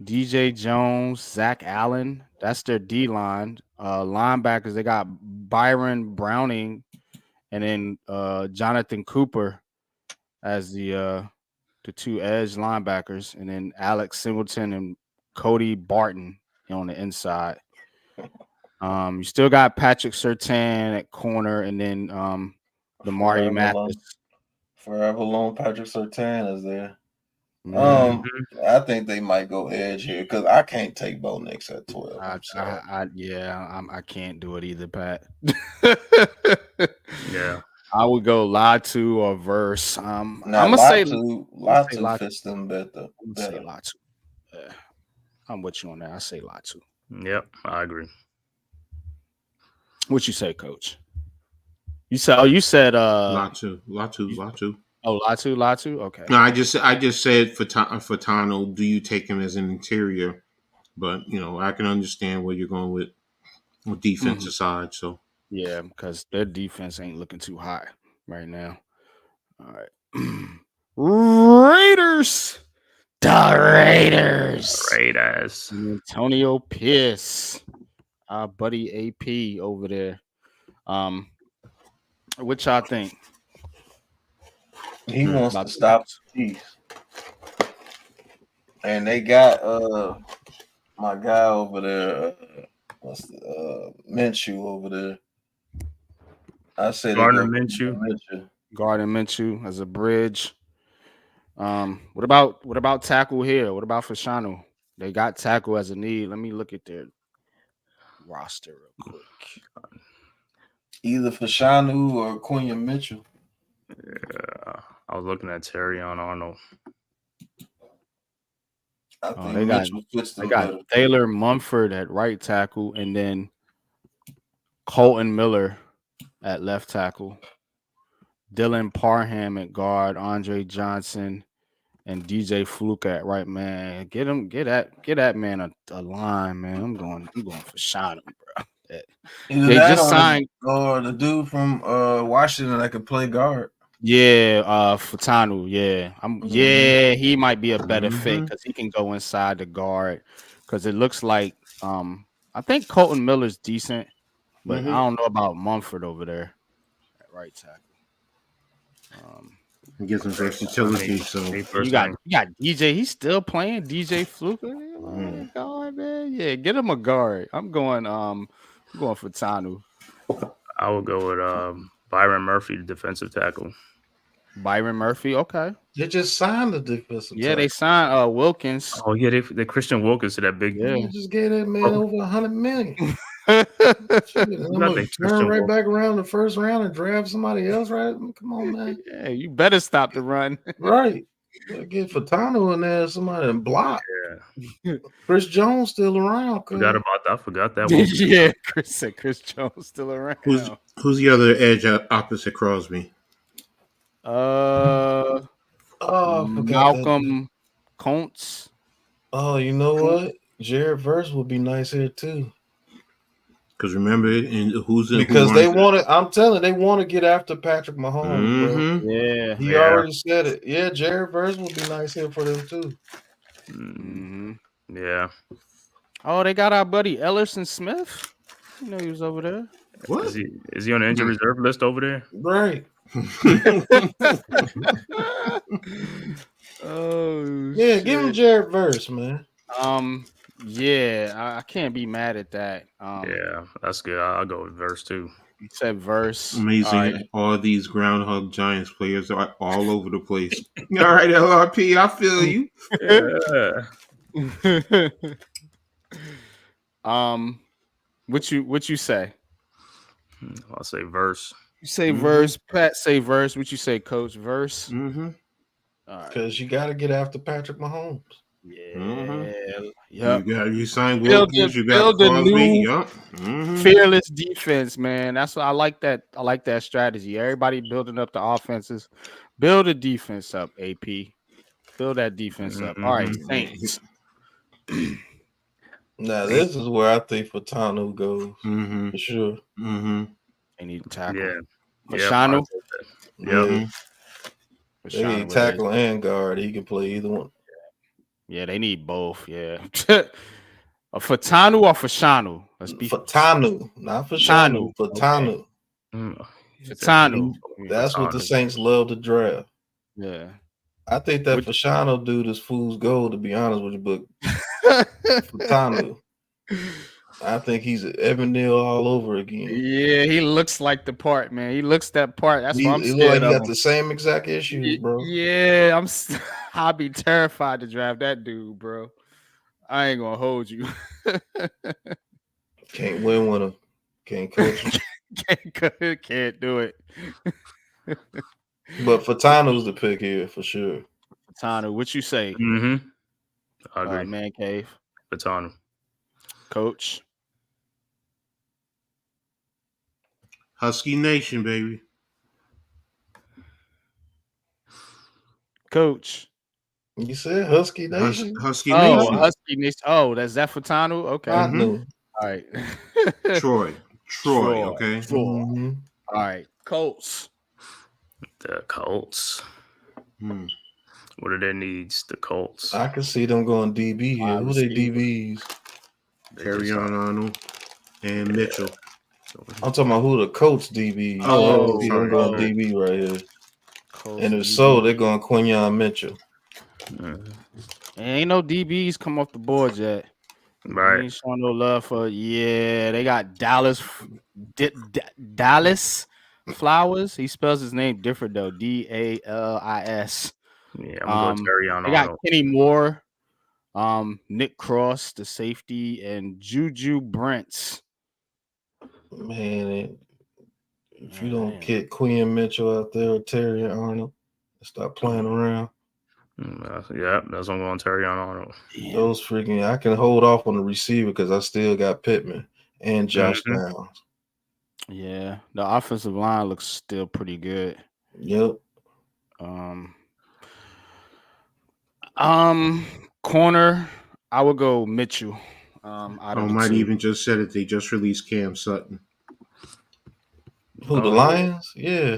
DJ Jones, Zach Allen. That's their D line. Linebackers, they got Byron Browning and then Jonathan Cooper as the two edge linebackers, and then Alex Singleton and Cody Barton on the inside. You still got Patrick Surtain at corner, and then Damari Mathis. Forever long Patrick Surtain is there. I think they might go edge here because I can't take Bo Nix at 12. I can't do it either, Pat. Yeah, I would go Latu or Verse. I'm gonna say Latu fits them better. Say Latu. I'm with you on that. I say Latu. Yep, I agree. What you say, Coach? You said Latu. Oh, Latu. Okay. No, I just said Fatano. Do you take him as an interior? But I can understand where you're going with defensive side. So yeah, because their defense ain't looking too high right now. All right, Raiders. The Raiders. Antonio Pierce, our buddy AP over there. What y'all think? He wants to stop the Chiefs. And they got my guy over there, Minshew over there. I said Gardner Minshew. Gardner Minshew as a bridge. What about tackle here? What about Fashanu? They got tackle as a need. Let me look at their roster real quick. Either Fashanu or Quenya Mitchell. Yeah, I was looking at Terrion Arnold. I think they got Taylor Mumford at right tackle, and then Colton Miller at left tackle, Dylan Parham at guard, Andre Johnson, and DJ Fluke at right. Man, get that man a line, man. I'm going for Shannon, bro. They just signed the dude from Washington that could play guard. Yeah, Fatanu. Yeah, he might be a better fit because he can go inside the guard. Because it looks like I think Colton Miller's decent, but I don't know about Mumford over there at right tackle. Get some versatility. So you got DJ. He's still playing DJ Fluke. Guard, man. Yeah, get him a guard. I'm going for Tanu. I will go with Byron Murphy, the defensive tackle. Byron Murphy, okay. They just signed the defensive tackle. They signed Wilkins. Oh yeah, they Christian Wilkins to that big. Yeah, you just gave that man over $100 million. I'm gonna turn right back around the first round and draft somebody else, right? Come on, man. Yeah, you better stop the run. Right. Get Fatano in there, somebody and block. Yeah. Chris Jones still around. I forgot that one. Yeah, Chris Jones still around. Who's the other edge opposite Crosby? Malcolm Kuntz. Oh, you know what? Jared Verse would be nice here too. Because remember, because they want to. I'm telling, they want to get after Patrick Mahomes, bro. Yeah, he already said it. Yeah, Jared Verse would be nice here for them too. Yeah. Oh, they got our buddy Ellerson Smith. You know he was over there. What? Is he on the injury reserve list over there? Right. Oh yeah, shit. give him Jared Verse, man. Yeah, I can't be mad at that. Yeah, that's good. I'll go with Verse too. You said Verse. Amazing. All these Groundhog Giants players are all over the place. All right, LRP, I feel you. Yeah. What you say? I'll say Verse. You say Verse. Pat say Verse. What you say, Coach? Verse. Because you got to get after Patrick Mahomes. Yeah. You signed Wilkins. You got Crosby. Fearless defense, man. That's what I like. I like that strategy. Everybody building up the offenses. Build a defense up, AP. Build that defense up. All right, Saints. Now this is where I think Fatanu goes for sure. They need to tackle. Yeah. Fashanu. Yeah. They need tackle and guard. He can play either one. Yeah, they need both. Yeah. A Fatanu or Fashanu? Let's be Fatanu, not Fashanu. Fatanu. Fatanu. That's what the Saints love to draft. Yeah. I think that Fashanu dude is fool's gold, to be honest with you, but Fatanu. I think he's Evan Neal all over again. Yeah, he looks like the part, man. He looks that part. That's why I'm scared. He like he got the same exact issues, bro. Yeah, I'll be terrified to draft that dude, bro. I ain't gonna hold you. Can't win with him. Can't coach him. Can't do it. But Fatanu's the pick here for sure. Fatanu, what you say? I agree. Right, Man Cave. Fatanu. Coach. Husky Nation, baby. Coach. You said Husky Nation? Husky Nation. Husky Nation. Oh, that's that Fatanu? Okay. All right. Troy, okay. All right. Colts. The Colts. What are their needs? The Colts. I can see them going DB here. Who they DBs? Terrion Arnold and Mitchell. I'm talking about who the Colts DBs. They're going DB right here. Colts and if so, they're going Quinyon Mitchell. Ain't no DBs come off the board yet. Right. Ain't showing no love for. Yeah, they got Dallas. Dallas Flowers. He spells his name different though. Dallis. Yeah, I'm going Terrion. They got Kenny Moore, Nick Cross, the safety, and Juju Brents. Man, if you don't get Quinn Mitchell out there or Terry Arnold, stop playing around. Yeah, that's what I'm going Terrion Arnold. Those freaking, I can hold off on the receiver because I still got Pittman and Josh Downs. Yeah, the offensive line looks still pretty good. Yep. Corner, I would go Mitchell. Even just said it. They just released Cam Sutton. Who, the Lions? Yeah.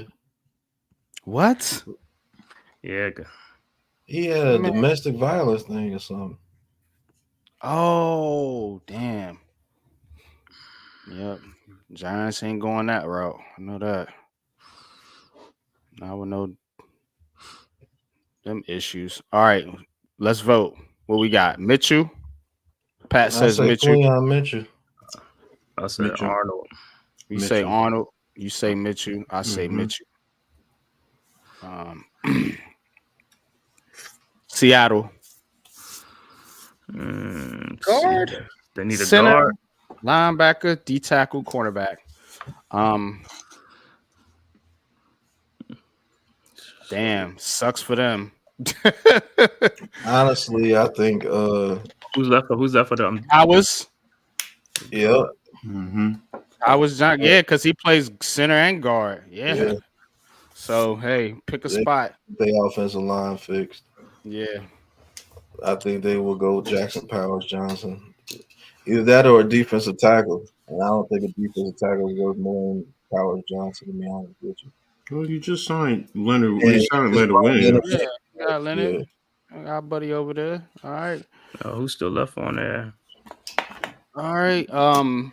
What? Yeah. He had a domestic violence thing or something. Oh, damn. Yep. Giants ain't going that route. I know that. I would know them issues. All right. Let's vote. What we got? Mitchell? Pat says Mitchell. Mitchell. I said Mitchell. Arnold. You say Arnold. You say Mitchell. I say Mitchell. Seattle. Guard. They need a guard. Linebacker, D tackle, cornerback. Damn, sucks for them. Honestly, I think who's left for them? Howes. Yep. Howes John, because he plays center and guard. Yeah. So hey, pick a spot. They offensive line fixed. Yeah. I think they will go Jackson Powers Johnson. Either that or a defensive tackle. And I don't think a defensive tackle is worth more than Powers Johnson, to be honest with you. Well, you just signed Leonard. And You signed just Leonard brought in Williams. Yeah, we got Leonard. Yeah. I got a buddy over there. All right. Who's still left on there? All right. I'm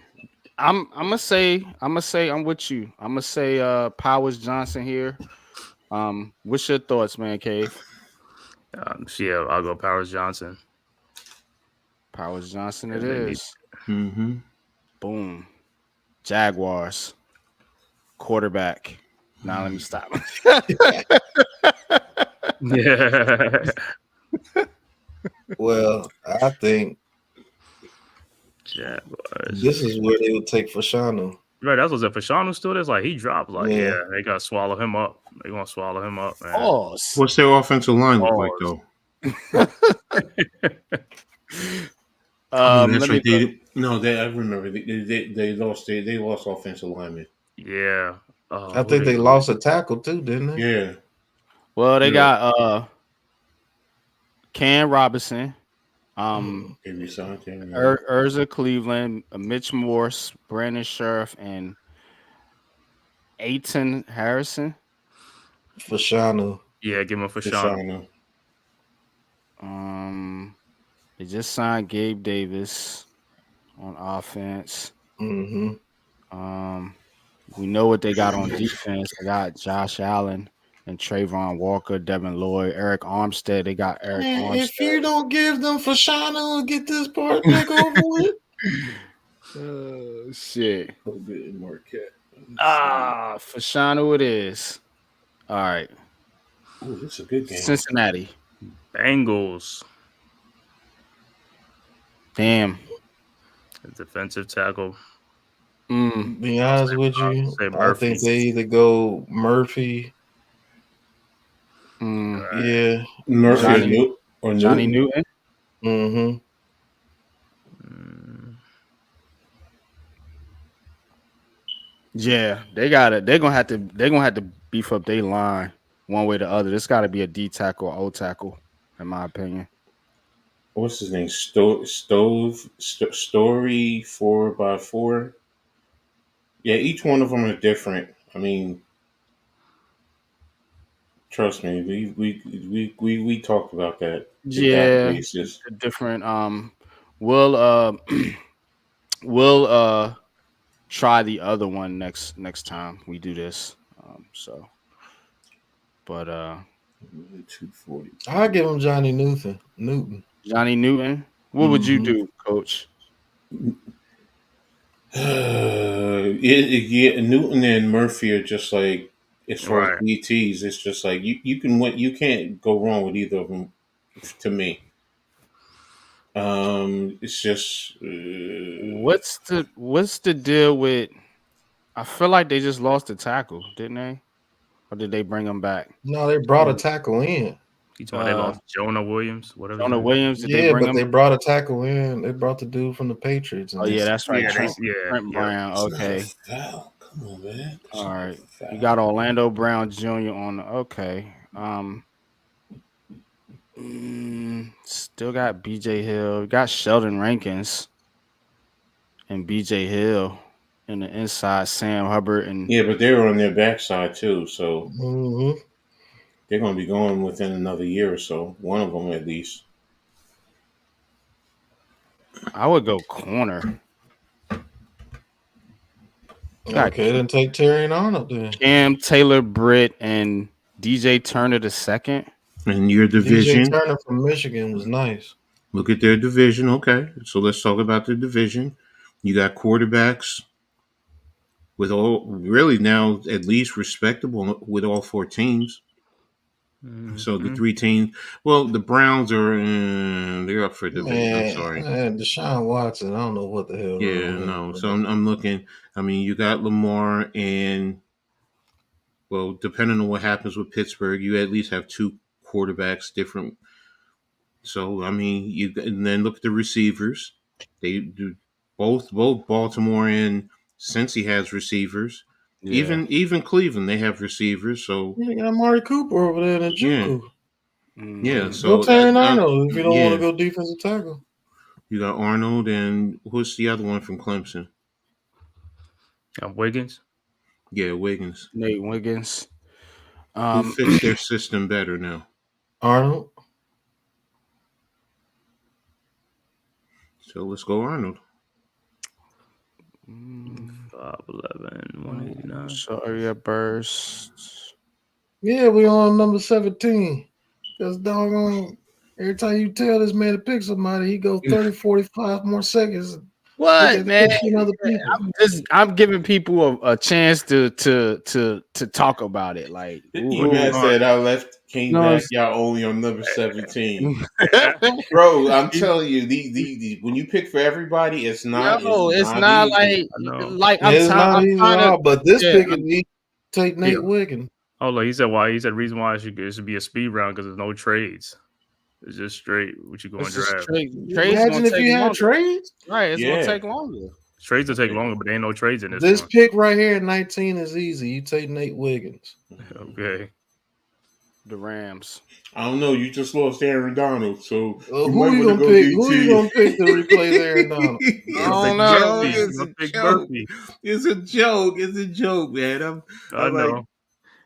gonna say I'm with you. I'm gonna say Powers Johnson here. What's your thoughts, man, Cave? Yeah, I'll go Powers Johnson. Powers Johnson it They need- is. Mm-hmm. Boom. Jaguars. Quarterback. Now let me stop. Yeah. Well, I think Jaguars. this is where they would take Fashanu. Right, that's what's up. For Sean who stood it's like he dropped. Like, Yeah. they gotta swallow him up. They gonna swallow him up, man. Pause. What's their offensive line look like though? Let That's me right. I remember they lost offensive linemen. Yeah. I think they lost a tackle too, didn't they? Yeah. Well, they Yeah. got Cam Robinson, They resigned him. Urza Cleveland, Mitch Morse, Brandon Sheriff, and Aiton Harrison. Fashanu. Yeah, give him for Sean. They just signed Gabe Davis on offense. Mm-hmm. We know what they got on defense. They got Josh Allen and Trayvon Walker, Devin Lloyd, Eric Armstead. They got Eric Armstead. If you don't give them Fashanu and get this part back over with. Shit. A little bit more cat. Fashanu it is. All right. Oh, this is a good game. Cincinnati. Bengals. Damn. Defensive tackle. Be honest with you, Say I Murphy. think they either go Murphy. Yeah. Murphy or Johnny Newton. Mm-hmm. Yeah, they're gonna have to beef up their line one way or the other. This got to be a D tackle or O tackle, in my opinion. What's his name? Story 4x4. Yeah, each one of them are different. I mean, trust me, we talked about that. Yeah, different. We'll we'll try the other one next time we do this. But 240. I'll give him Johnny Newton. Johnny Newton. What would you do, Coach? Newton and Murphy are just like, as far Right. as BTs, it's just like you can win. You can't go wrong with either of them. To me, it's just What's the deal with? I feel like they just lost the tackle, didn't they? Or did they bring him back? No, they brought a tackle in. You told me they lost Jonah Williams, whatever. Jonah Williams. Did Yeah, they bring but him? they brought a tackle in. They brought the dude from the Patriots. Oh yeah, that's right. Yeah, Trent Brown. Okay. Foul. Come on, man. All right. You got Orlando Brown Jr. on. Okay. Still got BJ Hill. Got Sheldon Rankins and BJ Hill in the inside. Sam Hubbard and But they're on their backside too, so Mm-hmm. they're going to be going within another year or so. One of them at least. I would go corner. Okay, then take Terry and Arnold then. Cam Taylor Britt and DJ Turner II. And your division. DJ Turner from Michigan was nice. Look at their division. Okay, so let's talk about the division. You got quarterbacks with all really now at least respectable with all four teams. Mm-hmm. So the three teams. Well, the Browns are they're up for division. I'm sorry. Deshaun Watson. I don't know what the hell. Yeah, no. So I'm looking. I mean, you got Lamar and, well, depending on what happens with Pittsburgh, you at least have two quarterbacks different. So I mean, and then look at the receivers. They do both Baltimore and Cincy has receivers. Yeah. Even Cleveland, they have receivers. So you got Amari Cooper over there in Juku. Yeah. So go Terry Arnold if you don't want to go defensive tackle. You got Arnold and who's the other one from Clemson? Wiggins. Yeah, Wiggins. Nate Wiggins. Who fits their system better now? Arnold. So let's go Arnold. 5'11", 189. Sorry, a burst. Yeah, we on number 17. Because doggone, every time you tell this man to pick somebody, he goes 30, 45 more seconds. What, man? Other people. I'm giving people a chance to talk about it. Like, You said I came back. Y'all only on number 17. Bro, I'm telling you, the when you pick for everybody, it's not. It's not easy. like it's not easy at all. But this pick is take Nate Wiggins. Oh, look, he said why? He said reason why it should be a speed round because there's no trades. It's just straight what you going to draft. Imagine if you had trades. Right, it's gonna take longer. Trades will take longer, but there ain't no trades in this. This pick right here at 19 is easy. You take Nate Wiggins. Okay. The Rams. I don't know. You just lost Aaron Donald, so who are you gonna pick? Who you gonna pick to replace Aaron Donald? I don't know. It's a joke. It's a joke, man. I know. Like,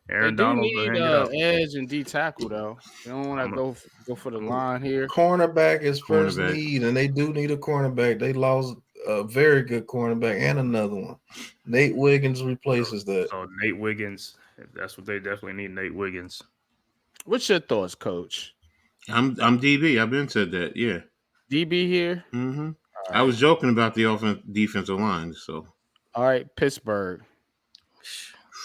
Aaron Donald need edge and D tackle though. They don't want to go for the line here. Cornerback is first need, and they do need a cornerback. They lost a very good cornerback and another one. Nate Wiggins replaces that. So Nate Wiggins, that's what they definitely need. Nate Wiggins. What's your thoughts, Coach? I'm DB. I've been said that. Yeah. DB here. Mm-hmm. Right. I was joking about the defensive line. So. All right, Pittsburgh.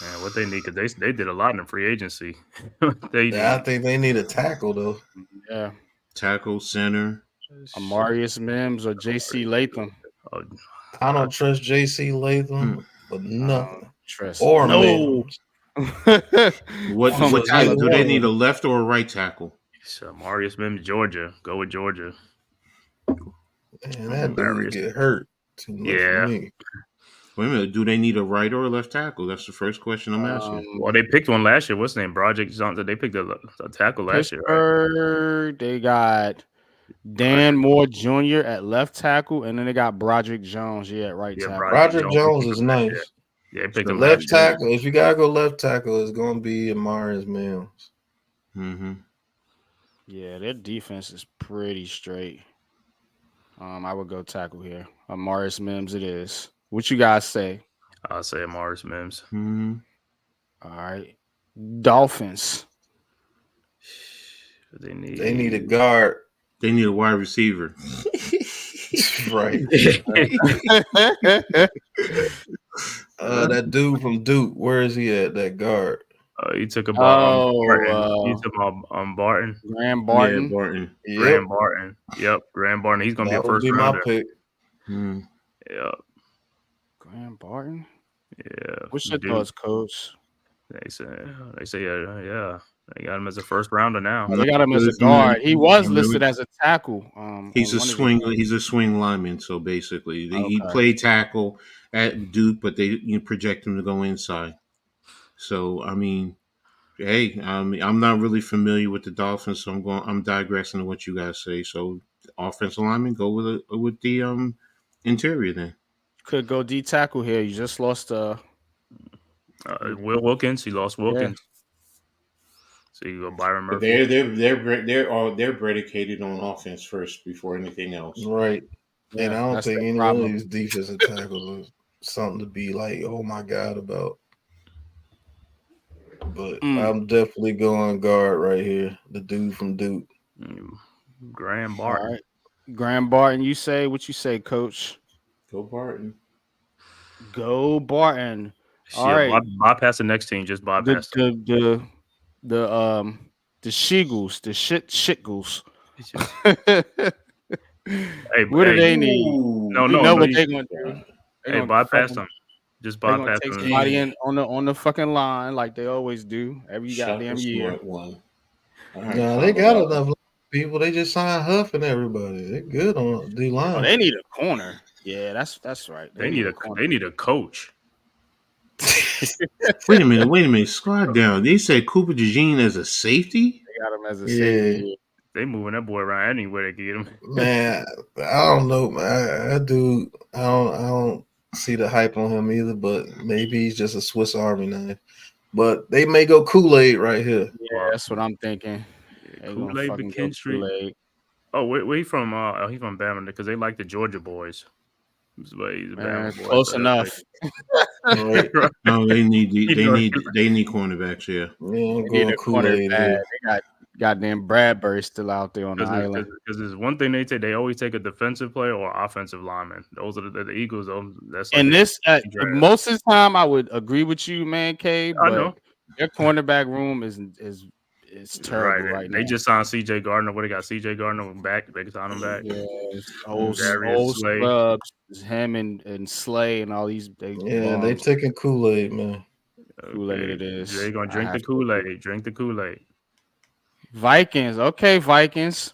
Man, what they need because they did a lot in the free agency. I think they need a tackle though. Yeah. Tackle, center. Amarius Mims or J.C. Latham. I don't trust J.C. Latham, but nothing. Trust or Mims. What tackle do they need? A left or a right tackle? So Marius Mims, Georgia. Go with Georgia. Man, that dude get hurt too much for me. Wait a minute. Do they need a right or a left tackle? That's the first question I'm asking. Well, they picked one last year. What's his name? Broderick Johnson. They picked a tackle last year. Right? They got Dan Moore Jr. at left tackle, and then they got Broderick Jones at right tackle. Broderick Jones is nice. Yeah, picked the left tackle. If you gotta go left tackle, it's gonna be Amarius Mims. Mm-hmm. Yeah, their defense is pretty straight. I would go tackle here. Amarius Mims it is. What you guys say? I'll say Amarius Mims. Mm-hmm. All right. Dolphins. They need a guard. They need a wide receiver. Right. That dude from Duke, where is he at? That guard. He took a Barton. He took Barton. Graham Barton. Yeah, Barton. Yep. Graham Barton. Yep, Graham Barton. He's gonna be a first rounder. My pick. Yep. Graham Barton. Yeah. What's your thoughts, Coach? They say, yeah. They got him as a first rounder now. They got him as a guard. He was listed as a tackle. He's a swing. He's a swing lineman. So basically, he played tackle at Duke, but they project him to go inside. So I mean, hey, I'm not really familiar with the Dolphins, so I'm digressing to what you guys say. So offensive lineman, go with the interior then. Could go D tackle here. You just lost Will Wilkins. He lost Wilkins. Yeah. So you go Byron Murphy. They're predicated on offense first before anything else. Right. Yeah, and I don't think any one of these defensive tackles is something to be like, oh my God, about. But I'm definitely going guard right here. The dude from Duke. Graham Barton. All right. Graham Barton, you say what you say, Coach? Go Barton. Go Barton. All right. Bypass the next team. Just bypass the Shigles, the shitgles. What do they need? No, what they're gonna do. Hey, bypass them. Just bypass take them. Somebody in on the fucking line like they always do every goddamn year. Yeah, they got enough people. They just signed Huff and everybody. They're good on D line. Oh, they need a corner. Yeah, that's right. They need a coach. Wait a minute. Squad down. They said Cooper DeJean as a safety? They got him as a safety. They moving that boy around anywhere they get him. Man, I don't know, man. That dude, I don't see the hype on him either, but maybe he's just a Swiss Army knife. But they may go Kool-Aid right here. Yeah, that's what I'm thinking. They gonna Kool-Aid fucking go McKinstry. Kool-Aid. Oh, where he from? He from Bama because they like the Georgia boys. He's a Bama boy. Close enough. Right. No, they need cornerbacks. Yeah, Yeah, They need going a corner Kool-Aid bad. here. They got goddamn Bradbury still out there on the island. Because there's one thing they take. They always take a defensive player or offensive lineman. Those are the Eagles. That's like And this, draft. most of the time, I would agree with you, man, K. I know. But their cornerback room is terrible right now. They just signed C.J. Gardner. What they got? C.J. Gardner back. They signed him back. Yeah, old Darius Slay. scrubs, him and Slay and all these. They bums. taking Kool-Aid, man. Kool-Aid it is. They're gonna drink the Kool-Aid. Drink the Kool-Aid. Vikings, okay, Vikings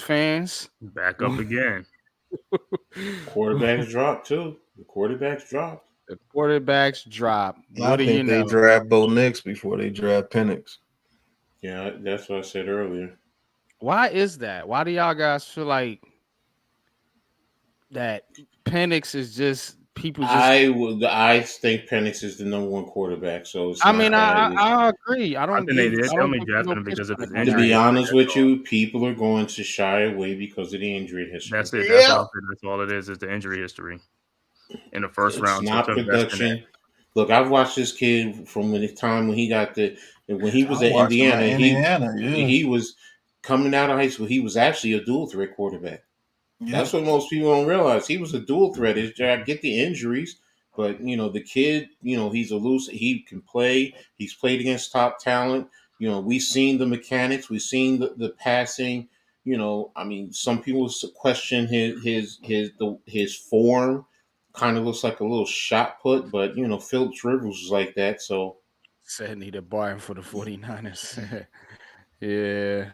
fans. Back up again. quarterbacks drop too. The quarterbacks drop. The quarterbacks drop. I think they draft Bo Nix before they draft Penix. Yeah, that's what I said earlier. Why is that? Why do y'all guys feel like that Penix is just people just I think Penix is the number one quarterback. So it's I agree. I don't think give, they're only drafting him because of his injury. To be honest with you, people are going to shy away because of the injury history. That's it. That's all it is the injury history. In the first round. It's not production. Look, I've watched this kid from the time when he got when he was at Indiana. He was coming out of high school. He was actually a dual threat quarterback. Yeah. That's what most people don't realize. He was a dual threat. His job, get the injuries, but the kid, he's elusive. He can play. He's played against top talent. We've seen the mechanics. We've seen the passing. Some people question his form. Kind of looks like a little shot put, but Phillips Rivers was like that. So said need a bargain for the 49ers. Yeah.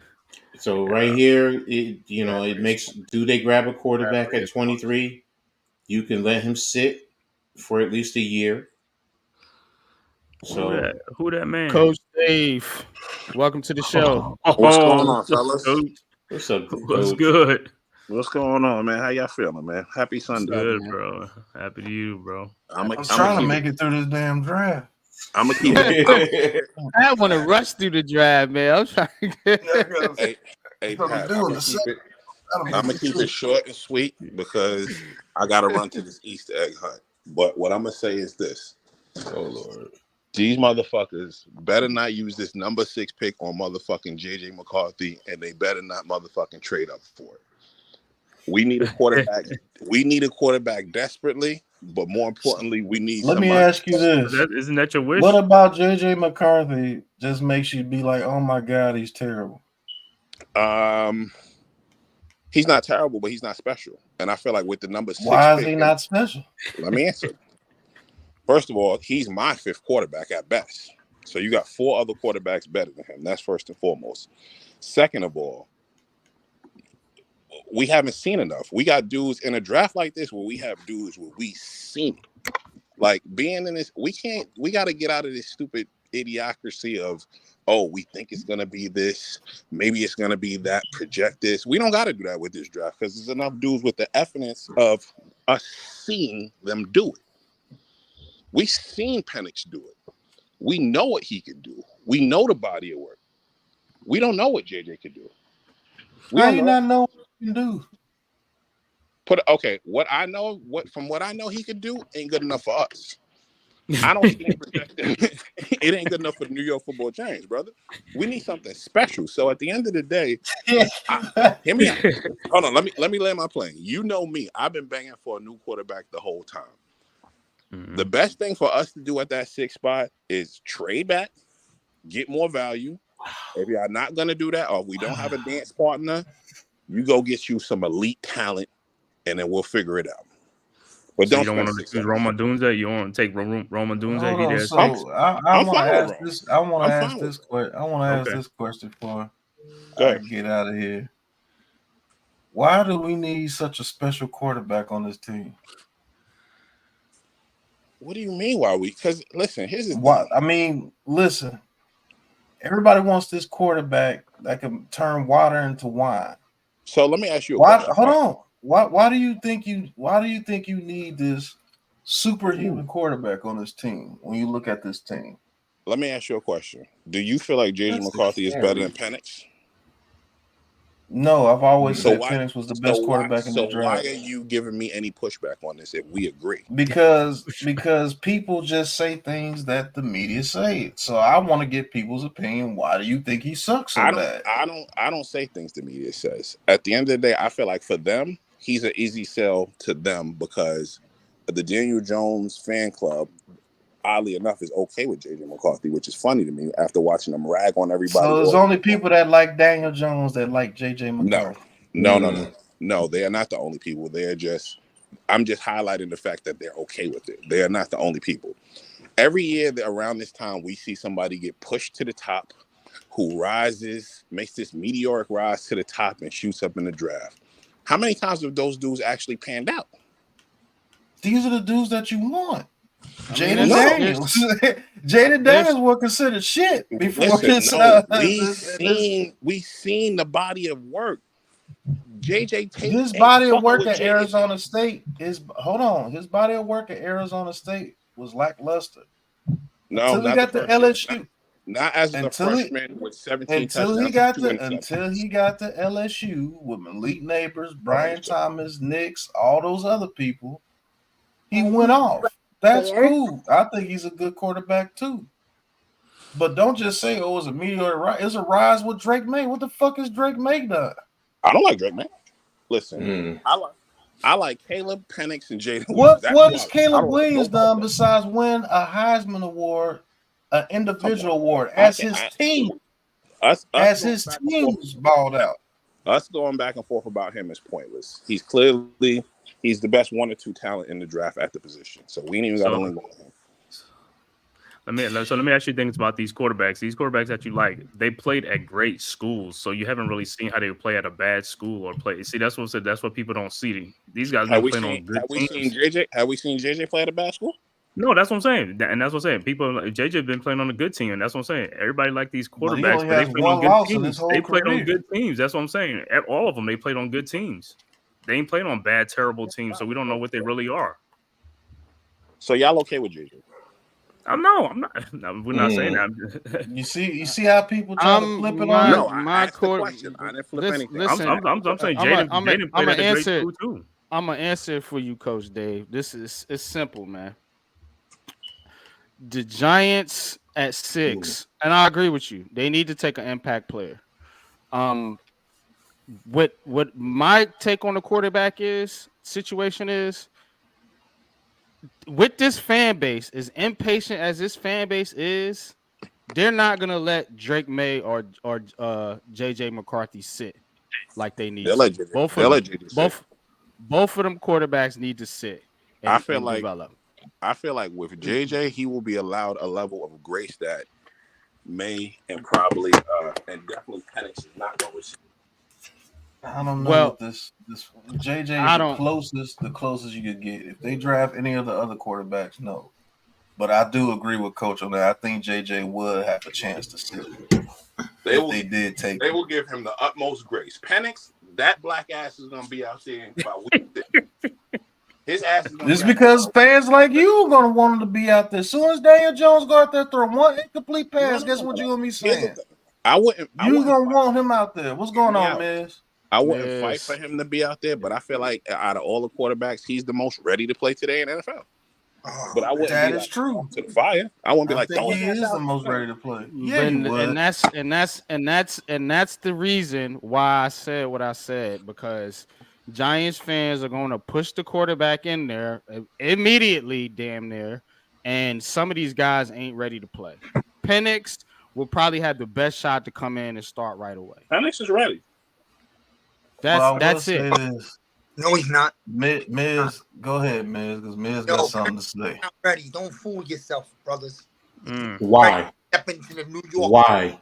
So right here, it makes. Do they grab a quarterback at 23? You can let him sit for at least a year. So who that man? Coach Dave, welcome to the show. What's going on, fellas? What's up? What's good? What's going on, man? How y'all feeling, man? Happy Sunday, good, man. Bro. Happy to you, bro. I'm trying to make it through this damn draft. I'm gonna keep it. I want to rush through the draft, man. I'm trying to get. Hey, Pat, I'm gonna keep it short and sweet because I gotta run to this Easter egg hunt. But what I'm gonna say is this: oh Lord, these motherfuckers better not use this number 6 pick on motherfucking JJ McCarthy, and they better not motherfucking trade up for it. We need a quarterback. We need a quarterback desperately, but more importantly, we need. Let me ask you this: Isn't that your wish? What about JJ McCarthy? Just makes you be like, "Oh my God, he's terrible." He's not terrible, but he's not special. And I feel like with the number 6, why is he not special? Let me answer. First of all, he's my 5th quarterback at best. So you got 4 other quarterbacks better than him. That's first and foremost. Second of all, we haven't seen enough. We got dudes in a draft like this where we have dudes where we seen it. Like being in this, we got to get out of this stupid idiocracy of, oh, we think it's going to be this, maybe it's going to be that, project this. We don't got to do that with this draft because there's enough dudes with the evidence of us seeing them do it. We seen Penix do it. We know what he could do. We know the body of work. We don't know what JJ could do. How you not know what he can do? What I know he could do ain't good enough for us. I don't see him projected. It ain't good enough for the New York Football Giants, brother. We need something special. So at the end of the day, hear me out. Hold on, let me lay my plane. You know me. I've been banging for a new quarterback the whole time. Mm-hmm. The best thing for us to do at that 6th spot is trade back, get more value. If you're not gonna do that, or if we don't have a dance partner, you go get you some elite talent, and then we'll figure it out. But so you don't want to choose Roma Dunze? You want to take Roma Dunze? I want to ask this question before I get out of here. Why do we need such a special quarterback on this team? What do you mean? Why we? Because listen, here's the thing. I mean, listen. Everybody wants this quarterback that can turn water into wine. So let me ask you a question. Hold on. Why do you think you need this superhuman quarterback on this team. When you look at this team, let me ask you a question. Do you feel like J.J. McCarthy is better than Penix? No, I've always said Penix was the best quarterback in the draft. So why are you giving me any pushback on this if we agree? Because people just say things that the media say. So I want to get people's opinion. Why do you think he sucks so bad? I don't say things the media says. At the end of the day, I feel like for them, he's an easy sell to them because the Daniel Jones fan club, oddly enough, is okay with J.J. McCarthy, which is funny to me after watching them rag on everybody. So there's only people that like Daniel Jones that like J.J. McCarthy. No. They are not the only people. I'm just highlighting the fact that they're okay with it. They are not the only people. Every year around this time, we see somebody get pushed to the top who makes this meteoric rise to the top and shoots up in the draft. How many times have those dudes actually panned out? These are the dudes that you want. Jaden Daniels. Jaden Daniels were considered shit before we've seen the body of work. JJ Tate. His body of work at Arizona State his body of work at Arizona State was lackluster. No, until he got to LSU. Not as a freshman with 17 until he got to LSU with Malik Neighbors, Brian Thomas, Nix, all those other people. He went off. That's cool. I think he's a good quarterback too. But don't just say, "Oh, it's a meteoric rise." It's a rise with Drake May. What the fuck is Drake May done? I don't like Drake May. Listen, I like Caleb Penix and Jaden. What's Caleb Williams done besides win a Heisman Award, an individual award, as his team balled out? Us going back and forth about him is pointless. He's the best 1 or 2 talent in the draft at the position. So we ain't even got to link on him. Let me ask you things about these quarterbacks. These quarterbacks that you like, they played at great schools, so you haven't really seen how they play at a bad school or play. See, that's what people don't see. These guys been playing on good teams. Have we seen JJ play at a bad school? No, that's what I'm saying, and that's what I'm saying. People, JJ been playing on a good team, and that's what I'm saying. Everybody like these quarterbacks, but they played on good teams. They played on good teams. That's what I'm saying. All of them, they played on good teams. They ain't played on bad, terrible teams, so we don't know what they really are. So y'all okay with JJ? I'm not. No, we're not saying that. You see how people try to flip it on. No, I asked the question. I didn't flip anything. Listen, I'm saying Jaden played at a great school too. I'm gonna answer for you, Coach Dave. It's simple, man. The Giants at 6, and I agree with you. They need to take an impact player. What my take on the quarterback situation is, with this fan base, as impatient as this fan base is, they're not gonna let Drake May or JJ McCarthy sit like they need. Both of them quarterbacks need to sit. I feel like with JJ, he will be allowed a level of grace that May and probably and definitely Penix is not going to receive. I don't know. Well, this JJ is the closest you could get. If they draft any of the other quarterbacks, no. But I do agree with Coach on that. I think JJ would have a chance to sit. They will give him the utmost grace. Penix, that black ass is going to be out there in about week 6. His ass is going to be out because fans like you are going to want him to be out there. As soon as Daniel Jones go out there throw one incomplete pass, guess what you're going to be saying? You're going to want him out there. What's going on, Miz? I wouldn't fight for him to be out there, but I feel like out of all the quarterbacks, he's the most ready to play today in the NFL. But I wouldn't that is true. To the fire. I wouldn't be like, he is the most ready to play. Yeah, and that's the reason why I said what I said, because Giants fans are going to push the quarterback in there immediately, damn near, and some of these guys ain't ready to play. Penix will probably have the best shot to come in and start right away. Penix is ready. That's it. No, he's not. Miz, go ahead, Miz, because Miz got something to say. Not ready. Don't fool yourself, brothers. Why? Step into the New York. Why?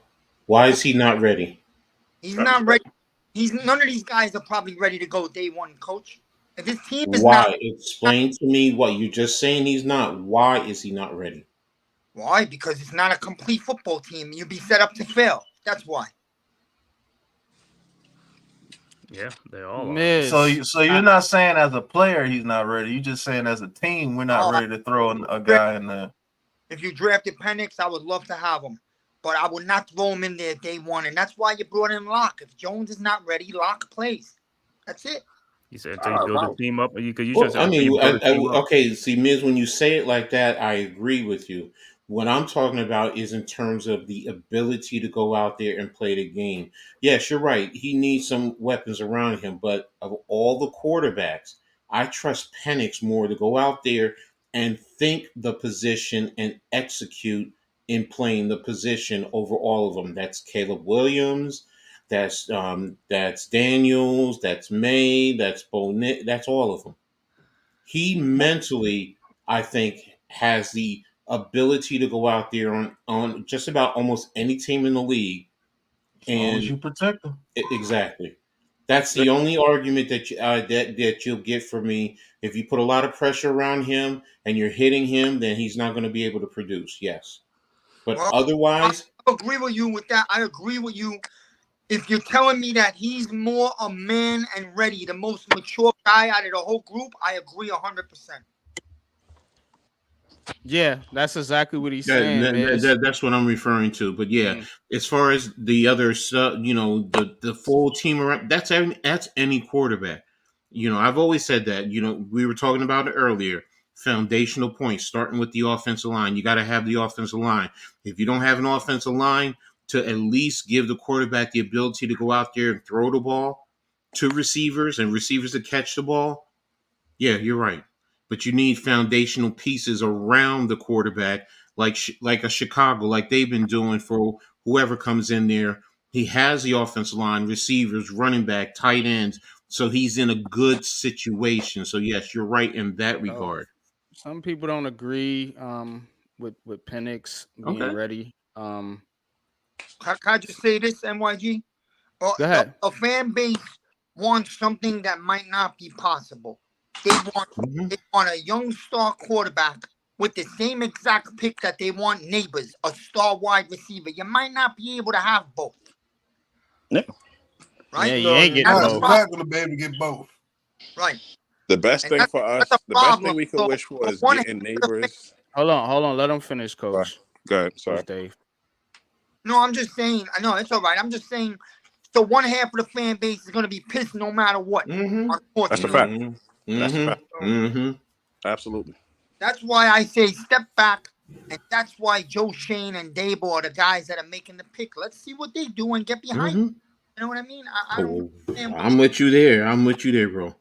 Why is he not ready? He's not ready. None of these guys are probably ready to go day one, Coach. If his team is not. Explain to me what you're just saying. He's not. Why is he not ready? Why? Because it's not a complete football team. You'd be set up to fail. That's why. Yeah, they all are. Miz. So you're not saying as a player he's not ready. You're just saying as a team we're not ready to throw a guy in there. If you drafted Penix, I would love to have him, but I would not throw him in there day one, and that's why you brought in Locke. If Jones is not ready, Locke plays. That's it. You said until you build a team up, because you Well, just said I until mean, you build a team up. okay. See, Miz, when you say it like that, I agree with you. What I'm talking about is in terms of the ability to go out there and play the game. Yes, you're right. He needs some weapons around him, but of all the quarterbacks, I trust Penix more to go out there and think the position and execute in playing the position over all of them. That's Caleb Williams. That's Daniels. That's May. That's Bonnet. That's all of them. He mentally, I think, has the ability to go out there on just about almost any team in the league. As long as And you protect him. exactly, that's the only argument that you'll get from me. If you put a lot of pressure around him and you're hitting him, then he's not going to be able to produce. Yes, but Well, otherwise, I agree with you with that. I agree with you. If you're telling me that he's more a man and ready, the most mature guy out of the whole group, I agree 100%. Yeah, that's exactly what he's saying, man. that's what I'm referring to. But yeah, as far as the other stuff, the full team around, that's any quarterback. I've always said that. We were talking about it earlier. Foundational points, starting with the offensive line. You got to have the offensive line. If you don't have an offensive line to at least give the quarterback the ability to go out there and throw the ball to receivers and receivers to catch the ball, yeah, you're right. But you need foundational pieces around the quarterback, like a Chicago, like they've been doing for whoever comes in there. He has the offensive line, receivers, running back, tight ends, so he's in a good situation. So yes, you're right in that regard. Some people don't agree with Penix being ready. Can I just say this, NYG? Go ahead. A fan base wants something that might not be possible. They want a young star quarterback with the same exact pick that they want Neighbors, a star wide receiver. You might not be able to have both. Yeah. Right? Yeah, you ain't getting both. You're not going to be able to get both. Right. The best thing for us, the best thing we could wish for is getting Neighbors. Hold on. Let him finish, Coach. Go ahead. Sorry. Dave. No, I'm just saying. I know it's all right. I'm just saying. So one half of the fan base is going to be pissed no matter what. That's a fact. That's a fact. Absolutely. That's why I say step back, and that's why Joe Shane and Dable are the guys that are making the pick. Let's see what they do and get behind. You know what I mean? I'm with you there. I'm with you there, bro.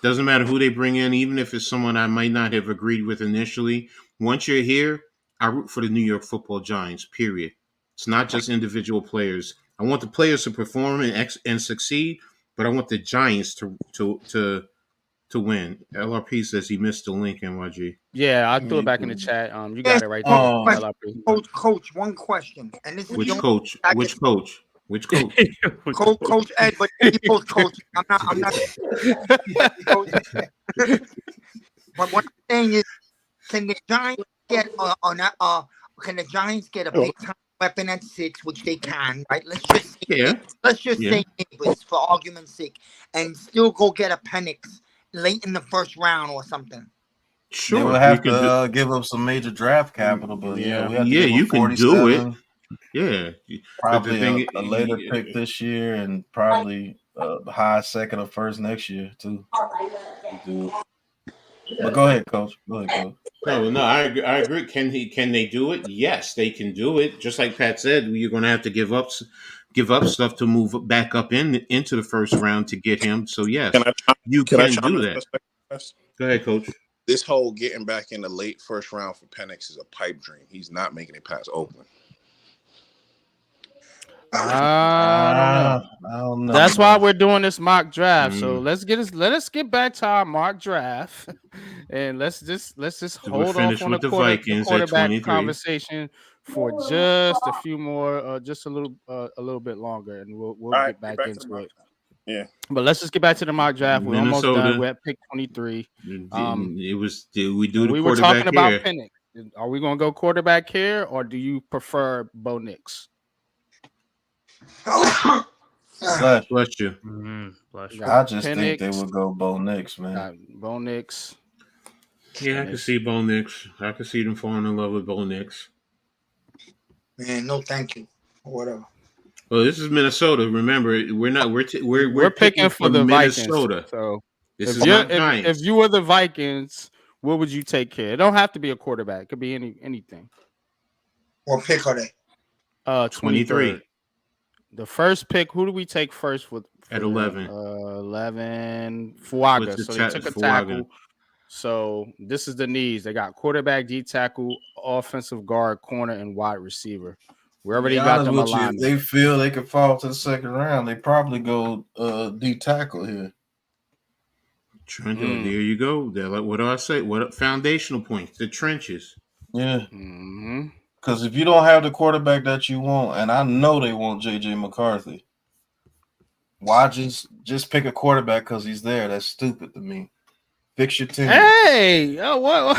Doesn't matter who they bring in, even if it's someone I might not have agreed with initially. Once you're here, I root for the New York Football Giants. Period. It's not just individual players. I want the players to perform and succeed, but I want the Giants to win. LRP says he missed the link, NYG. Yeah, I threw it back in the chat. You got it right there. LRP. Coach, one question. And this is Which coach? Which coach? Coach Ed, but he post coach. I'm not. But what I'm saying is, can the Giants get can the Giants get a big time weapon at 6, which they can, right? Let's just say Neighbors for argument's sake, and still go get a Penix late in the first round or something. Sure, they will have to give up some major draft capital, but we have to you can do it. Yeah, probably a later pick this year, and probably a high second or first next year too. But go ahead, Coach. No, I agree. Can they do it? Yes, they can do it. Just like Pat said, you're going to have to give up stuff to move back up into the first round to get him. So yes, you can do that. Go ahead, Coach. This whole getting back in the late first round for Penix is a pipe dream. He's not making it past Oakland. I don't know. That's why we're doing this mock draft. So let us get back to our mock draft, and let's just hold off on the quarterback conversation for just a few more, just a little bit longer, and we'll get back into it. Yeah, but let's just get back to the mock draft. We're almost done. We're at pick 23. We were talking about Penix. Are we going to go quarterback here, or do you prefer Bo Nix? Bless you. Bless you. I just think they would go Bo Nix, man. Bo Nix. Yeah, I can see Bo Nix. I can see them falling in love with Bo Nix. Man, no, thank you, or whatever. Well, this is Minnesota. Remember, we're picking for the Minnesota. Vikings. So this is not if Giants. you were the Vikings, what would you take care? It don't have to be a quarterback. It could be anything. What pick are they? 23. The first pick. Who do we take first at 11? 11. Fuaga. So they took a tackle. So this is the needs. They got quarterback, D tackle, offensive guard, corner, and wide receiver. We already got them aligned. If they feel they could fall to the second round, they probably go D tackle here. There you go. What do I say? What foundational points? The trenches. Yeah. Because if you don't have the quarterback that you want, and I know they want JJ McCarthy, why just pick a quarterback because he's there? That's stupid to me. Fix your team. Hey, what?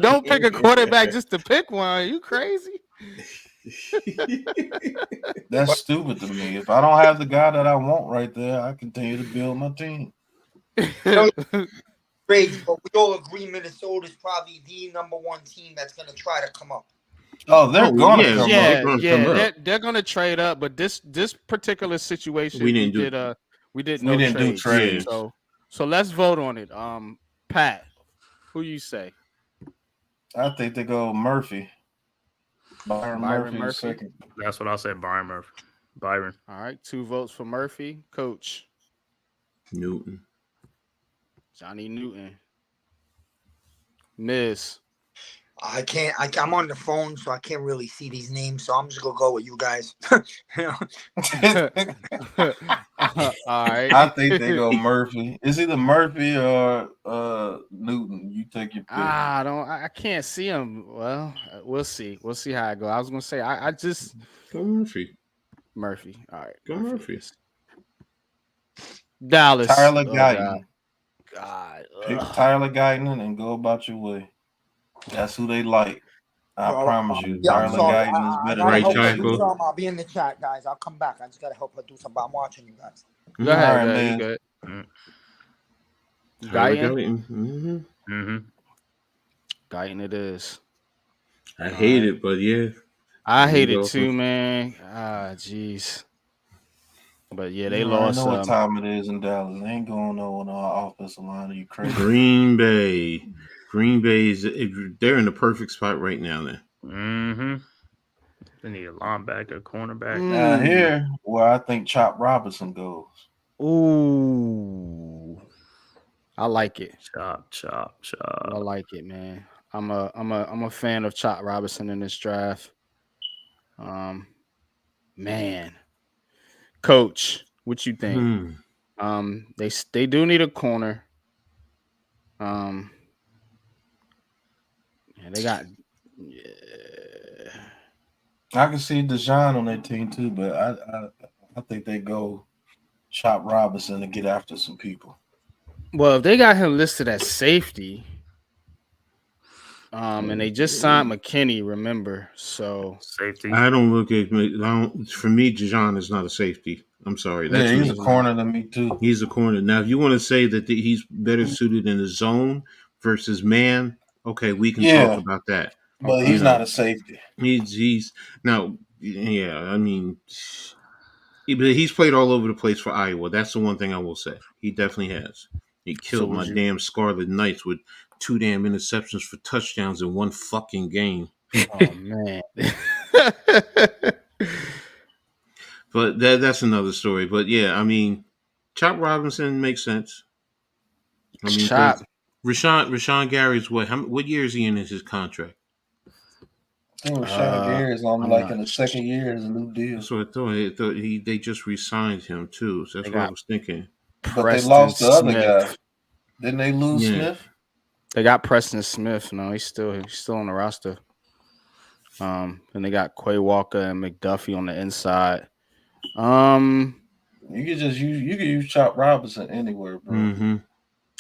Don't pick a quarterback just to pick one. Are you crazy? That's stupid to me. If I don't have the guy that I want right there, I continue to build my team. Crazy, but we all agree Minnesota's probably the number one team that's going to try to come up. Oh, they're going to come up. They're going to trade up, but this particular situation, we didn't do trades. So let's vote on it. Pat, who you say? I think they go Murphy. Byron Murphy. Second. That's what I'll say. Byron. All right, 2 votes for Murphy. Coach Newton. Johnny Newton. Miss. I'm on the phone, so I can't really see these names. So I'm just gonna go with you guys. All right. I think they go Murphy. It's either Murphy or Newton. You take your pick. I can't see him. Well, we'll see. We'll see how it goes. I was gonna say I just go Murphy. Murphy. All right. Go Murphy. Dallas. Tyler Guyton. God. Pick Tyler Guyton and go about your way. That's who they like. I promise you. Tyler Guyton is better. Right tackle. I'll be in the chat, guys. I'll come back. I just gotta help her do something. I'm watching you guys. Go ahead, man. Good. Guyton. Guyton it is. I hate it, but yeah. I hate it too, man. Jeez. But yeah, they lost. I know what time it is in Dallas. They ain't going on our offensive line. Are you crazy? Green Bay. They're in the perfect spot right now. Then. They need a linebacker, cornerback. Now here, where I think Chop Robinson goes. Ooh, I like it. Chop. I like it, man. I'm a fan of Chop Robinson in this draft. Man. Coach, what you think? They do need a corner. They got. I can see Deshaun on that team too, but I think they go Chop Robinson to get after some people. Well, if they got him listed as safety, and they just signed McKinney, remember? So safety. I don't look at. For me, Deshaun is not a safety. I'm sorry. He's a corner to me too. He's a corner. Now, if you want to say that he's better suited in the zone versus man, okay, we can talk about that. But he's not a safety. He's now, yeah. I mean, he's played all over the place for Iowa. That's the one thing I will say. He definitely has. He killed my damn Scarlet Knights with 2 damn interceptions for touchdowns in one fucking game. Oh man. But that's another story. But yeah, I mean, Chop Robinson makes sense. I mean, Chop. Rashawn Gary's what year is he in his contract? I think Rashawn Gary is on in the second year as a new deal. So I thought they just re-signed him too. So that's what I was thinking. But they lost the other guy. Didn't they lose Smith? They got Preston Smith. No, he's still on the roster. And they got Quay Walker and McDuffie on the inside. You could use Chop Robinson anywhere, bro. Mm-hmm.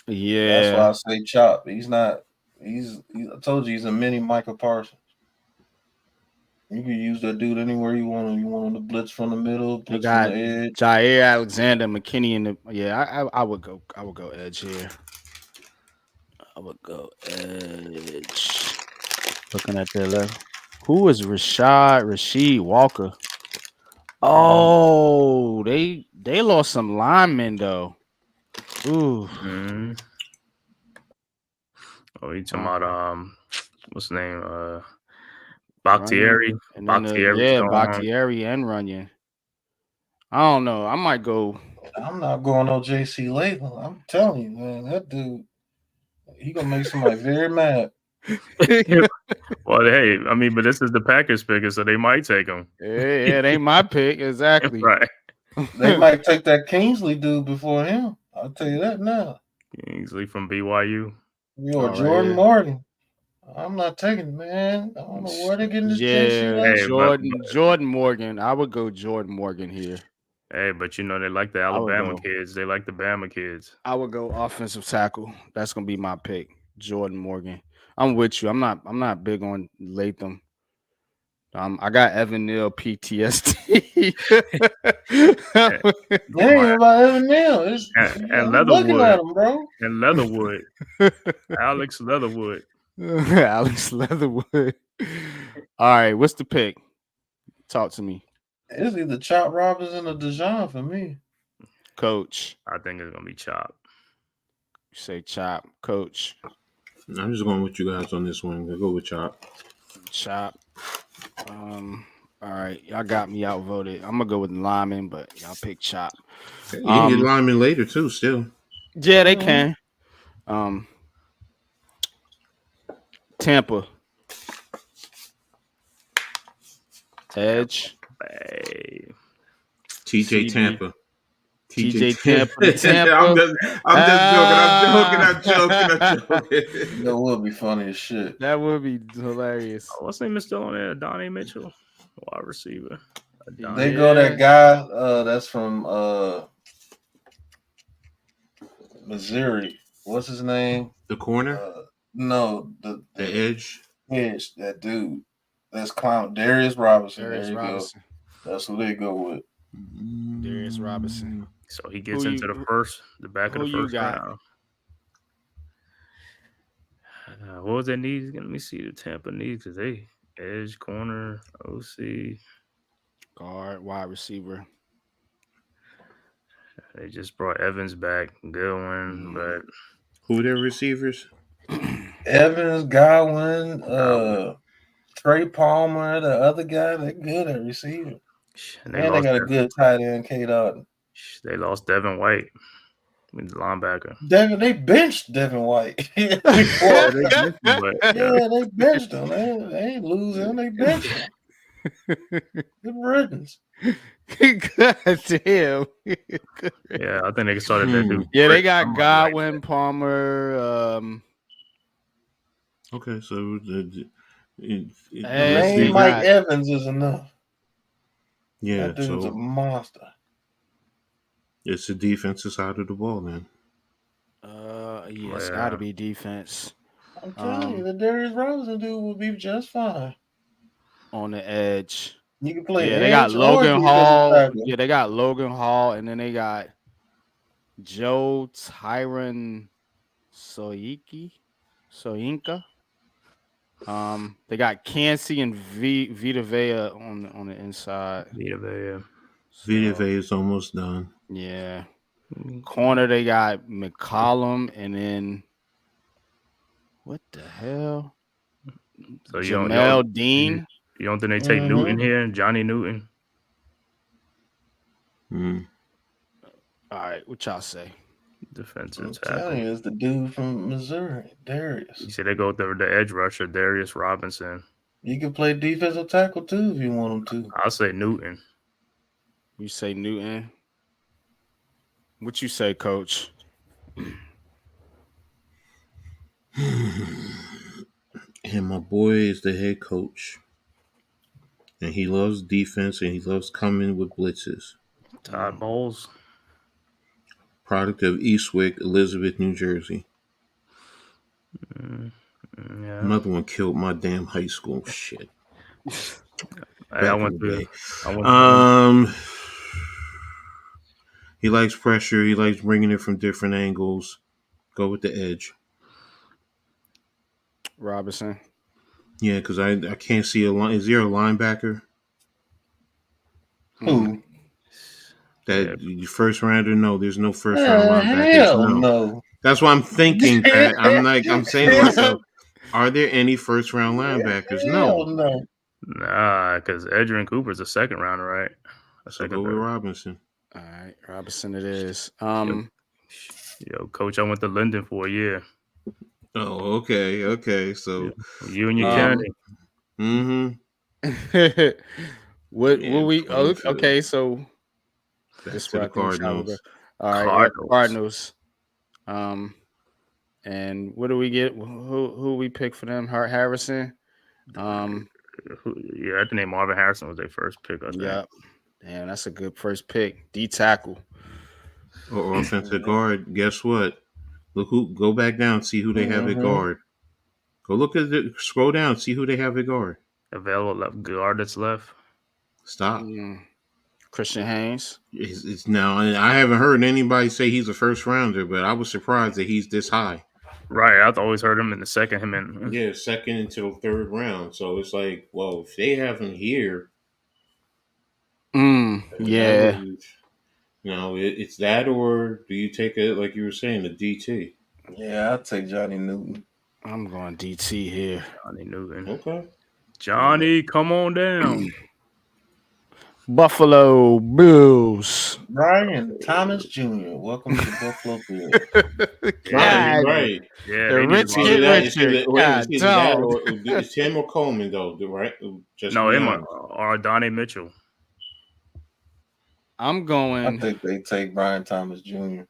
Yeah, that's why I say Chop. I told you he's a mini Michael Parsons. You can use that dude anywhere you want him. You want him to blitz from the middle, They blitz from got the edge. Jair Alexander, McKinney in the I would go edge here. I would go edge. Looking at their left. Who is Rasheed Walker? Oh, they lost some linemen though. Ooh. Oh, you talking about what's the name? Bakhtiari. And then Bakhtiari and Runyon. I don't know. I might go. I'm not going no JC Latham. I'm telling you, man, that dude, he gonna make somebody very mad. Well, hey, I mean, but this is the Packers pick, so they might take him. Yeah, it ain't my pick exactly. Right. They might take that Kingsley dude before him. I'll tell you that now. Kingsley from BYU. Or Jordan Morgan. I'm not taking, man. I don't know where they're getting this JC. Hey, Jordan Morgan. I would go Jordan Morgan here. Hey, but you know they like the Alabama kids. They like the Bama kids. I would go offensive tackle. That's gonna be my pick, Jordan Morgan. I'm with you. I'm not big on Latham. I got Evan Neal PTSD. Dang about Evan Neal. And Leatherwood. At him, bro. And Leatherwood. Alex Leatherwood. Alex Leatherwood. All right, what's the pick? Talk to me. It's either Chop Robinson or Dejon for me. Coach. I think it's gonna be Chop. You say Chop, Coach. I'm just going with you guys on this one. I'll go with Chop. Chop. All right, y'all got me outvoted. I'm gonna go with lineman, but y'all pick Chop. You can get lineman later too. Still, yeah, they can. Tampa. Edge. Hey. TJ Tampa. TJ Tampa. I'm joking. That would be funny as shit. That would be hilarious. Oh, what's his name is still on there? Donnie Mitchell, wide receiver. They go that guy that's from Missouri. What's his name? The corner? No, the edge. Edge, that dude. That's clown. Darius Robinson. There you go. That's who they go with. Darius Robinson. So he gets into the back of the first round. What was their needs? Let me see the Tampa needs because they edge, corner, OC, guard, wide receiver. They just brought Evans back, Goodwin, but who are their receivers? Evans, Godwin, Trey Palmer, the other guy. They're good at receiving. And they got a good tight end, K. Dotton. They lost Devin White, the linebacker. They benched Devin White. They benched him. They ain't losing. They benched him. Good riddance. God damn. Yeah, I think they started that dude. Yeah, they got Godwin, Palmer. Okay, so the name Mike Evans is enough. Yeah, that dude's a monster. It's the defensive side of the ball, then. Yeah, it's got to be defense. I'm telling you, the Darius Robinson dude will be just fine on the edge. You can play. Yeah, they got Logan Hall. Yeah, they got Logan Hall, and then they got Joe Tyron Soyinka. They got Cansey and Vita Vea on the inside. Vita Vea. Vita Vea is almost done. Yeah. Corner, they got McCollum, and then what the hell? So Jamel Dean. You don't think they take Newton here? Johnny Newton? All right, what y'all say? Defensive tackle. It's the dude from Missouri, Darius. You said they go with the edge rusher, Darius Robinson. You can play defensive tackle too if you want him to. I'll say Newton. You say Newton? What you say, Coach? And my boy is the head coach. And he loves defense and he loves coming with blitzes. Todd Bowles. Product of Eastwick, Elizabeth, New Jersey. Yeah. Another one killed my damn high school. Shit. I went through. He likes pressure. He likes bringing it from different angles. Go with the edge. Robinson. Yeah, because I can't see a line. Is there a linebacker? Who? That first rounder? No, there's no first round linebackers. Hell no. That's why I'm thinking that. I'm saying to myself, are there any first round linebackers? Hell No. no. Nah, because Adrian Cooper's a second rounder, right? So go with Robinson. All right, Robinson it is. Yo, coach, I went to Linden for a year. Oh, okay. So you and your Kennedy. Mm-hmm. What we? Okay, so this to the Cardinals. All right, Cardinals. And what do we get? Who we pick for them? Hart Harrison. Yeah, I think Marvin Harrison was their first pick. I think. Yep. Damn, that's a good first pick. D tackle or offensive guard. Guess what? Look go back down, see who they have at guard. Go look at it. Scroll down, see who they have at guard. Available left guard that's left. Stop. Christian Haynes. It's now. I haven't heard anybody say he's a first rounder, but I was surprised that he's this high. Right, I've always heard him in the second. Second into the third round. So it's like, well, if they have him here, yeah. It's that, or do you take it like you were saying, a DT? Yeah, I'll take Johnny Newton. I'm going DT here. Johnny Newton. Okay. Johnny, come on down. Buffalo Bills. Brian Thomas Jr. Welcome to Buffalo Bills. Right. Yeah, the rich get richer. It's him or Coleman though, right? Him or Donnie Mitchell. I'm going. I think they take Brian Thomas Jr.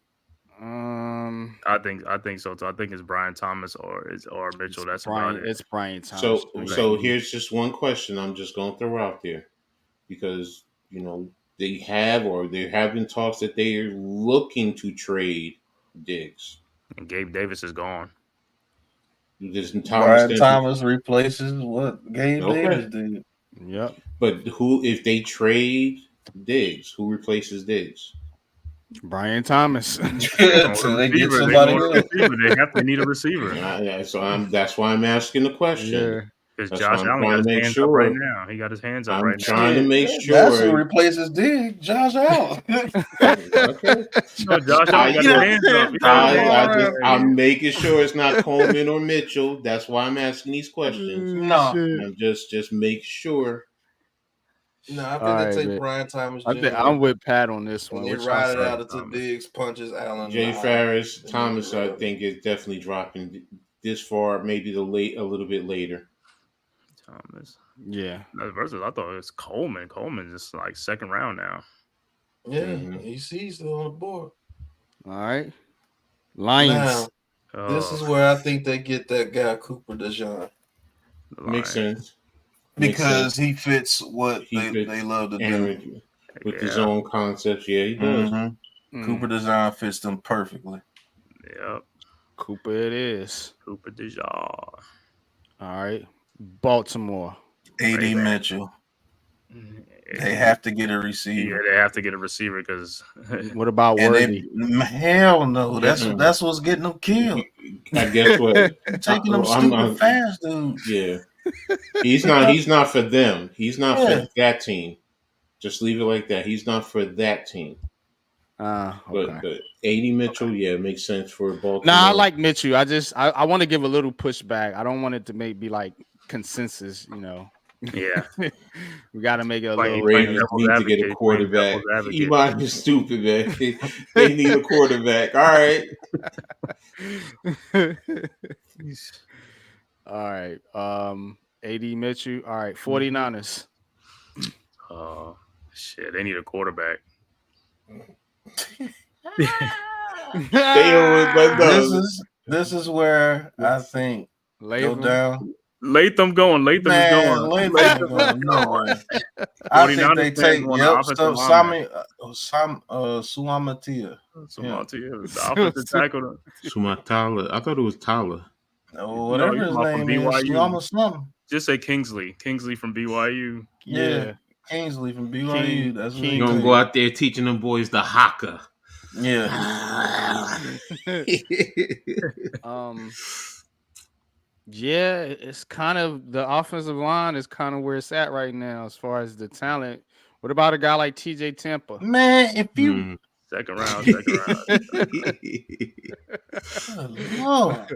I think so too. I think it's Brian Thomas or Mitchell. That's Brian. about it. It's Brian Thomas. So here's just one question I'm just going to throw out there, because they have been talks that they are looking to trade Diggs. And Gabe Davis is gone. Brian Thomas replaces what Gabe Davis did. Yep. But if they trade Diggs, who replaces Diggs? Brian Thomas. So they get somebody else. They need a receiver. That's why I'm asking the question. Yeah. Because Josh Allen got his hands up right now. He got his hands up right now. I'm trying to make sure. That's who replaces Diggs, Josh Allen. Okay. No, Josh Allen got his hands up. I'm making sure it's not Coleman or Mitchell. That's why I'm asking these questions. No. I'm just make sure. No, I think they take Brian Thomas Jr. I'm with Pat on this one. They ride it out until Diggs punches Allen. Jay Farris, Thomas, I think is definitely dropping this far, maybe a little bit later. Thomas. Yeah. Versus, I thought it was Coleman. Coleman's just like second round now. Yeah, he's still on the board. All right. Lions. Now, this is where I think they get that guy Cooper DeJean. Makes sense. Because he fits what they love to do. With his own concepts. Yeah, he does. Cooper DeJean fits them perfectly. Yep. Cooper it is. Cooper DeJean. All right. Baltimore. AD Mitchell. They have to get a receiver. Yeah, they have to get a receiver because. What about Worthy? Hell no. That's what's getting them killed. I guess what? Taking them stupid fast, dude. Yeah. He's not for them. He's not for that team. Just leave it like that. He's not for that team. Okay. But AD Mitchell, it makes sense for Baltimore. Nah, I like Mitchell. I want to give a little pushback. I don't want it to be like consensus, Yeah. We got to make it a little. Ravens need to get a quarterback. Ebon is stupid, man. They need a quarterback. All right. All right. AD Mitchell. All right. 49ers. Shit. They need a quarterback. This is where I think go down. Latham going. Latham is going. No way. I think they take Suamatia. The offensive tackle. Sumatala. I thought it was Tala. Whatever his name is. Suama something. Just say Kingsley from BYU. Yeah, Kingsley from BYU. That's what you're gonna go out there teaching them boys the haka. Yeah. Yeah, it's kind of the offensive line is kind of where it's at right now as far as the talent. What about a guy like TJ Tampa? Man, if you second round. Lord.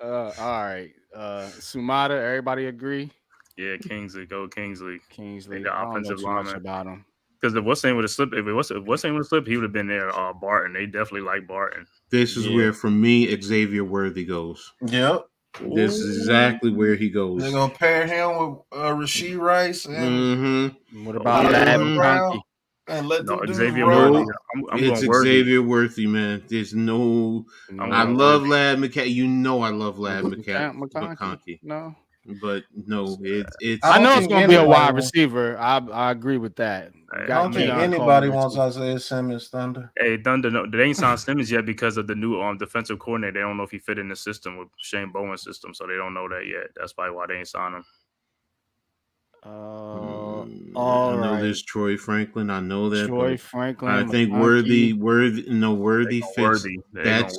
All right. Sumata, everybody agree? Yeah, Kingsley. Go Kingsley. The offensive lineman about him. Because if what's name would have slipped, he would have been there. Barton. They definitely like Barton. This is where, for me, Xavier Worthy goes. Yep. This is exactly where he goes. They're gonna pair him with Rasheed Rice and what about Lad McConkey? And let them Xavier Worthy. It's Xavier Worthy, man. There's no. I love Lad McConkey. You know I love Lad McConkey. No. But no, it's. I know it's gonna be a wide receiver. I agree with that. I don't think anybody wants Isaiah Simmons Thunder. Hey, Thunder, no, they ain't signed Simmons yet because of the new defensive coordinator. They don't know if he fit in the system with Shane Bowen's system, so they don't know that yet. That's probably why they ain't signed him. I know there's Troy Franklin. I know that. Troy Franklin. I think Worthy fits that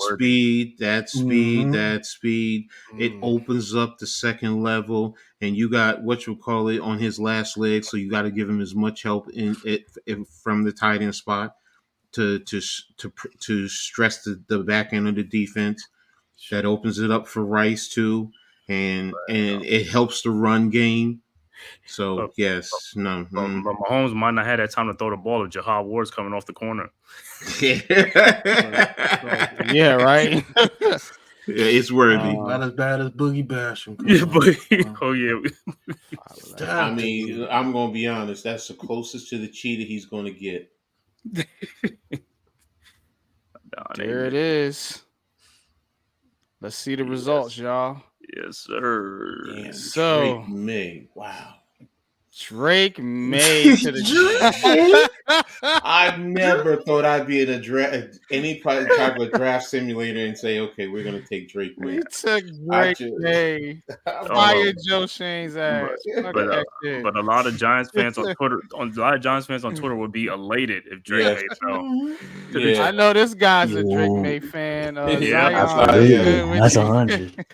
speed. It opens up the second level, and you got on his last leg. So you got to give him as much help from the tight end spot to stress the back end of the defense. That opens it up for Rice too, and it helps the run game. So But Mahomes might not have that time to throw the ball if Jahad Ward's coming off the corner. Yeah, right. It's Worthy. Not as bad as Boogie Basham. I mean, I'm gonna be honest. That's the closest to the cheetah he's gonna get. There it is. Let's see the results, y'all. Yes, sir. Damn, so Drake May. Wow. Drake May to the I never thought I'd be in any type of draft simulator and say, okay, we're gonna take Drake May. We took Drake May. Fire Joe Shane's ass. But a lot of Giants fans on Twitter would be elated if Drake May fell. I know this guy's a Drake May fan. That's 100.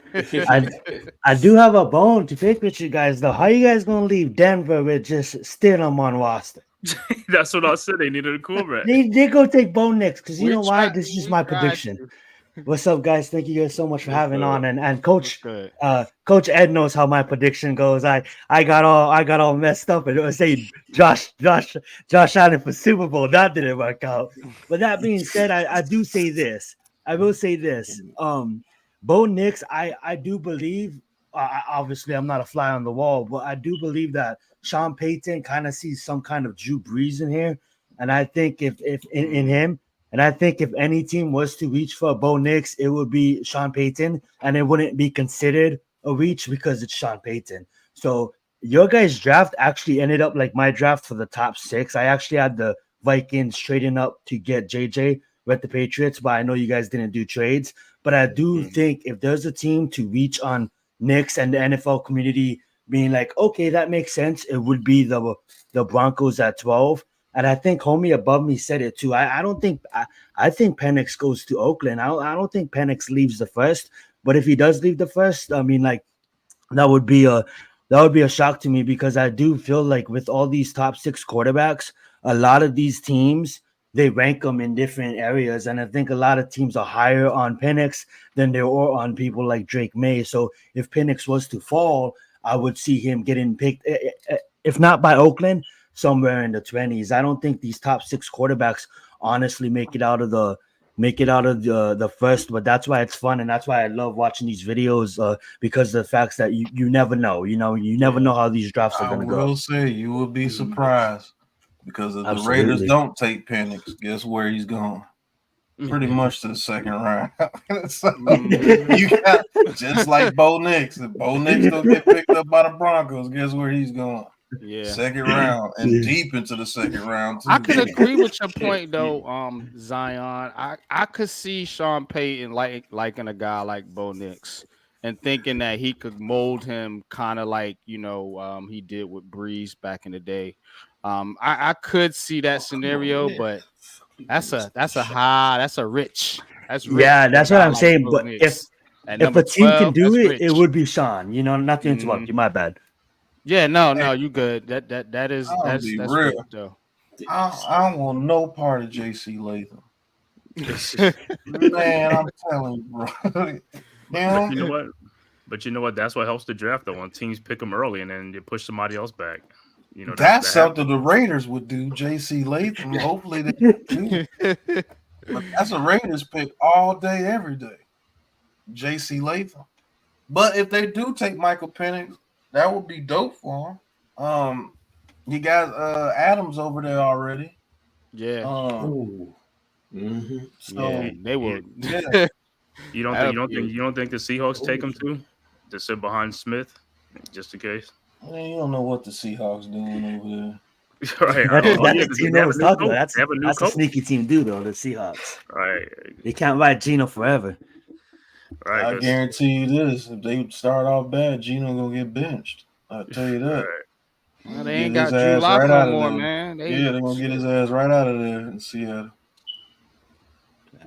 I do have a bone to pick with you guys though. How you guys gonna leave Denver with just Stidham on roster? That's what I said. They needed a quarterback. They go take Bo Nix because you know why? This is my prediction. What's up, guys? Thank you guys so much for having on. And Coach Ed knows how my prediction goes. I got all messed up and it was saying Josh Allen for Super Bowl. That didn't work out. But that being said, I do say this. I will say this. Bo Nix, I do believe. Obviously, I'm not a fly on the wall, but I do believe that Sean Payton kind of sees some kind of Drew Brees in here, and I think if in him, and I think if any team was to reach for Bo Nix, it would be Sean Payton, and it wouldn't be considered a reach because it's Sean Payton. So your guys' draft actually ended up like my draft for the top 6. I actually had the Vikings trading up to get JJ with the Patriots, but I know you guys didn't do trades. But I do think if there's a team to reach on Knicks and the NFL community being like, okay, that makes sense, it would be the Broncos at 12. And I think homie above me said it too. I think Penix goes to Oakland. I don't think Penix leaves the first. But if he does leave the first, I mean, like that would be a shock to me because I do feel like with all these top 6 quarterbacks, a lot of these teams they rank them in different areas. And I think a lot of teams are higher on Penix than they are on people like Drake May. So if Penix was to fall, I would see him getting picked, if not by Oakland, somewhere in the 20s. I don't think these top 6 quarterbacks honestly make it out of the first, but that's why it's fun. And that's why I love watching these videos because of the facts that you never know, you never know how these drafts are going to go. I will say you will be surprised. Because if the Raiders don't take Penix, guess where he's going? Pretty much to the second round. So you got just like Bo Nix. If Bo Nix don't get picked up by the Broncos, guess where he's going? Yeah, second round and deep into the second round. Too. I can agree with your point though, Zion. I could see Sean Payton liking a guy like Bo Nix. and thinking that he could mold him kind of like he did with Breeze back in the day. I could see that scenario, but that's rich. That's rich. Yeah, For a that's what guy I'm like saying. Bo But Nix. At if number a team can 12, do that's it, it rich. would be Sean. Not to interrupt you. My bad. Yeah, no, you good. That's I'll be rich real. though. I don't want no part of JC Latham. Man, I'm telling you, bro. But you know what? That's what helps the draft though. When teams pick them early and then they push somebody else back. That's something the Raiders would do. JC Latham. Hopefully they do. But that's a Raiders pick all day, every day. JC Latham. But if they do take Michael Penix, that would be dope for him. You got Adams over there already. Yeah. So yeah, they will. Yeah. You don't think the Seahawks take him to sit behind Smith just in case? Man, you don't know what the Seahawks doing over there. Right. That's a sneaky team, do though. The Seahawks. Right. They can't ride Geno forever. Right. I guarantee you this: if they start off bad, Geno gonna get benched. I'll tell you that. Right. Well, they ain't got Drew Lock right no more, man. They're gonna get his ass right out of there in Seattle.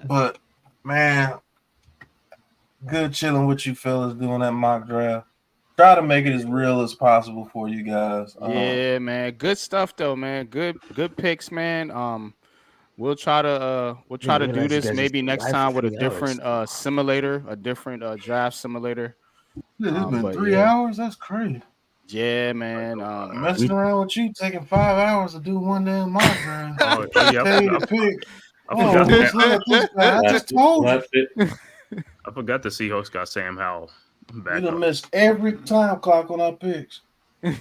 But man, good chilling with you fellas doing that mock draft. Try to make it as real as possible for you guys. Yeah, man. Good stuff though, man. Good picks, man. We'll try to do this maybe next time with a different simulator, a different draft simulator. Dude, it's been 3 hours. That's crazy. Yeah, man. Messing around with you taking 5 hours to do one damn mock draft. I just told you. I forgot the Seahawks got Sam Howell back. You done missed every time clock on our picks. Your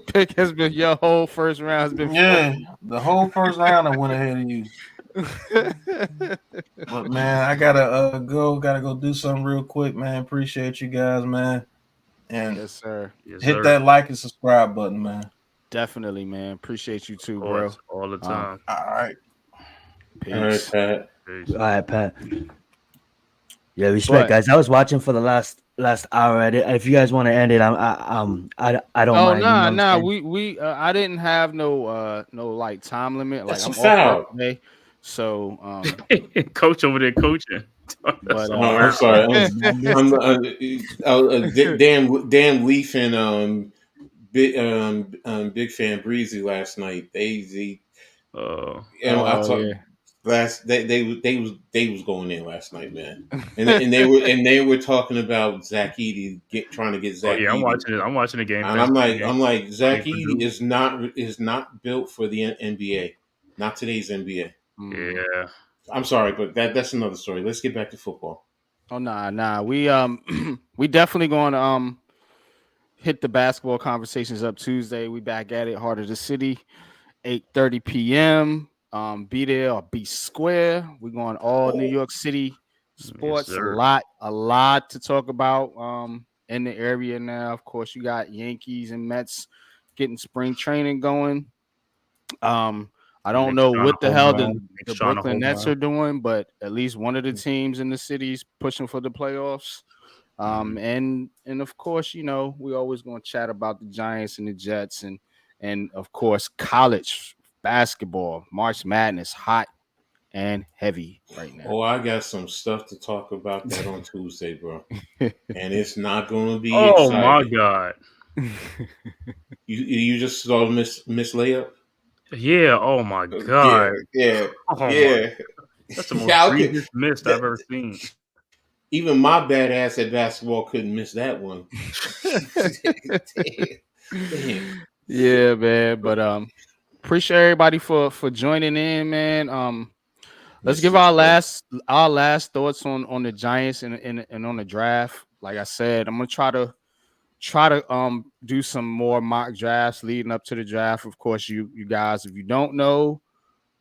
pick has been your whole first round has been the whole first round I went ahead of you. But man, I gotta go do something real quick, man. Appreciate you guys, man. And yes, sir. Hit that like and subscribe button, man. Definitely, man. Appreciate you too, bro. All the time. All right. Peace. All right, Pat. Yeah, respect, guys. I was watching for the last hour. If you guys want to end it, I don't mind. Nah. We I didn't have no like time limit. Like That's I'm off today, so coach over there coaching. But I'm sorry. Dan Leaf and Big Fan Breezy last night. They was going in last night, man. And they were talking about Zach Edey trying to get Zach. Yeah, I'm watching the game. And I'm like Zach Edey is not built for the NBA. Not today's NBA. Yeah. I'm sorry, but that's another story. Let's get back to football. Oh nah. We definitely going to hit the basketball conversations up Tuesday. We back at it, Heart of the City, 8:30 p.m. Be there or be square. We're going all New York City sports. Yes, a lot to talk about in the area now. Of course, you got Yankees and Mets getting spring training going. I don't know what the hell the Brooklyn Nets are doing, but at least one of the teams in the city is pushing for the playoffs. And of course, we always going to chat about the Giants and the Jets and of course college basketball. March Madness hot and heavy right now. Oh, I got some stuff to talk about that on Tuesday, bro. And it's not going to be exciting. My God. You just saw Miss Layup? Yeah, oh my God. Yeah. That's the most egregious miss I've ever seen. Even my badass at basketball couldn't miss that one. Damn. Yeah, man. But appreciate everybody for joining in, man. Let's give our last thoughts on the Giants and on the draft. Like I said, I'm gonna try to do some more mock drafts leading up to the draft. Of course, you guys, if you don't know,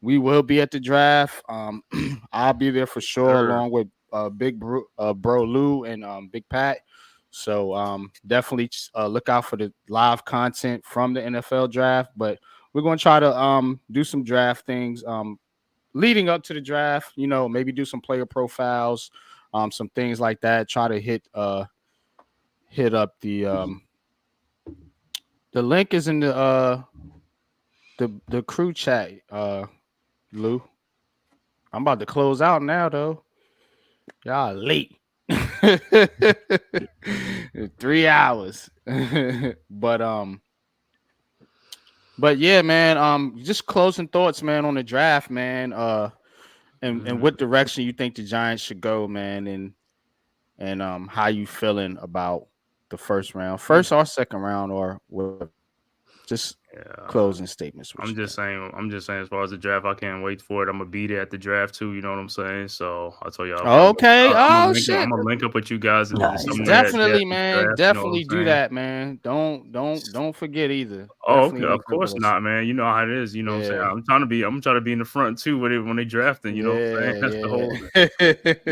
we will be at the draft. I'll be there for sure, along with Big Bro Lou and Big Pat. So definitely look out for the live content from the NFL draft. But we're going to try to do some draft things leading up to the draft. Maybe do some player profiles, some things like that. Try to hit up the link is in the crew chat, Lou. I'm about to close out now though. Y'all late. 3 hours. But yeah, man. Just closing thoughts, man, on the draft, man. And what direction you think the Giants should go, man, and how you feeling about the first round, first or second round, or whatever. Just closing statements. I'm just saying, as far as the draft, I can't wait for it. I'm gonna be there at the draft too. You know what I'm saying? So I'll tell y'all. Okay. I'm gonna link up with you guys. Definitely, man. Draft, definitely do that, man. Don't forget either. Oh, okay. Of course not, man. You know how it is. You know what I'm saying? I'm trying to be in the front too when they drafting. You know what I'm saying? That's the whole.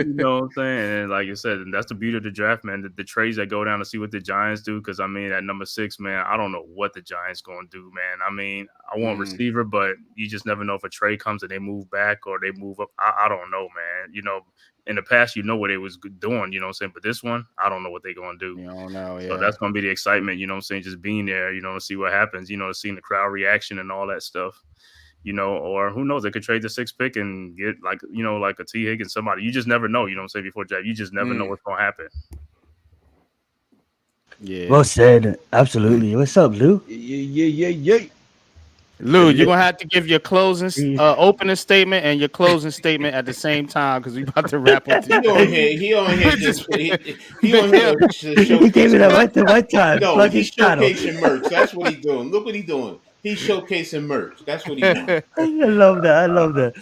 You know what I'm saying? And like I said, and that's the beauty of the draft, man. The trades that go down to see what the Giants do. Because I mean, at number 6, man, I don't know what the Giants gonna do, man. I mean, I want receiver, but you just never know if a trade comes and they move back or they move up. I don't know, man. You know, in the past, you know what they was doing, you know what I'm saying? But this one, I don't know what they're going to do. You don't know, yeah. So that's going to be the excitement, you know what I'm saying? Just being there, you know, to see what happens, you know, seeing the crowd reaction and all that stuff, you know, or who knows, they could trade the 6th pick and get like, you know, like a T. Higgins, somebody. You just never know, you know what I'm saying, before draft. You just never know what's going to happen. Yeah. Well said. Absolutely. What's up, Lou? Yeah. Lou, you're gonna have to give your closing opening statement and your closing statement at the same time because we about to wrap up. He on here. He on here. He on here. He gave it at the right time. No, he's showcasing merch. That's what he's doing. Look what he's doing. He's showcasing merch. That's what he's doing. I love that.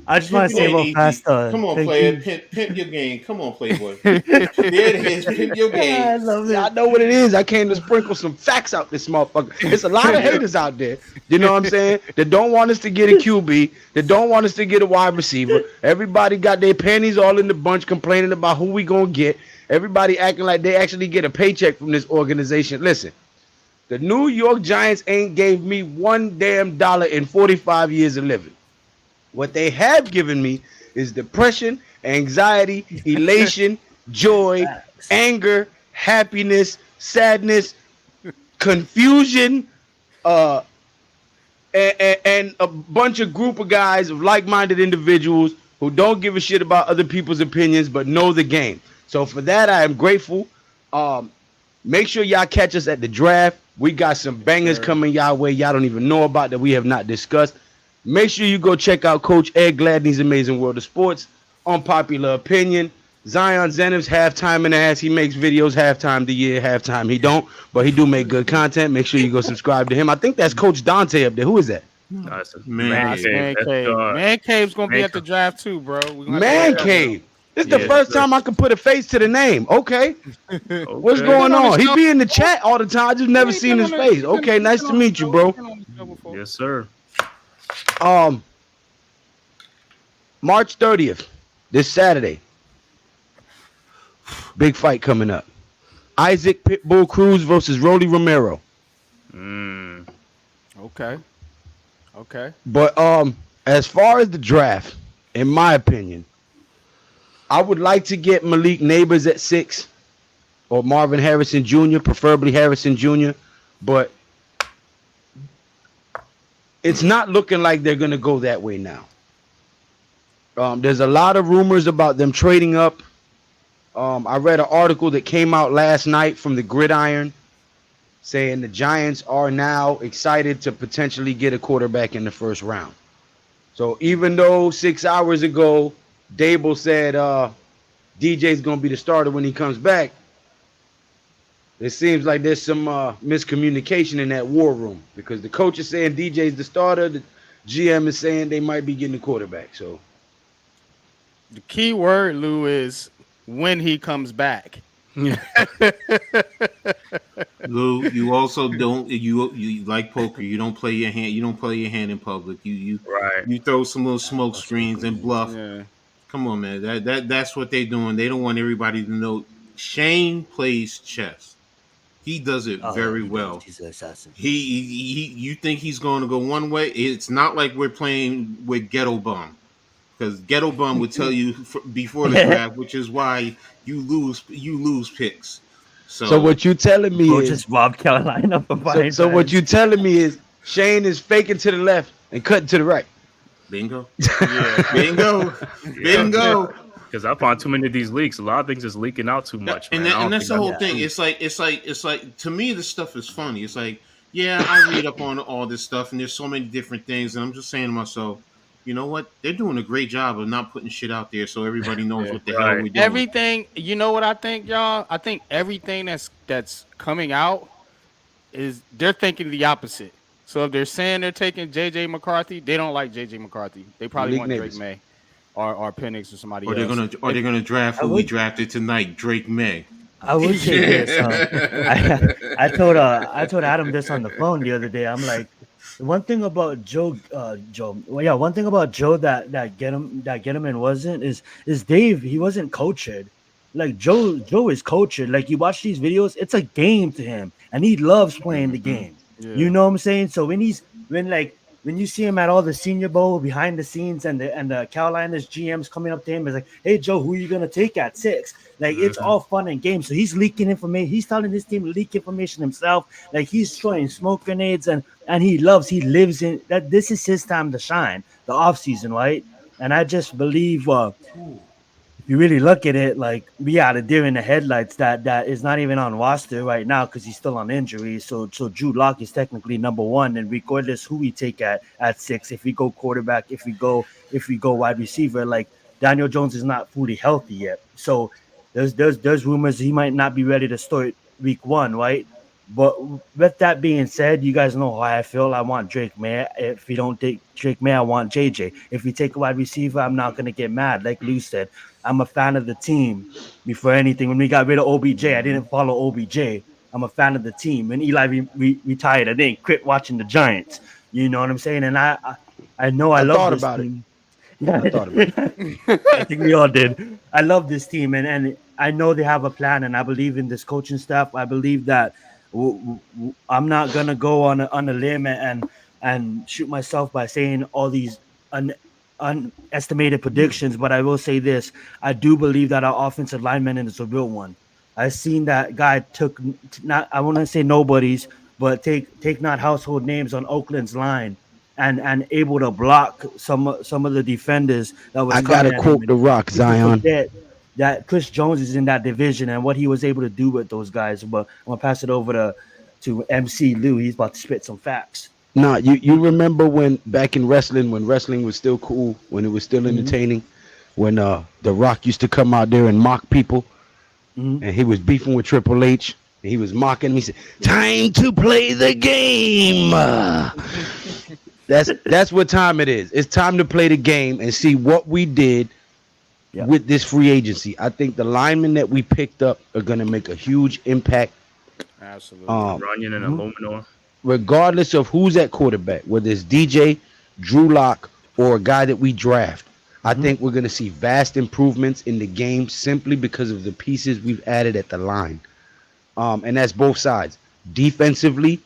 I just want to say real fast. Come on, player. Pimp your game. Come on, Playboy. There it is. Pimp your game. I love it. I know what it is. I came to sprinkle some facts out this motherfucker. It's a lot of haters out there. You know what I'm saying? That don't want us to get a QB. That don't want us to get a wide receiver. Everybody got their panties all in the bunch complaining about who we going to get. Everybody acting like they actually get a paycheck from this organization. Listen, the New York Giants ain't gave me $1 damn in 45 years of living. What they have given me is depression, anxiety, elation, joy, anger, happiness, sadness, confusion, and a bunch of group of guys of like-minded individuals who don't give a shit about other people's opinions but know the game. So for that, I am grateful. Make sure y'all catch us at the draft. We got some bangers coming y'all way y'all don't even know about that we have not discussed. Make sure you go check out Coach Ed Gladney's Amazing World of Sports. Unpopular opinion. Zion Zenev's halftime and ass. He makes videos halftime the year, halftime he don't. But he do make good content. Make sure you go subscribe to him. I think that's Coach Dante up there. Who is that? Man Cave's going to be at the draft too, bro. Man Cave. This is the first time I can put a face to the name. Okay. What's going on? He be in the chat all the time. I just never seen his face. Okay, nice to meet you, bro. Yes, sir. March 30th, this Saturday. Big fight coming up. Isaac Pitbull Cruz versus Rolly Romero. Okay. But as far as the draft, in my opinion, I would like to get Malik Neighbors at 6 or Marvin Harrison Jr., preferably Harrison Jr., but it's not looking like they're going to go that way now. There's a lot of rumors about them trading up. I read an article that came out last night from the Gridiron saying the Giants are now excited to potentially get a quarterback in the first round. So even though 6 hours ago, Dable said DJ's going to be the starter when he comes back, it seems like there's some miscommunication in that war room because the coach is saying DJ's the starter. The GM is saying they might be getting a quarterback. So the key word, Lou, is when he comes back. Lou, you also don't you like poker. You don't play your hand. You don't play your hand in public. You throw some little smoke screens and bluff. Yeah. Come on, man. That's what they're doing. They don't want everybody to know. Shane plays chess. He does it very well. He's an assassin. You think he's going to go one way? It's not like we're playing with Ghetto Bum. because Ghetto Bum would tell you before the draft, which is why you lose picks. So what you telling me is just robbed Carolina for buying. So what you telling me is Shane is faking to the left and cutting to the right. Bingo. Yeah. Bingo. Bingo. Because I find too many of these leaks. A lot of things is leaking out too much, man. And that's the whole thing. It's like to me, this stuff is funny. It's like, yeah, I read up on all this stuff, and there's so many different things, and I'm just saying to myself, you know what? They're doing a great job of not putting shit out there so everybody knows what the hell we're doing. Everything, you know what I think, y'all? I think everything that's coming out is they're thinking the opposite. So if they're saying they're taking JJ McCarthy, they don't like JJ McCarthy. They probably want Drake May or Penix or somebody else. They're gonna draft who we drafted tonight, Drake May. I would say this. I told Adam this on the phone the other day. I'm like, one thing about one thing about Joe that get him in wasn't is Dave. He wasn't cultured. Like Joe is cultured. Like you watch these videos, it's a game to him, and he loves playing the game. Yeah. You know what I'm saying? So when you see him at all the Senior Bowl behind the scenes and the Carolinas GMs coming up to him, is like, hey Joe, who are you gonna take at 6? Like it's all fun and games. So he's leaking information. He's telling his team to leak information himself. Like he's throwing smoke grenades and he lives in that. This is his time to shine, the off season, right? And I just believe if you really look at it, like we got a deer in the headlights that is not even on roster right now because he's still on injury. So Drew Lock is technically number 1, and regardless who we take at 6, if we go quarterback, if we go wide receiver, like Daniel Jones is not fully healthy yet. So there's rumors he might not be ready to start week 1, right? But with that being said, you guys know how I feel. I want Drake May. If we don't take Drake May, I want JJ. If we take a wide receiver, I'm not going to get mad. Like Lou said, I'm a fan of the team before anything. When we got rid of OBJ, I didn't follow OBJ. I'm a fan of the team. When Eli retired, I didn't quit watching the Giants. You know what I'm saying? And I know I love this team. Yeah, I thought about it. I think we all did. I love this team, and I know they have a plan, and I believe in this coaching staff. I believe that I'm not gonna go on a limb and shoot myself by saying all these unestimated predictions, but I will say this: I do believe that our offensive lineman is a real one. I've seen that guy took not, I want to say nobody's, but take not household names on Oakland's line and able to block some of the defenders that was. I gotta quote the Rock, Zion. That Chris Jones is in that division and what he was able to do with those guys. But I'm gonna pass it over to MC Lou. He's about to spit some facts. Nah, you remember when back in wrestling, when wrestling was still cool, when it was still entertaining, when the Rock used to come out there and mock people, and he was beefing with Triple H, and he was mocking him. He said, "Time to play the game." That's what time it is. It's time to play the game and see what we did with this free agency. I think the linemen that we picked up are going to make a huge impact. Absolutely. Runyon and Illuminor. Regardless of who's at quarterback, whether it's DJ, Drew Lock, or a guy that we draft, I think we're going to see vast improvements in the game simply because of the pieces we've added at the line. And that's both sides. Defensively,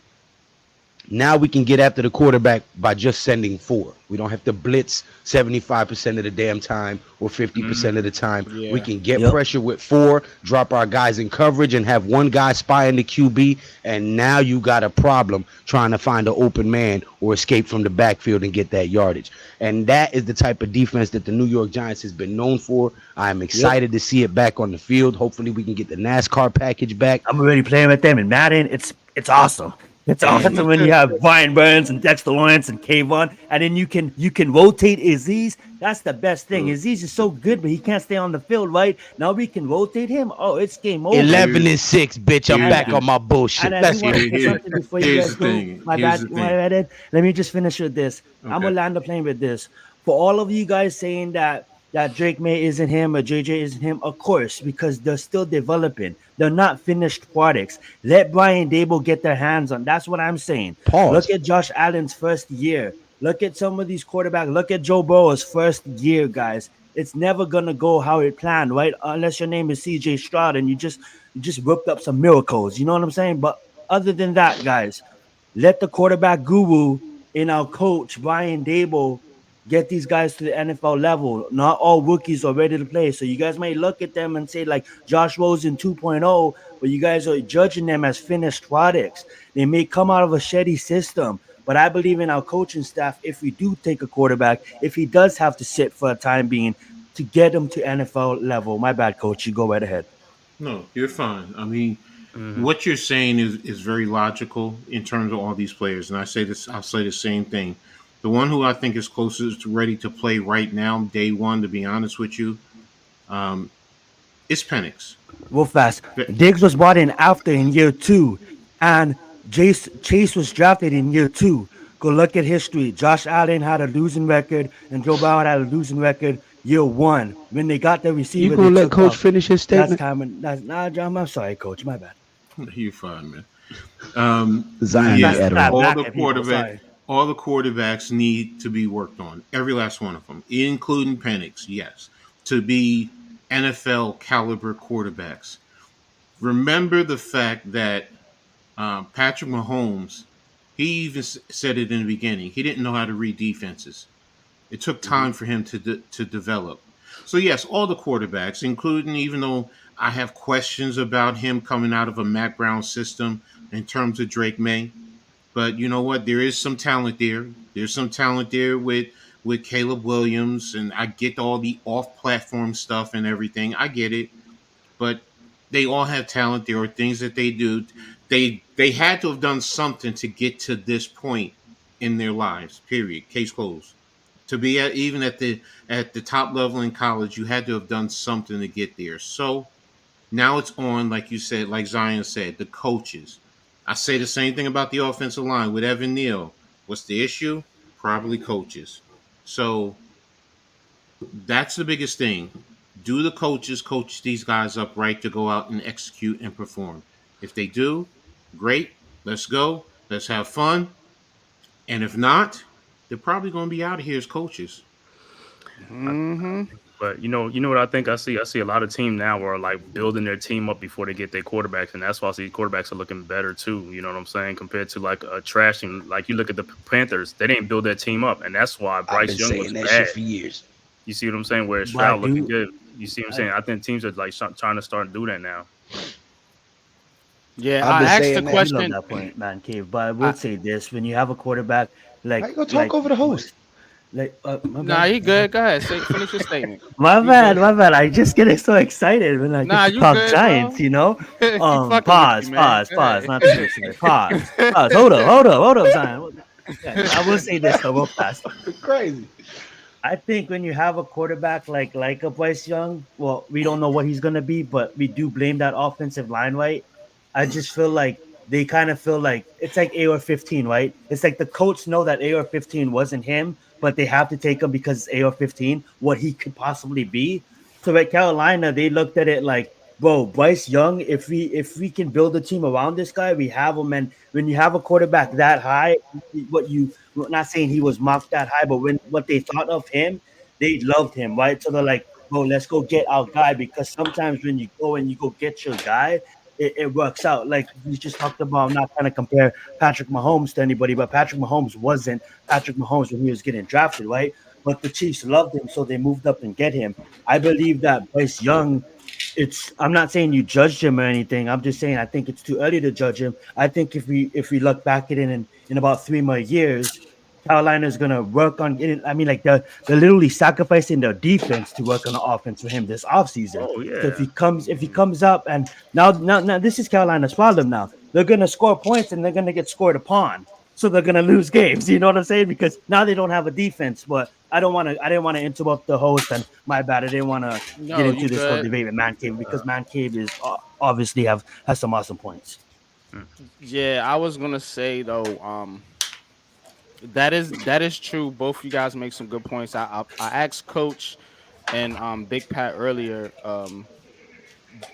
now we can get after the quarterback by just sending 4. We don't have to blitz 75% of the damn time or 50% of the time. Yeah. We can get pressure with 4, drop our guys in coverage, and have one guy spying the QB. And now you got a problem trying to find an open man or escape from the backfield and get that yardage. And that is the type of defense that the New York Giants has been known for. I'm excited to see it back on the field. Hopefully we can get the NASCAR package back. I'm already playing with them in Madden. It's awesome. It's awesome when you have Brian Burns and Dexter Lawrence and Kayvon, and then you can rotate Aziz. That's the best thing. Aziz is so good, but he can't stay on the field, right? Now we can rotate him. Oh, it's game over. 11-6, bitch. I'm back on my bullshit. That's something before you guys go. My bad. Let me just finish with this. Okay. I'm gonna land the plane with this. For all of you guys saying that Drake May isn't him or JJ isn't him, of course, because they're still developing. They're not finished products. Let Brian Dable get their hands on. That's what I'm saying. Pause. Look at Josh Allen's first year. Look at some of these quarterbacks. Look at Joe Burrow's first year, guys. It's never gonna go how it planned, right? Unless your name is CJ Stroud and you just whipped up some miracles. You know what I'm saying? But other than that, guys, let the quarterback guru in our coach Brian Dable get these guys to the NFL level. Not all rookies are ready to play. So you guys might look at them and say like Josh Rosen 2.0, but you guys are judging them as finished products. They may come out of a shitty system, but I believe in our coaching staff. If we do take a quarterback, if he does have to sit for a time being to get him to NFL level, my bad, coach. You go right ahead. No, you're fine. I mean, Mm-hmm. what you're saying is very logical in terms of all these players, and I say this. I'll say the same thing. The one who I think is closest to ready to play right now, day one, to be honest with you, um, is Penix. Real fast. But Diggs was brought in after in year 2, and Chase was drafted in year 2. Go look at history. Josh Allen had a losing record, and Joe Burrow had a losing record year 1. When they got the You receiver, gonna they let took Coach off. finish his That's statement? time. And that's nah, John. I'm sorry, coach. My bad. you're fine, man. Zion Yeah, be Edelman. all Back the at people. quarterback, Sorry. all the quarterbacks need to be worked on. Every last one of them, including Penix. Yes, to be NFL caliber quarterbacks. Remember the fact that Patrick Mahomes, he even said it in the beginning. He didn't know how to read defenses. It took time for him to develop. So yes, all the quarterbacks, including even though I have questions about him coming out of a Mac Brown system in terms of Drake May, but you know what? There is some talent there. There's some talent there with Caleb Williams, and I get all the off-platform stuff and everything. I get it, but they all have talent. There are things that they do. They had to have done something to get to this point in their lives. Period. Case closed. To be at even at the top level in college, you had to have done something to get there. So now it's on, like you said, like Zion said, the coaches. I say the same thing about the offensive line with Evan Neal. What's the issue? Probably coaches. So that's the biggest thing. Do the coaches coach these guys up right to go out and execute and perform? If they do, great. Let's go. Let's have fun. And if not, they're probably going to be out of here as coaches. Mm-hmm. But you know what I think I see? I see a lot of teams now are like building their team up before they get their quarterbacks, and that's why I see quarterbacks are looking better too. You know what I'm saying? Compared to like a trashing, like you look at the Panthers, they didn't build their team up, and that's why I've been Bryce Young was saying that bad. shit for years. You see what I'm saying? Where But I Stroud looking do. good. You see what I'm saying? I think teams are like trying to start to do that now. Yeah, I've I been asked the saying I that. do love question. that point, man, Cave. But I I, will say this: when you have a quarterback How you gonna talk like over the host? Bryce, my nah, bad, you my bad. good. Go ahead. Say finish your statement. My You bad, good. my bad. I just get so excited when I get Nah, to you talk good, Giants, bro. you know? Keep fucking with you, Pause, man. pause, Go pause. ahead. Not seriously. Pause. Pause. Hold up, Zion. Yeah, I will say this though, real fast. Crazy. I think when you have a quarterback like a Bryce Young, well, we don't know what he's gonna be, but we do blame that offensive line, right? I just feel like they kind of feel like it's like AR-15, right? It's like the coach know that AR-15 wasn't him, but they have to take him because it's AR-15, what he could possibly be. So at Carolina, they looked at it like, bro, Bryce Young, if we can build a team around this guy, we have him. And when you have a quarterback that high, what you not saying he was mocked that high, but when what they thought of him, they loved him, right? So they're like, bro, let's go get our guy because sometimes when you go and you go get your guy, it works out. Like we just talked about, I'm not trying to compare Patrick Mahomes to anybody, but Patrick Mahomes wasn't Patrick Mahomes when he was getting drafted, right? But the Chiefs loved him, so they moved up and get him. I believe that Bryce Young, it's I'm not saying you judged him or anything. I'm just saying I think it's too early to judge him. I think if we look back at it in about 3 more years, Carolina is gonna work on getting. I mean, like they're literally sacrificing their defense to work on the offense for him this offseason. Oh So yeah. if he comes up and now this is Carolina's problem now. They're gonna score points and they're gonna get scored upon. So they're gonna lose games. You know what I'm saying? Because now they don't have a defense. But I didn't want to interrupt the host, and my bad. I didn't want to get No, into you this whole good. debate with Man Cave because Man Cave is obviously has some awesome points. Mm. Yeah, I was gonna say though, that is true. Both you guys make some good points. I asked Coach and Big Pat earlier,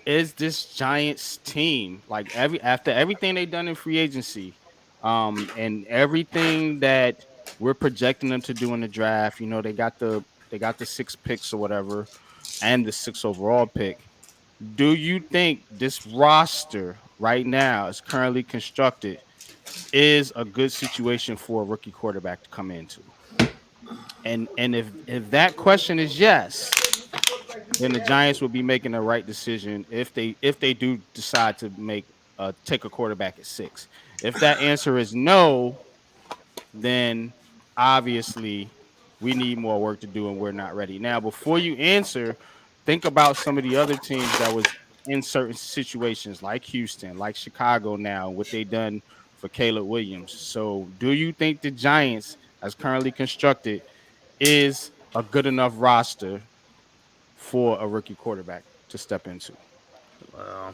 is this Giants team like after everything they done in free agency, and everything that we're projecting them to do in the draft? You know, they got the 6 picks or whatever, and the 6 overall pick. Do you think this roster right now is currently constructed is a good situation for a rookie quarterback to come into? And if that question is yes, then the Giants will be making the right decision if they do decide to take a quarterback at 6. If that answer is no, then obviously we need more work to do and we're not ready. Now, before you answer, think about some of the other teams that was in certain situations like Houston, like Chicago now, what they done for Caleb Williams. So, do you think the Giants, as currently constructed, is a good enough roster for a rookie quarterback to step into?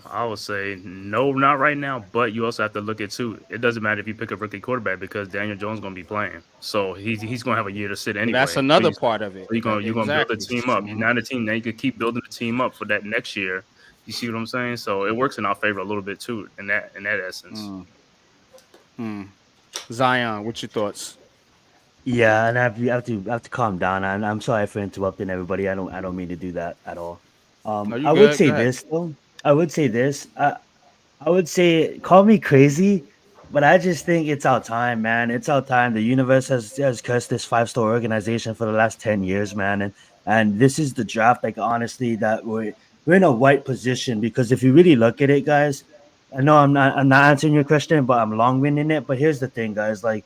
I would say no, not right now. But you also have to look at too. It doesn't matter if you pick a rookie quarterback because Daniel Jones is going to be playing, so he's going to have a year to sit Well, that's anyway. another part of it. So you're gonna build the Exactly. team up. Now the team, now you can keep building the team up for that next year. You see what I'm saying? So it works in our favor a little bit too in that essence. Zion, what's your thoughts? Yeah, and I have to calm down. And I'm sorry for interrupting everybody. I don't mean to do that at all. No, you I would good. say Go ahead. this though. I would say this. I would say call me crazy, but I just think it's our time, man. It's our time. The universe has cursed this 5 star organization for the last 10 years, man, and this is the draft. Like honestly, that we're in a white position because if you really look at it, guys, I know I'm not answering your question, but I'm long winding it. But here's the thing, guys. Like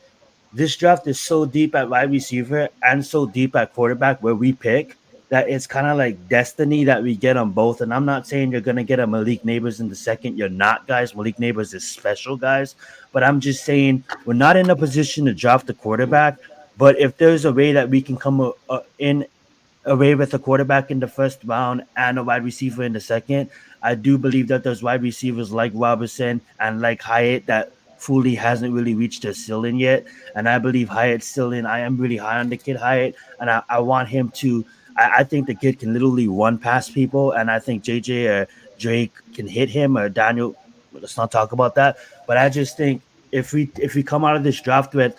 this draft is so deep at wide receiver and so deep at quarterback where we pick that it's kind of like destiny that we get them both. And I'm not saying you're gonna get a Malik Neighbors in the second. You're not, guys. Malik Neighbors is special, guys. But I'm just saying we're not in a position to draft the quarterback. But if there's a way that we can come in away with a quarterback in the first round and a wide receiver in the second, I do believe that there's wide receivers like Robertson and like Hyatt that fully hasn't really reached their ceiling yet. And I believe Hyatt's still in. I am really high on the kid Hyatt, and I want him to. I think the kid can literally run past people, and I think JJ or Drake can hit him or Daniel. Let's not talk about that. But I just think if we come out of this draft with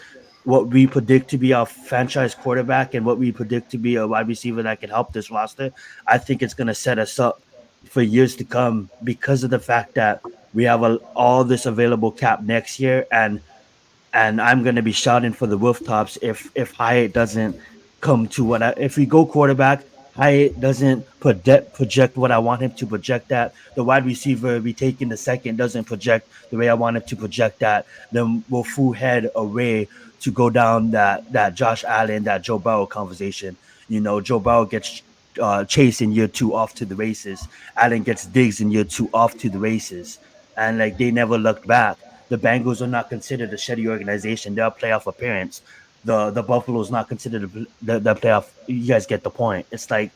what we predict to be our franchise quarterback and what we predict to be a wide receiver that can help this roster, I think it's going to set us up for years to come because of the fact that we have all this available cap next year, and I'm going to be shouting for the rooftops if Hyatt doesn't come to if we go quarterback. Hyatt doesn't project what I want him to project at. The wide receiver we take in the second doesn't project the way I want him to project at. Then we'll full head away to go down that Josh Allen, that Joe Burrow conversation. You know, Joe Burrow gets Chase in year 2 off to the races. Allen gets Diggs in year 2 off to the races, and like they never looked back. The Bengals are not considered a shitty organization. They're a playoff appearance. The Buffalo's not considered the playoff. You guys get the point. It's like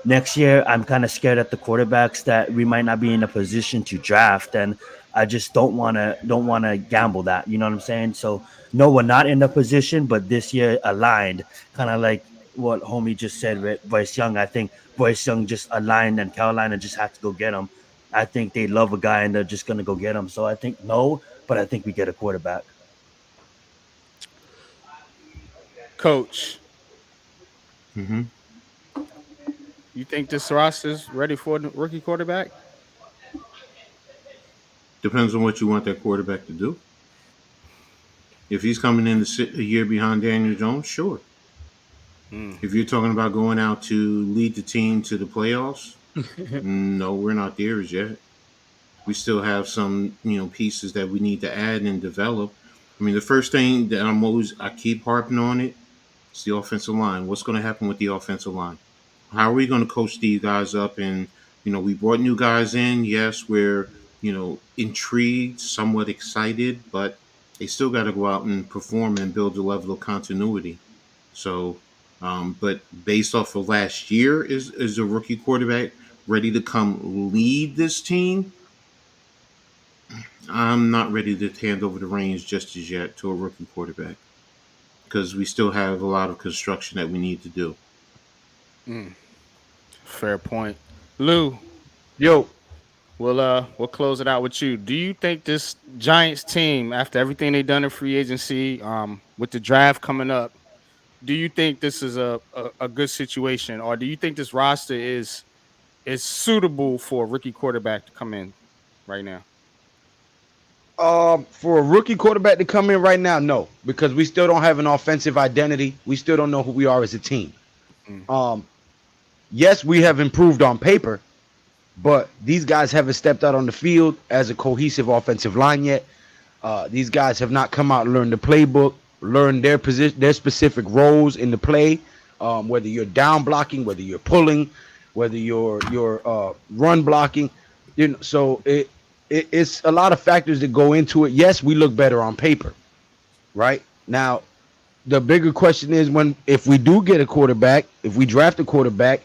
next year, I'm kind of scared at the quarterbacks that we might not be in a position to draft, and I just don't wanna gamble that. You know what I'm saying? So no, we're not in the position, but this year aligned, kind of like what homie just said with Bryce Young. I think Bryce Young just aligned, and Carolina just had to go get him. I think they love a guy and they're just gonna go get him. So I think no, but I think we get a quarterback. Coach, Mm-hmm. you think this roster is ready for a rookie quarterback? Depends on what you want that quarterback to do. If he's coming in to sit a year behind Daniel Jones, sure. If you're talking about going out to lead the team to the playoffs, no, we're not there as yet. We still have some, pieces that we need to add and develop. I mean, the first thing that I keep harping on it, is the offensive line. What's going to happen with the offensive line? How are we going to coach these guys up? And, we brought new guys in. Yes, we're, intrigued, somewhat excited, but they still got to go out and perform and build a level of continuity. So, but based off of last year, is a rookie quarterback ready to come lead this team? I'm not ready to hand over the reins just as yet to a rookie quarterback because we still have a lot of construction that we need to do. Fair point. Lou, Yo, we'll close it out with you. Do you think this Giants team, after everything they've done in free agency, with the draft coming up, do you think this is a good situation, or do you think this roster is suitable for a rookie quarterback to come in right now? For a rookie quarterback to come in right now, no, because we still don't have an offensive identity. We still don't know who we are as a team. Mm. Yes, we have improved on paper, but these guys haven't stepped out on the field as a cohesive offensive line yet. These guys have not come out and learned the playbook, learned their position, their specific roles in the play. Whether you're down blocking, whether you're pulling, whether you're run blocking, so it's a lot of factors that go into it. Yes, we look better on paper, right? Now, the bigger question is if we do get a quarterback, if we draft a quarterback,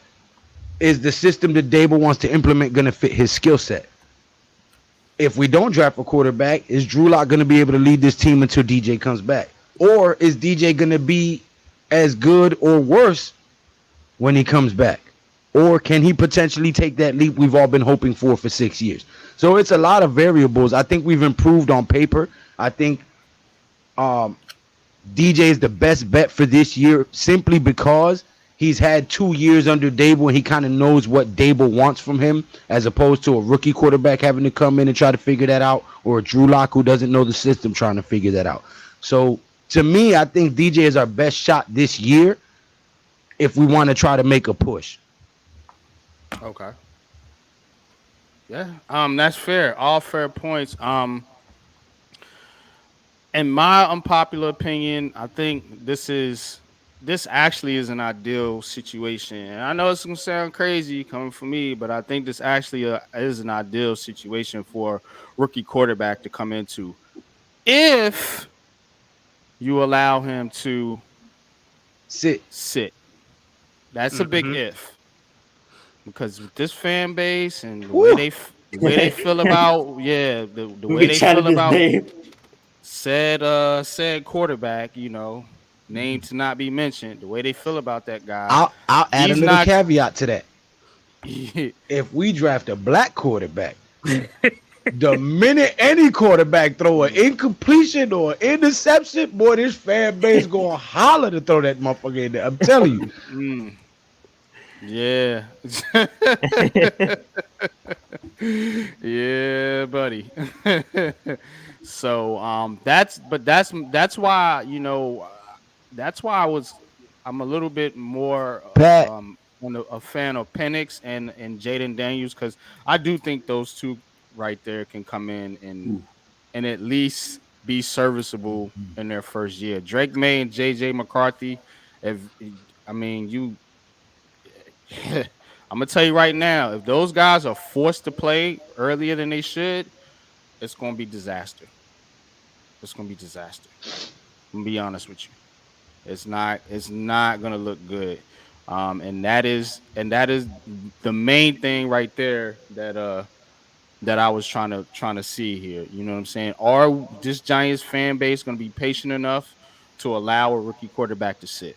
is the system that Dable wants to implement going to fit his skill set? If we don't draft a quarterback, is Drew Lock going to be able to lead this team until DJ comes back? Or is DJ going to be as good or worse when he comes back? Or can he potentially take that leap we've all been hoping for 6 years? So it's a lot of variables. I think we've improved on paper. I think DJ is the best bet for this year simply because he's had 2 years under Dable and he kind of knows what Dable wants from him, as opposed to a rookie quarterback having to come in and try to figure that out, or a Drew Lock who doesn't know the system trying to figure that out. So to me, I think DJ is our best shot this year if we want to try to make a push. Okay. Yeah. That's fair. All fair points. In my unpopular opinion, I think this actually is an ideal situation. And I know it's gonna sound crazy coming from me, but I think this actually is an ideal situation for rookie quarterback to come into, if you allow him to sit. That's a big if, because with this fan base and the way they feel about the way they feel about said quarterback, name to not be mentioned, the way they feel about that guy. I'll add a little caveat to that. If we draft a black quarterback, the minute any quarterback throw an incompletion or an interception, boy, this fan base gonna holler to throw that motherfucker in there. I'm telling you. Yeah. Yeah, buddy. So that's why that's why I'm a little bit more a fan of Penix and Jaden Daniels, because I do think those two right there can come in and at least be serviceable in their first year. Drake May and JJ McCarthy, I'm gonna tell you right now, if those guys are forced to play earlier than they should, it's gonna be disaster. It's gonna be disaster. I'm gonna be honest with you. It's not gonna look good. And that is the main thing right there that I was trying to see here. You know what I'm saying? Are this Giants fan base gonna be patient enough to allow a rookie quarterback to sit?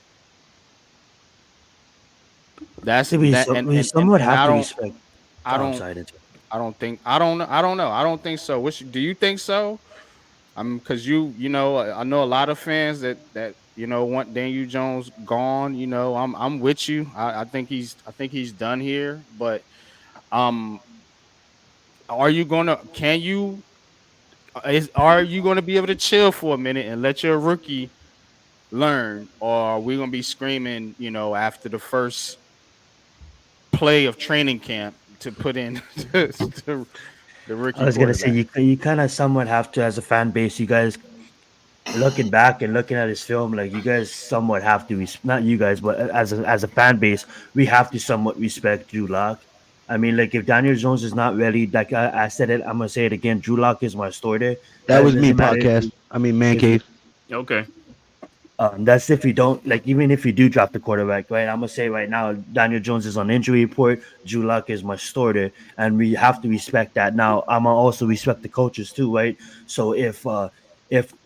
That's that. Somewhat have to respect. I don't think so. Do you think so? Because I know a lot of fans that want Daniel Jones gone. I'm with you. I think he's done here. But are you gonna be able to chill for a minute and let your rookie learn, or are we gonna be screaming after the first play of training camp to put in the rookie? I was gonna say you kind of somewhat have to, as a fan base, you guys looking back and looking at his film, like you guys somewhat have to, not you guys, but as a fan base, we have to somewhat respect Drew Lock. I mean, like if Daniel Jones is not ready, like I said it, I'm gonna say it again. Drew Lock is my starter. That was me podcast. Man cave. Okay. That's if you don't, like, even if you do drop the quarterback, right? I'm gonna say right now, Daniel Jones is on injury report. Drew Lock is my starter, and we have to respect that. Now, I'm gonna also respect the coaches too, right? So if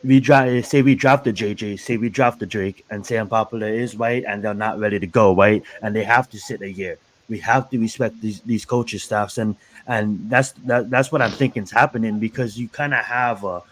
we draft the JJ, say we draft the Drake, and say Unpopular is right, and they're not ready to go, right, and they have to sit a year, we have to respect these coaching staffs, and that's what I'm thinking is happening, because you kind of have a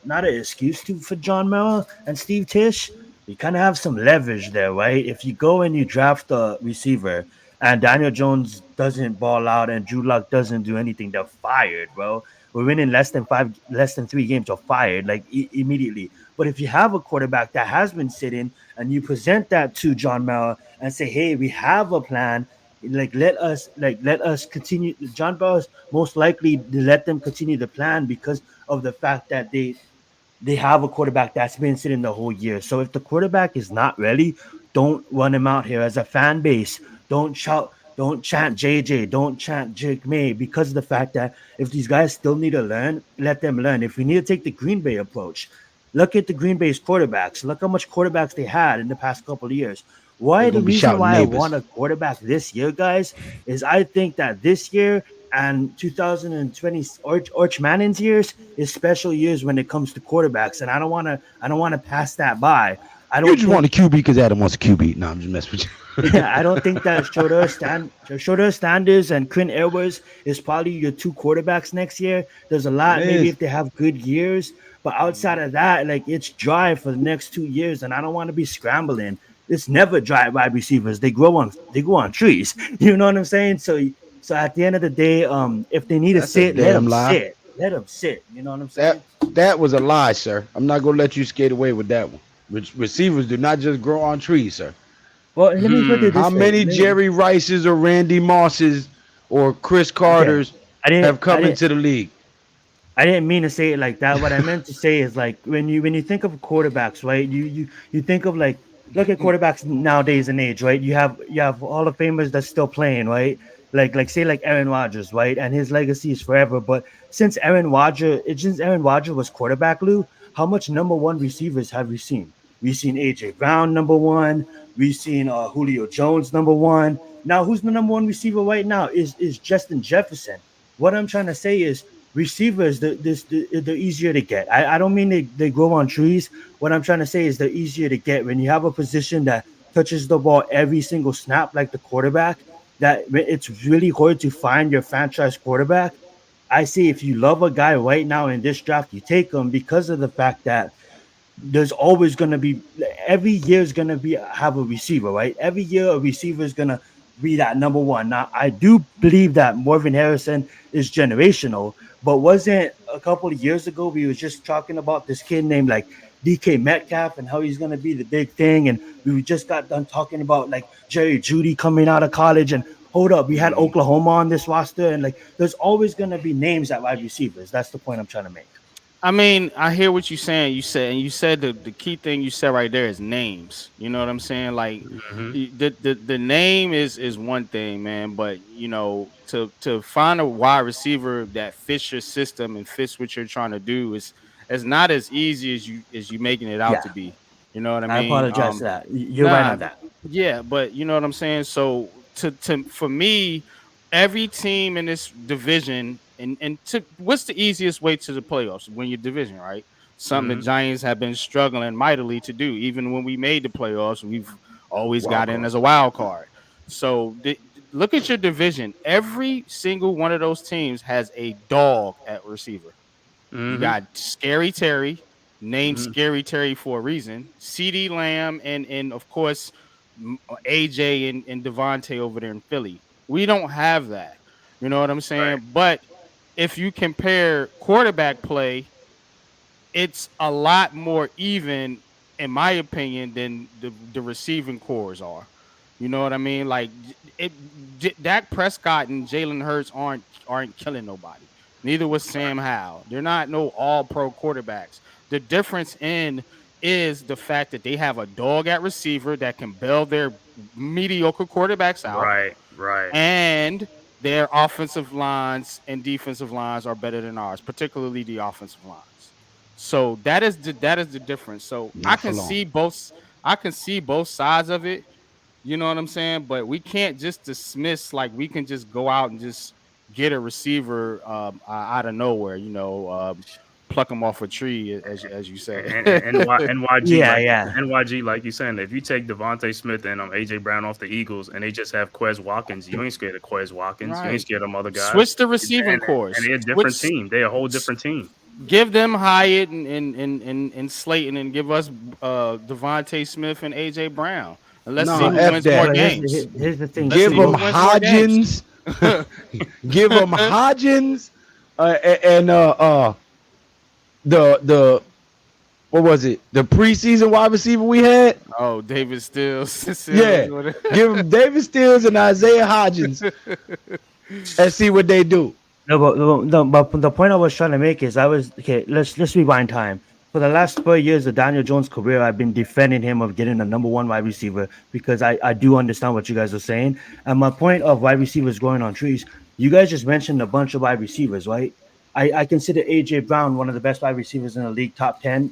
not an excuse for John Mara and Steve Tisch. You kind of have some leverage there, right? If you go and you draft a receiver and Daniel Jones doesn't ball out and Drew Lock doesn't do anything, they're fired, bro. we're winning less than 3 games, you're fired like immediately. But if you have a quarterback that has been sitting and you present that to John Mara and say, hey, we have a plan, let us continue. John Mara is most likely to let them continue the plan because of the fact that they have a quarterback that's been sitting the whole year. So if the quarterback is not ready, don't run him out here as a fan base. Don't chant JJ, don't chant Jake May, because of the fact that if these guys still need to learn, let them learn. If we need to take the Green Bay approach, look at the Green Bay's quarterbacks. Look how much quarterbacks they had in the past couple of years. The reason why I want a quarterback this year, guys, is I think that this year and 2020 Arch Manning's years is special years when it comes to quarterbacks, and I don't want to pass that by. You just want a QB because Adam wants a QB. No, I'm just messing with you. Yeah, I don't think that Shorter Standers and Quinn Edwards is probably your two quarterbacks next year. There's a lot, maybe if they have good years, but outside of that, like, it's dry for the next 2 years, and I don't want to be scrambling. It's never dry wide receivers. They grow on trees. You know what I'm saying? So at the end of the day, if they need to sit, let them sit. Let them sit. You know what I'm saying? That was a lie, sir. I'm not gonna let you skate away with that one. Receivers do not just grow on trees, sir. Well, let me put it this How way. many Jerry Rices or Randy Mosses or Chris Carters have come into the league? I didn't mean to say it like that. What I meant to say is, like, when you think of quarterbacks, right? You think of, like, look at quarterbacks nowadays and age, right? You have Hall of Famers that's still playing, right? Like say like Aaron Rodgers, right? And his legacy is forever. But since Aaron Rodgers was quarterback, Lou, how much number one receivers have we seen? We've seen AJ Brown number one. We've seen Julio Jones number one. Now, who's the number one receiver right now? Is Justin Jefferson. What I'm trying to say is, receivers, they're easier to get. I don't mean they grow on trees. What I'm trying to say is they're easier to get when you have a position that touches the ball every single snap, like the quarterback. That it's really hard to find your franchise quarterback. I say if you love a guy right now in this draft, you take him because of the fact that there's always going to be, every year is going to have a receiver, right? Every year a receiver is going to be that number one. Now, I do believe that Marvin Harrison is generational, but wasn't a couple of years ago we was just talking about this kid named like DK Metcalf and how he's going to be the big thing, and we just got done talking about like Jerry Jeudy coming out of college, and hold up, we had Oklahoma on this roster, and like there's always going to be names at wide receivers. That's the point I'm trying to make. I mean, I hear what you're saying. You said the key thing you said right there is names. You know what I'm saying? Like the name is one thing, man. But you know, to find a wide receiver that fits your system and fits what you're trying to do is not as easy as you making it out to be. You know what I mean? I apologize for that. You're right on that. Yeah, but you know what I'm saying. So for me, every team in this division. What's the easiest way to the playoffs? Win your division, right? Something the Giants have been struggling mightily to do. Even when we made the playoffs, we've always got in as a wild card. So look at your division. Every single one of those teams has a dog at receiver. You got Scary Terry, named Scary Terry for a reason. CeeDee Lamb and of course AJ and Devontae over there in Philly. We don't have that. You know what I'm saying? Right. But if you compare quarterback play, it's a lot more even, in my opinion, than the receiving cores are. You know what I mean? Like Dak Prescott and Jalen Hurts aren't killing nobody. Neither was Sam Howell. They're not no all-pro quarterbacks. The difference is the fact that they have a dog at receiver that can bail their mediocre quarterbacks out. Right. And their offensive lines and defensive lines are better than ours, particularly the offensive lines. So that is the difference. So I can see both sides of it. You know what I'm saying? But we can't just dismiss, like we can just go out and just get a receiver out of nowhere, you know, pluck them off a tree, as you say. NYG, NYG, like you saying, if you take Devontae Smith and AJ Brown off the Eagles, and they just have Quez Watkins, you ain't scared of Quez Watkins. Right. You ain't scared of them other guys. Switch the receiving course, and they're a different team. They're a whole different team. Give them Hyatt and Slayton, and give us Devontae Smith and AJ Brown. And let's see who wins more games. Here's the thing. Give them Hodgins. Give them Hodgins. And the what was it? The preseason wide receiver we had? Oh, David Stills. Yeah. Give him David Stills and Isaiah Hodgins and see what they do. No, but the point I was trying to make is okay. Let's rewind time. For the last 4 years of Daniel Jones' career, I've been defending him of getting a number one wide receiver because I do understand what you guys are saying. And my point of wide receivers growing on trees, you guys just mentioned a bunch of wide receivers, right? I consider AJ Brown one of the best wide receivers in the league, top 10.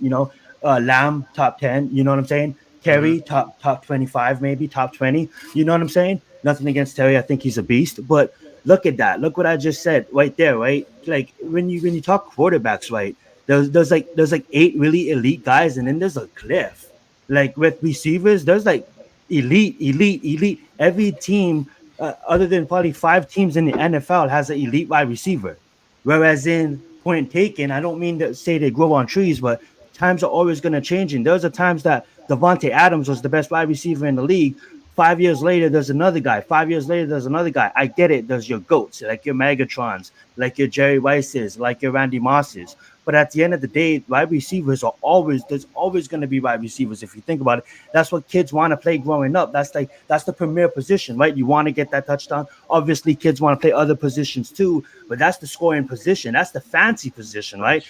Lamb top 10. You know what I'm saying? Terry top 25, maybe top 20. You know what I'm saying? Nothing against Terry. I think he's a beast, but look at that. Look what I just said right there, right? Like when you talk quarterbacks, right? There's like 8 really elite guys, and then there's a cliff. Like with receivers, there's like elite. Every team, other than probably 5 teams in the NFL, has an elite wide receiver. Whereas in point taken, I don't mean to say they grow on trees, but times are always going to change. And there's a times that Devontae Adams was the best wide receiver in the league. 5 years later, there's another guy. 5 years later, there's another guy. I get it. There's your GOATs, like your Megatrons, like your Jerry Rices, like your Randy Mosses. But at the end of the day, wide receivers there's always going to be wide receivers. If you think about it, that's what kids want to play growing up. That's the premier position, right? You want to get that touchdown. Obviously, kids want to play other positions too, but that's the scoring position. That's the fancy position, right?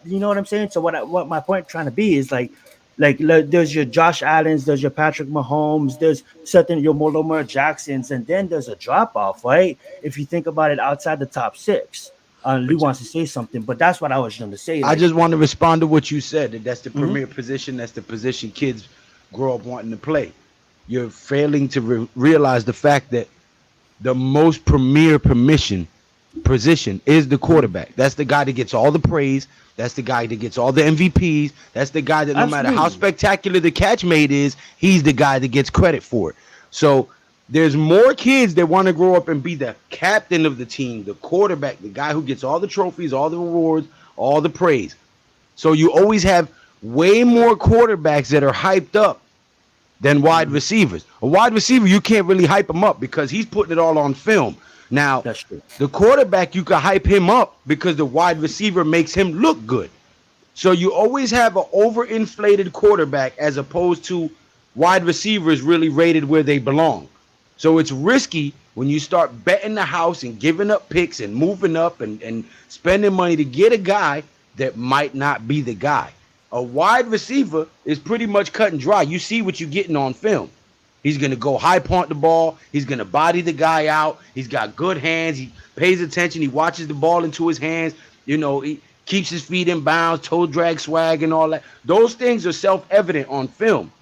You know what I'm saying? So what my point trying to be is like there's your Josh Allens, there's your Patrick Mahomes, there's certain your Lamar Jacksons, and then there's a drop off, right? If you think about it, outside the top 6. Lou wants to say something, but that's what I was going to say. I just want to respond to what you said. That's the premier position. That's the position kids grow up wanting to play. You're failing to realize the fact that the most premier position is the quarterback. That's the guy that gets all the praise. That's the guy that gets all the MVPs. That's the guy that no matter how spectacular the catch made is, he's the guy that gets credit for it. So there's more kids that want to grow up and be the captain of the team, the quarterback, the guy who gets all the trophies, all the rewards, all the praise. So you always have way more quarterbacks that are hyped up than wide receivers. A wide receiver, you can't really hype him up because he's putting it all on film. Now, the quarterback, you can hype him up because the wide receiver makes him look good. So you always have an overinflated quarterback as opposed to wide receivers really rated where they belong. So it's risky when you start betting the house and giving up picks and moving up and spending money to get a guy that might not be the guy. A wide receiver is pretty much cut and dry. You see what you're getting on film. He's going to go high punt the ball. He's going to body the guy out. He's got good hands. He pays attention. He watches the ball into his hands. He keeps his feet in bounds, toe drag swag and all that. Those things are self-evident on film.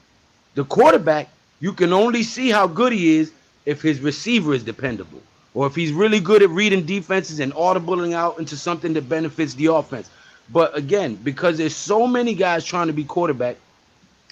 The quarterback, you can only see how good he is if his receiver is dependable or if he's really good at reading defenses and audibling out into something that benefits the offense. But again, because there's so many guys trying to be quarterback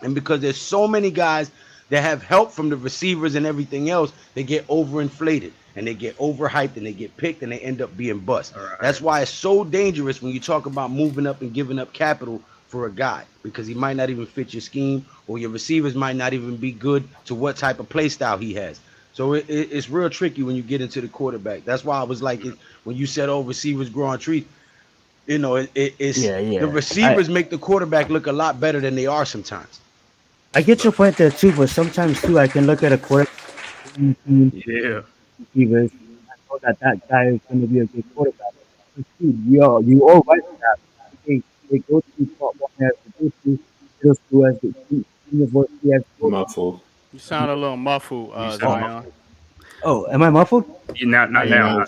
and because there's so many guys that have help from the receivers and everything else, they get overinflated and they get overhyped and they get picked and they end up being bust. Right. That's why it's so dangerous when you talk about moving up and giving up capital for a guy because he might not even fit your scheme or your receivers might not even be good to what type of play style he has. So it's real tricky when you get into the quarterback. That's why I was like, when you said, "Oh, receivers grow on trees," the receivers make the quarterback look a lot better than they are sometimes. I get your point there too, but sometimes too, I can look at a quarterback. Yeah. Receivers, I know that guy is going to be a good quarterback. You all right with that. They go to top one as they go to middle school as the university as muffled. You sound a little muffled, Zion. Oh, am I muffled? Not now.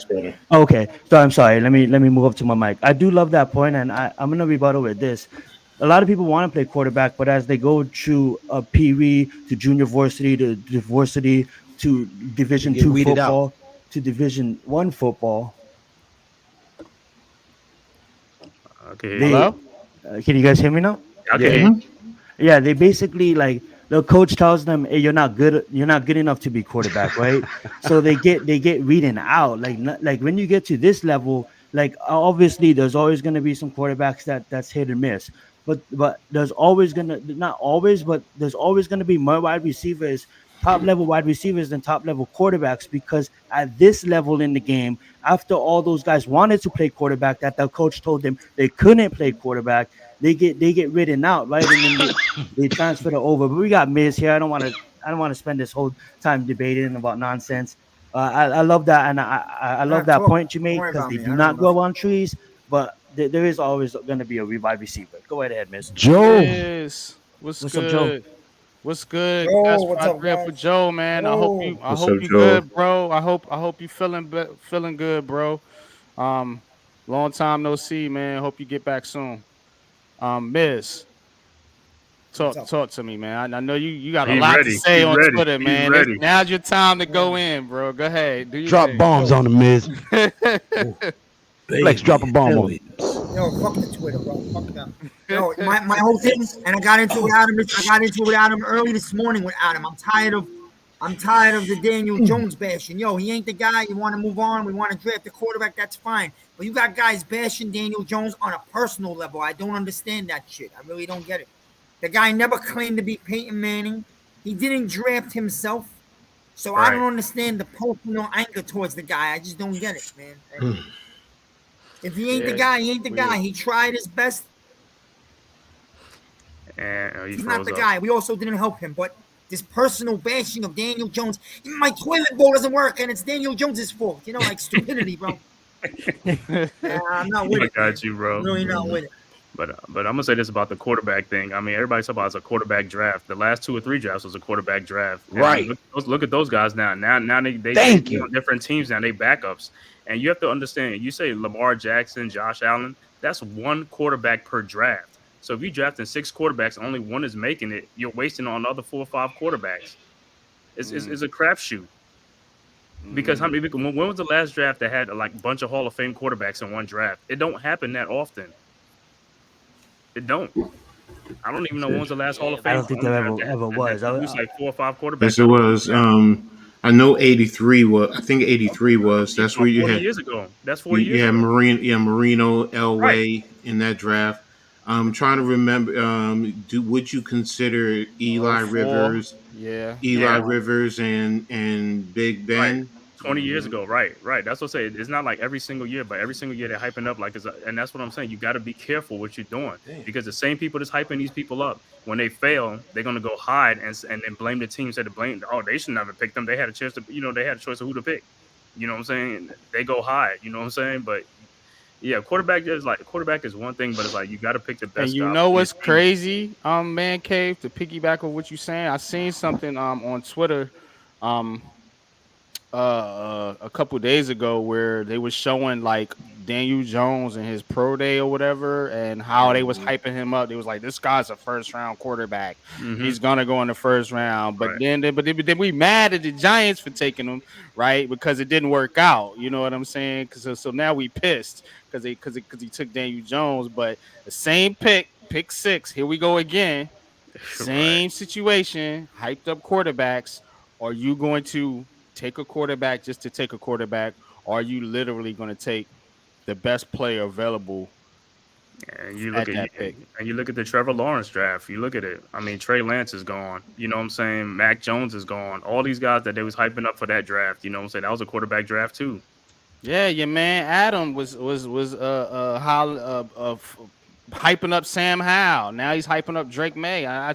Okay, so I'm sorry. Let me move up to my mic. I do love that point, and I'm gonna rebuttal with this. A lot of people want to play quarterback, but as they go through a Pee-wee to junior varsity to varsity to Division II football to Division I football. Okay. Hello? Can you guys hear me now? Okay. Yeah, they basically the coach tells them, "Hey, you're not good enough to be quarterback, right?" So they get reading out. Like when you get to this level, like obviously there's always going to be some quarterbacks that's hit and miss. But there's always going to be more wide receivers top level wide receivers than top level quarterbacks, because at this level in the game, after all those guys wanted to play quarterback, that the coach told them they couldn't play quarterback, they get ridden out, right? And then they transfer it over. But we got Miz here. I don't want to spend this whole time debating about nonsense. I love that, and I love that point you made, because they do not grow on trees. But there is always going to be a wide receiver. Go ahead, Miz. Joe, yes. What's up, good? Joe? What's good? Joe, That's what's up, guys? for Joe, man. I hope you good, bro. I hope you feeling good, bro. Long time no see, man. Hope you get back soon. Miss, talk to me, man. I know you got a lot to say on Twitter, man. Now's your time to go in, bro. Go ahead. Do your drop thing. bombs on the Miz. Flex, drop a bomb on him. Yo, fuck the Twitter, bro. Fuck them. Yo, my whole thing, and I got into it with Adam. I got into it with Adam early this morning with Adam. I'm tired of the Daniel Jones bashing. Yo, he ain't the guy. You want to move on. We want to draft a quarterback. That's fine. But you got guys bashing Daniel Jones on a personal level. I don't understand that shit. I really don't get it. The guy never claimed to be Peyton Manning. He didn't draft himself. So I don't understand the personal anger towards the guy. I just don't get it, man. If he ain't the guy, he ain't the guy. He tried his best. And he's not the guy. We also didn't help him. But this personal bashing of Daniel Jones, my toilet bowl doesn't work, and it's Daniel Jones's fault. You know, like stupidity, bro. I'm not with it. I got you, bro. I'm really not with it. But I'm gonna say this about the quarterback thing. I mean, everybody's talking about it's a quarterback draft. The last 2 or 3 drafts was a quarterback draft. And right. Look at those guys now. Now they on different teams now. They backups. And you have to understand, you say Lamar Jackson, Josh Allen, that's 1 quarterback per draft. So if you draft in 6 quarterbacks, only 1 is making it, you're wasting on another 4 or 5 quarterbacks. It's a crapshoot. Because when was the last draft that had like a bunch of Hall of Fame quarterbacks in one draft? It don't happen that often. It don't. I don't even know when was the last Hall of Fame. I don't think there ever was. It was like 4 or 5 quarterbacks. Yes, it was. I know 83 was. I think 83 was. That's where you 40 had years ago. That's 40 years ago. Marino, Elway in that draft. I'm trying to remember. Would you consider Eli Rivers? Yeah. Rivers and Big Ben. Right. 20 years ago, right. That's what I say. It's not like every single year, but every single year they're hyping up like and that's what I'm saying. You got to be careful what you're doing because the same people that's hyping these people up, when they fail, they're gonna go hide and then blame the team. Say they should never pick them. They had a chance to, they had a choice of who to pick. You know what I'm saying? They go hide. You know what I'm saying? But yeah, quarterback is one thing, but it's like you got to pick the best. And you know what's crazy, Man Cave, to piggyback on what you're saying. I seen something on Twitter a couple days ago where they was showing like Daniel Jones and his pro day or whatever, and how they was hyping him up. They was like, "This guy's a first-round quarterback. He's gonna go in the first round." But then we mad at the Giants for taking him, right? Because it didn't work out. You know what I'm saying? So now we pissed because he took Daniel Jones. But the same pick 6. Here we go again. Same situation. Hyped up quarterbacks. Are you going to take a quarterback just to take a quarterback, or are you literally going to take the best player available? And you look at the Trevor Lawrence draft. You look at it. I mean, Trey Lance is gone. You know what I'm saying? Mac Jones is gone. All these guys that they was hyping up for that draft. You know what I'm saying? That was a quarterback draft too. Yeah, your man Adam was hyping up Sam Howell. Now he's hyping up Drake May. I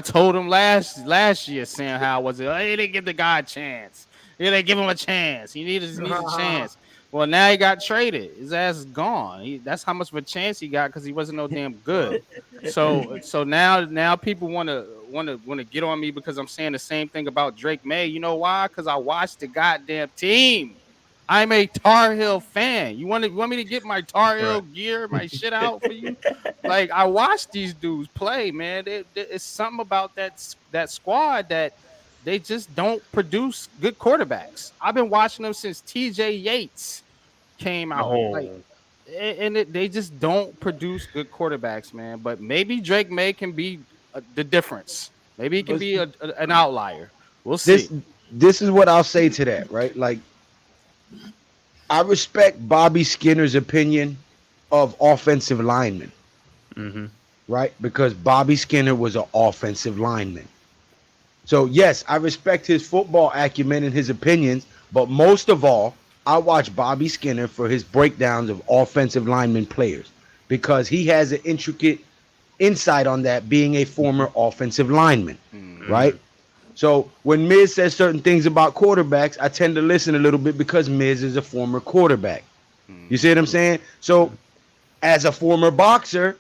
told him last year Sam Howell was he didn't give the guy a chance. He didn't give him a chance. He needs a chance. Well, now he got traded. His ass is gone. That's how much of a chance he got because he wasn't no damn good. So now people want to get on me because I'm saying the same thing about Drake May. You know why? Because I watched the goddamn team. I'm a Tar Heel fan. You want me to get my Tar Heel gear, my shit out for you? Like, I watched these dudes play, man. It's something about that squad that they just don't produce good quarterbacks. I've been watching them since T.J. Yates came out. They just don't produce good quarterbacks, man. But maybe Drake May can be the difference. Maybe he can be an outlier. We'll see. This is what I'll say to that, right? Like, I respect Bobby Skinner's opinion of offensive linemen, right? Because Bobby Skinner was an offensive lineman. So yes, I respect his football acumen and his opinions, but most of all, I watch Bobby Skinner for his breakdowns of offensive lineman players because he has an intricate insight on that, being a former offensive lineman, right? So when Miz says certain things about quarterbacks, I tend to listen a little bit because Miz is a former quarterback. You see what I'm saying? So as a former boxer,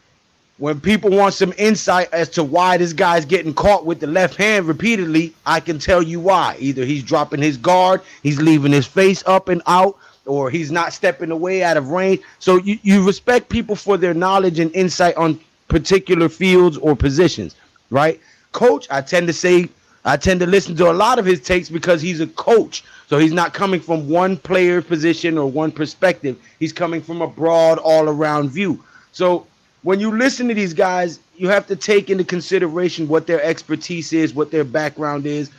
when people want some insight as to why this guy's getting caught with the left hand repeatedly, I can tell you why. Either he's dropping his guard, he's leaving his face up and out, or he's not stepping away out of range. So you respect people for their knowledge and insight on particular fields or positions, right? Coach, I tend to listen to a lot of his takes because he's a coach. So he's not coming from one player position or one perspective. He's coming from a broad all-around view. So when you listen to these guys, you have to take into consideration what their expertise is, what their background is.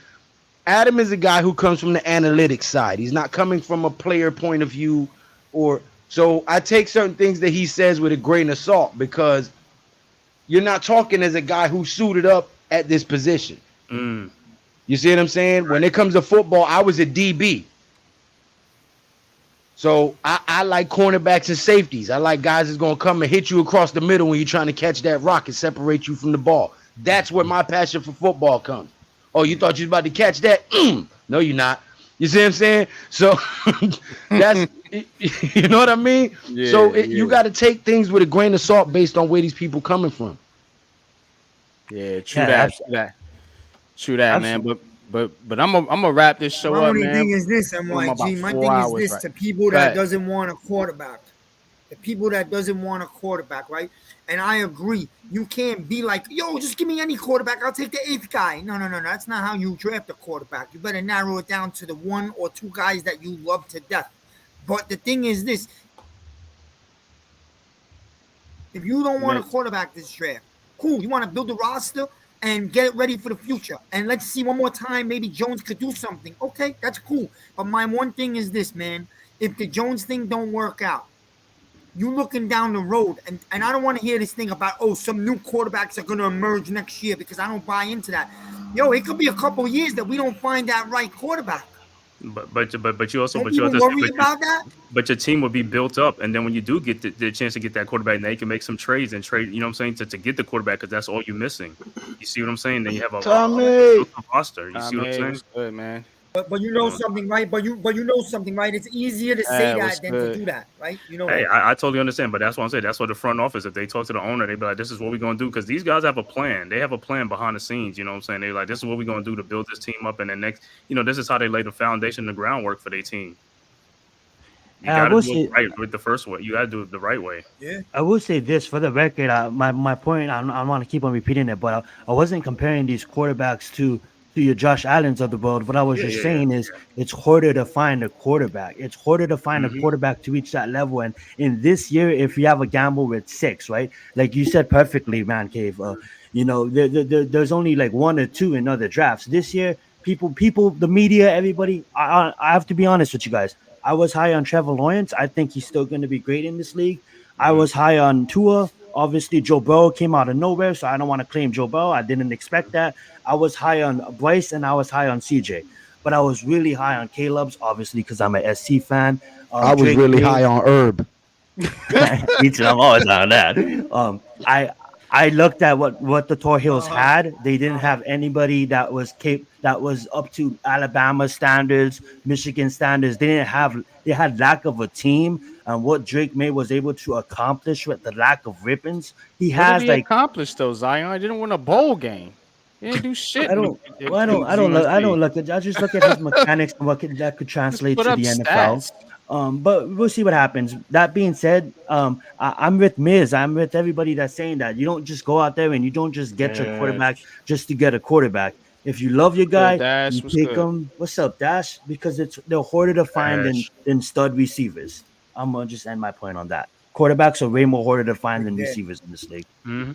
Adam is a guy who comes from the analytics side. He's not coming from a player point of view, or so I take certain things that he says with a grain of salt because you're not talking as a guy who suited up at this position. You see what I'm saying? When it comes to football, I was a DB. So I like cornerbacks and safeties. I like guys that's going to come and hit you across the middle when you're trying to catch that rock and separate you from the ball. That's where my passion for football comes. Oh, you thought you was about to catch that? No, you're not. You see what I'm saying? So that's, you know what I mean? Yeah, so you got to take things with a grain of salt based on where these people coming from. Yeah, true that, man. But I'm gonna wrap this show up, man. My thing is this, MYG. My thing is this: to people that doesn't want a quarterback, the people that doesn't want a quarterback, right? And I agree. You can't be like, yo, just give me any quarterback. I'll take the 8th guy. No. That's not how you draft a quarterback. You better narrow it down to the 1 or 2 guys that you love to death. But the thing is this: if you don't want a quarterback this draft, cool. You want to build a roster and get it ready for the future. And let's see one more time, maybe Jones could do something. Okay, that's cool. But my one thing is this, man. If the Jones thing don't work out, you looking down the road, and I don't want to hear this thing about, some new quarterbacks are going to emerge next year, because I don't buy into that. Yo, it could be a couple of years that we don't find that right quarterback. But you also worry about that. But your team will be built up, and then when you do get the chance to get that quarterback, now you can make some trades and trade. You know what I'm saying, to get the quarterback, because that's all you're missing. You see what I'm saying? Then you have a roster. You see what I'm saying? Good, man. But you know something, right? But you know something, right? It's easier to say that than to do that, right? You know. Hey, I totally understand, but that's what I'm saying. That's what the front office, if they talk to the owner, they be like, "This is what we're gonna do," because these guys have a plan. They have a plan behind the scenes. You know what I'm saying? They're like, "This is what we're gonna do to build this team up," and then next, this is how they lay the foundation, the groundwork for their team. You gotta do it right with the first way. You gotta do it the right way. Yeah. I will say this for the record. My point. I don't want to keep on repeating it, but I wasn't comparing these quarterbacks to your Josh Allens of the world. What I was saying is it's harder to find a quarterback. It's harder to find a quarterback to reach that level. And in this year, if you have a gamble with 6, right? Like you said perfectly, Man Cave, there's only like 1 or 2 in other drafts. This year, people, the media, everybody, I have to be honest with you guys. I was high on Trevor Lawrence. I think he's still going to be great in this league. I was high on Tua. Obviously, Joe Burrow came out of nowhere, so I don't want to claim Joe Burrow. I didn't expect that. I was high on Bryce, and I was high on CJ. But I was really high on Caleb's, obviously, because I'm a SC fan. I was really high on Herb. I'm always on that. I looked at what the Tar Heels had. They didn't have anybody that was up to Alabama standards, Michigan standards. They had lack of a team. And what Drake May was able to accomplish with the lack of ribbons, he accomplished though. Zion, he didn't win a bowl game. He didn't do shit. I don't look at. I just look at his mechanics and what that could translate to the NFL. But we'll see what happens. That being said, I'm with Miz. I'm with everybody that's saying that you don't just go out there and you don't just get your quarterback just to get a quarterback. If you love your guy, you take him. What's up, Dash? Because they're harder to find than stud receivers. I'm gonna just end my point on that. Quarterbacks are way more harder to find than receivers in this league. Mm-hmm.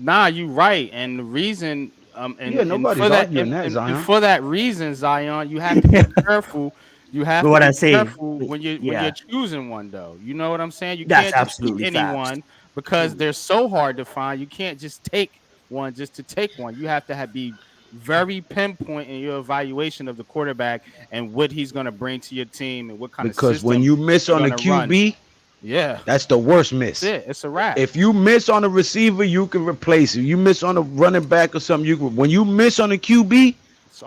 Nah, you're right. And the reason, nobody's arguing that, Zion. And for that reason, Zion, you have to be careful. You have to be careful when you're choosing one, though. You know what I'm saying? You can't just pick anyone because they're so hard to find. You can't just take one just to take one. You have to be very pinpoint in your evaluation of the quarterback and what he's going to bring to your team and what kind of system. Because when you miss on the QB, yeah, that's the worst miss. That's it. It's a wrap. If you miss on a receiver, you can replace it. You miss on a running back or something, you can. When you miss on a QB,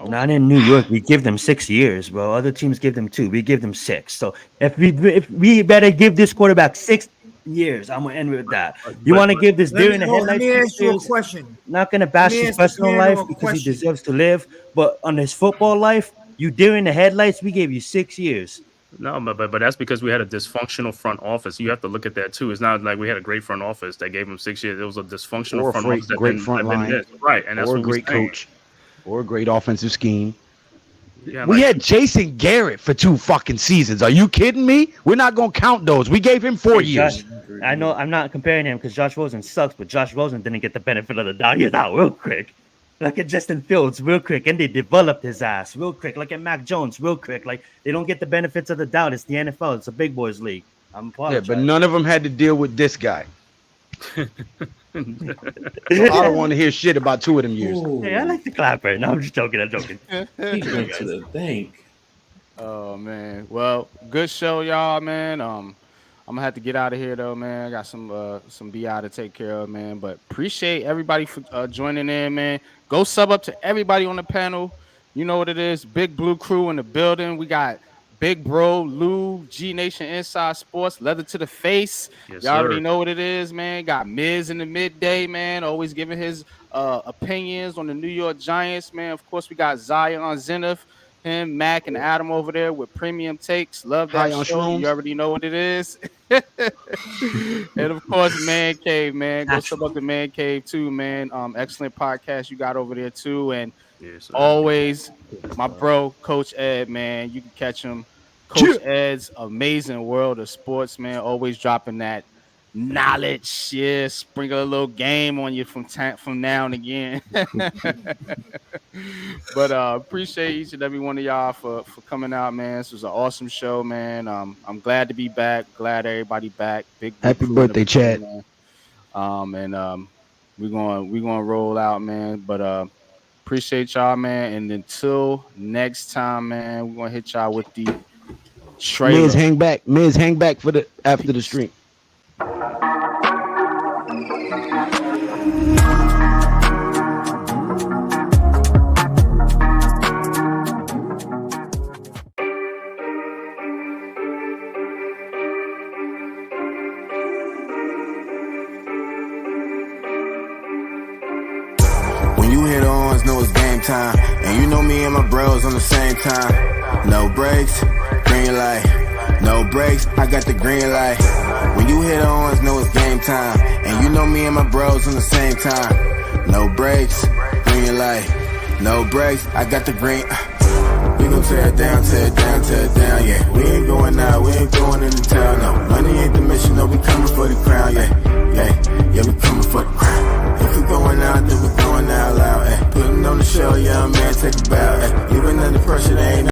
not in New York, we give them 6 years, bro. Other teams give them 2. We give them 6. So if we better give this quarterback 6 years, I'm gonna end with that. You want to give this deer in the headlights? Let me ask you a question. Not gonna bash his personal life because he deserves to live, but on his football life, you deer in the headlights. We gave you 6 years. No, but that's because we had a dysfunctional front office. You have to look at that too. It's not like we had a great front office that gave him 6 years. It was a dysfunctional front office. Great front line, right? And that's or what a great coach, or a great offensive scheme. Yeah, we had Jason Garrett for 2 fucking seasons. Are you kidding me? We're not gonna count those. We gave him 4 years. I know I'm not comparing him because Josh Rosen sucks, but Josh Rosen didn't get the benefit of the doubt. He's out real quick. Look at Justin Fields real quick, and they developed his ass real quick. Look at Mac Jones real quick. Like, they don't get the benefits of the doubt. It's the NFL. It's a big boys league. I'm apologizing. Yeah, but none of them had to deal with this guy. So I don't want to hear shit about 2 of them years. Hey, I like the clapper. No, I'm just joking. I'm joking. He went to the bank. Oh man. Well, good show, y'all, man. I'm gonna have to get out of here though, man. I got some BI to take care of, man. But appreciate everybody for joining in, man. Go sub up to everybody on the panel. You know what it is. Big Blue Crew in the building. We got Big Bro, Lou, G Nation Inside Sports, Leather to the Face. Yes, y'all already know what it is, man. Got Miz in the midday, man. Always giving his opinions on the New York Giants, man. Of course, we got Zion Zenith, him, Mac, and Adam over there with Premium Takes. Love that show. Shrooms. You already know what it is. And of course, Man Cave, man. Go sub up the Man Cave too, man. Excellent podcast you got over there too. And always my bro, Coach Ed, man. You can catch him. Coach Ed's amazing world of sports, man. Always dropping that knowledge. Yeah, sprinkle a little game on you from now and again. But appreciate each and every one of y'all for coming out, man. This was an awesome show, man. I'm glad to be back. Glad everybody back. Big happy birthday, Chad. And we're gonna roll out, man. But appreciate y'all, man. And until next time, man, we're gonna hit y'all with the trailer. Miz, hang back for the after the stream. Time. And you know me and my bros on the same time. No breaks, green light. No breaks, I got the green light. When you hit on, know it's game time. And you know me and my bros on the same time. No breaks, green light. No breaks, I got the green. We gon' tear it down, tear it down, tear it down, yeah. We ain't going out, we ain't going into town, no. Money ain't the mission, no, we coming for the crown.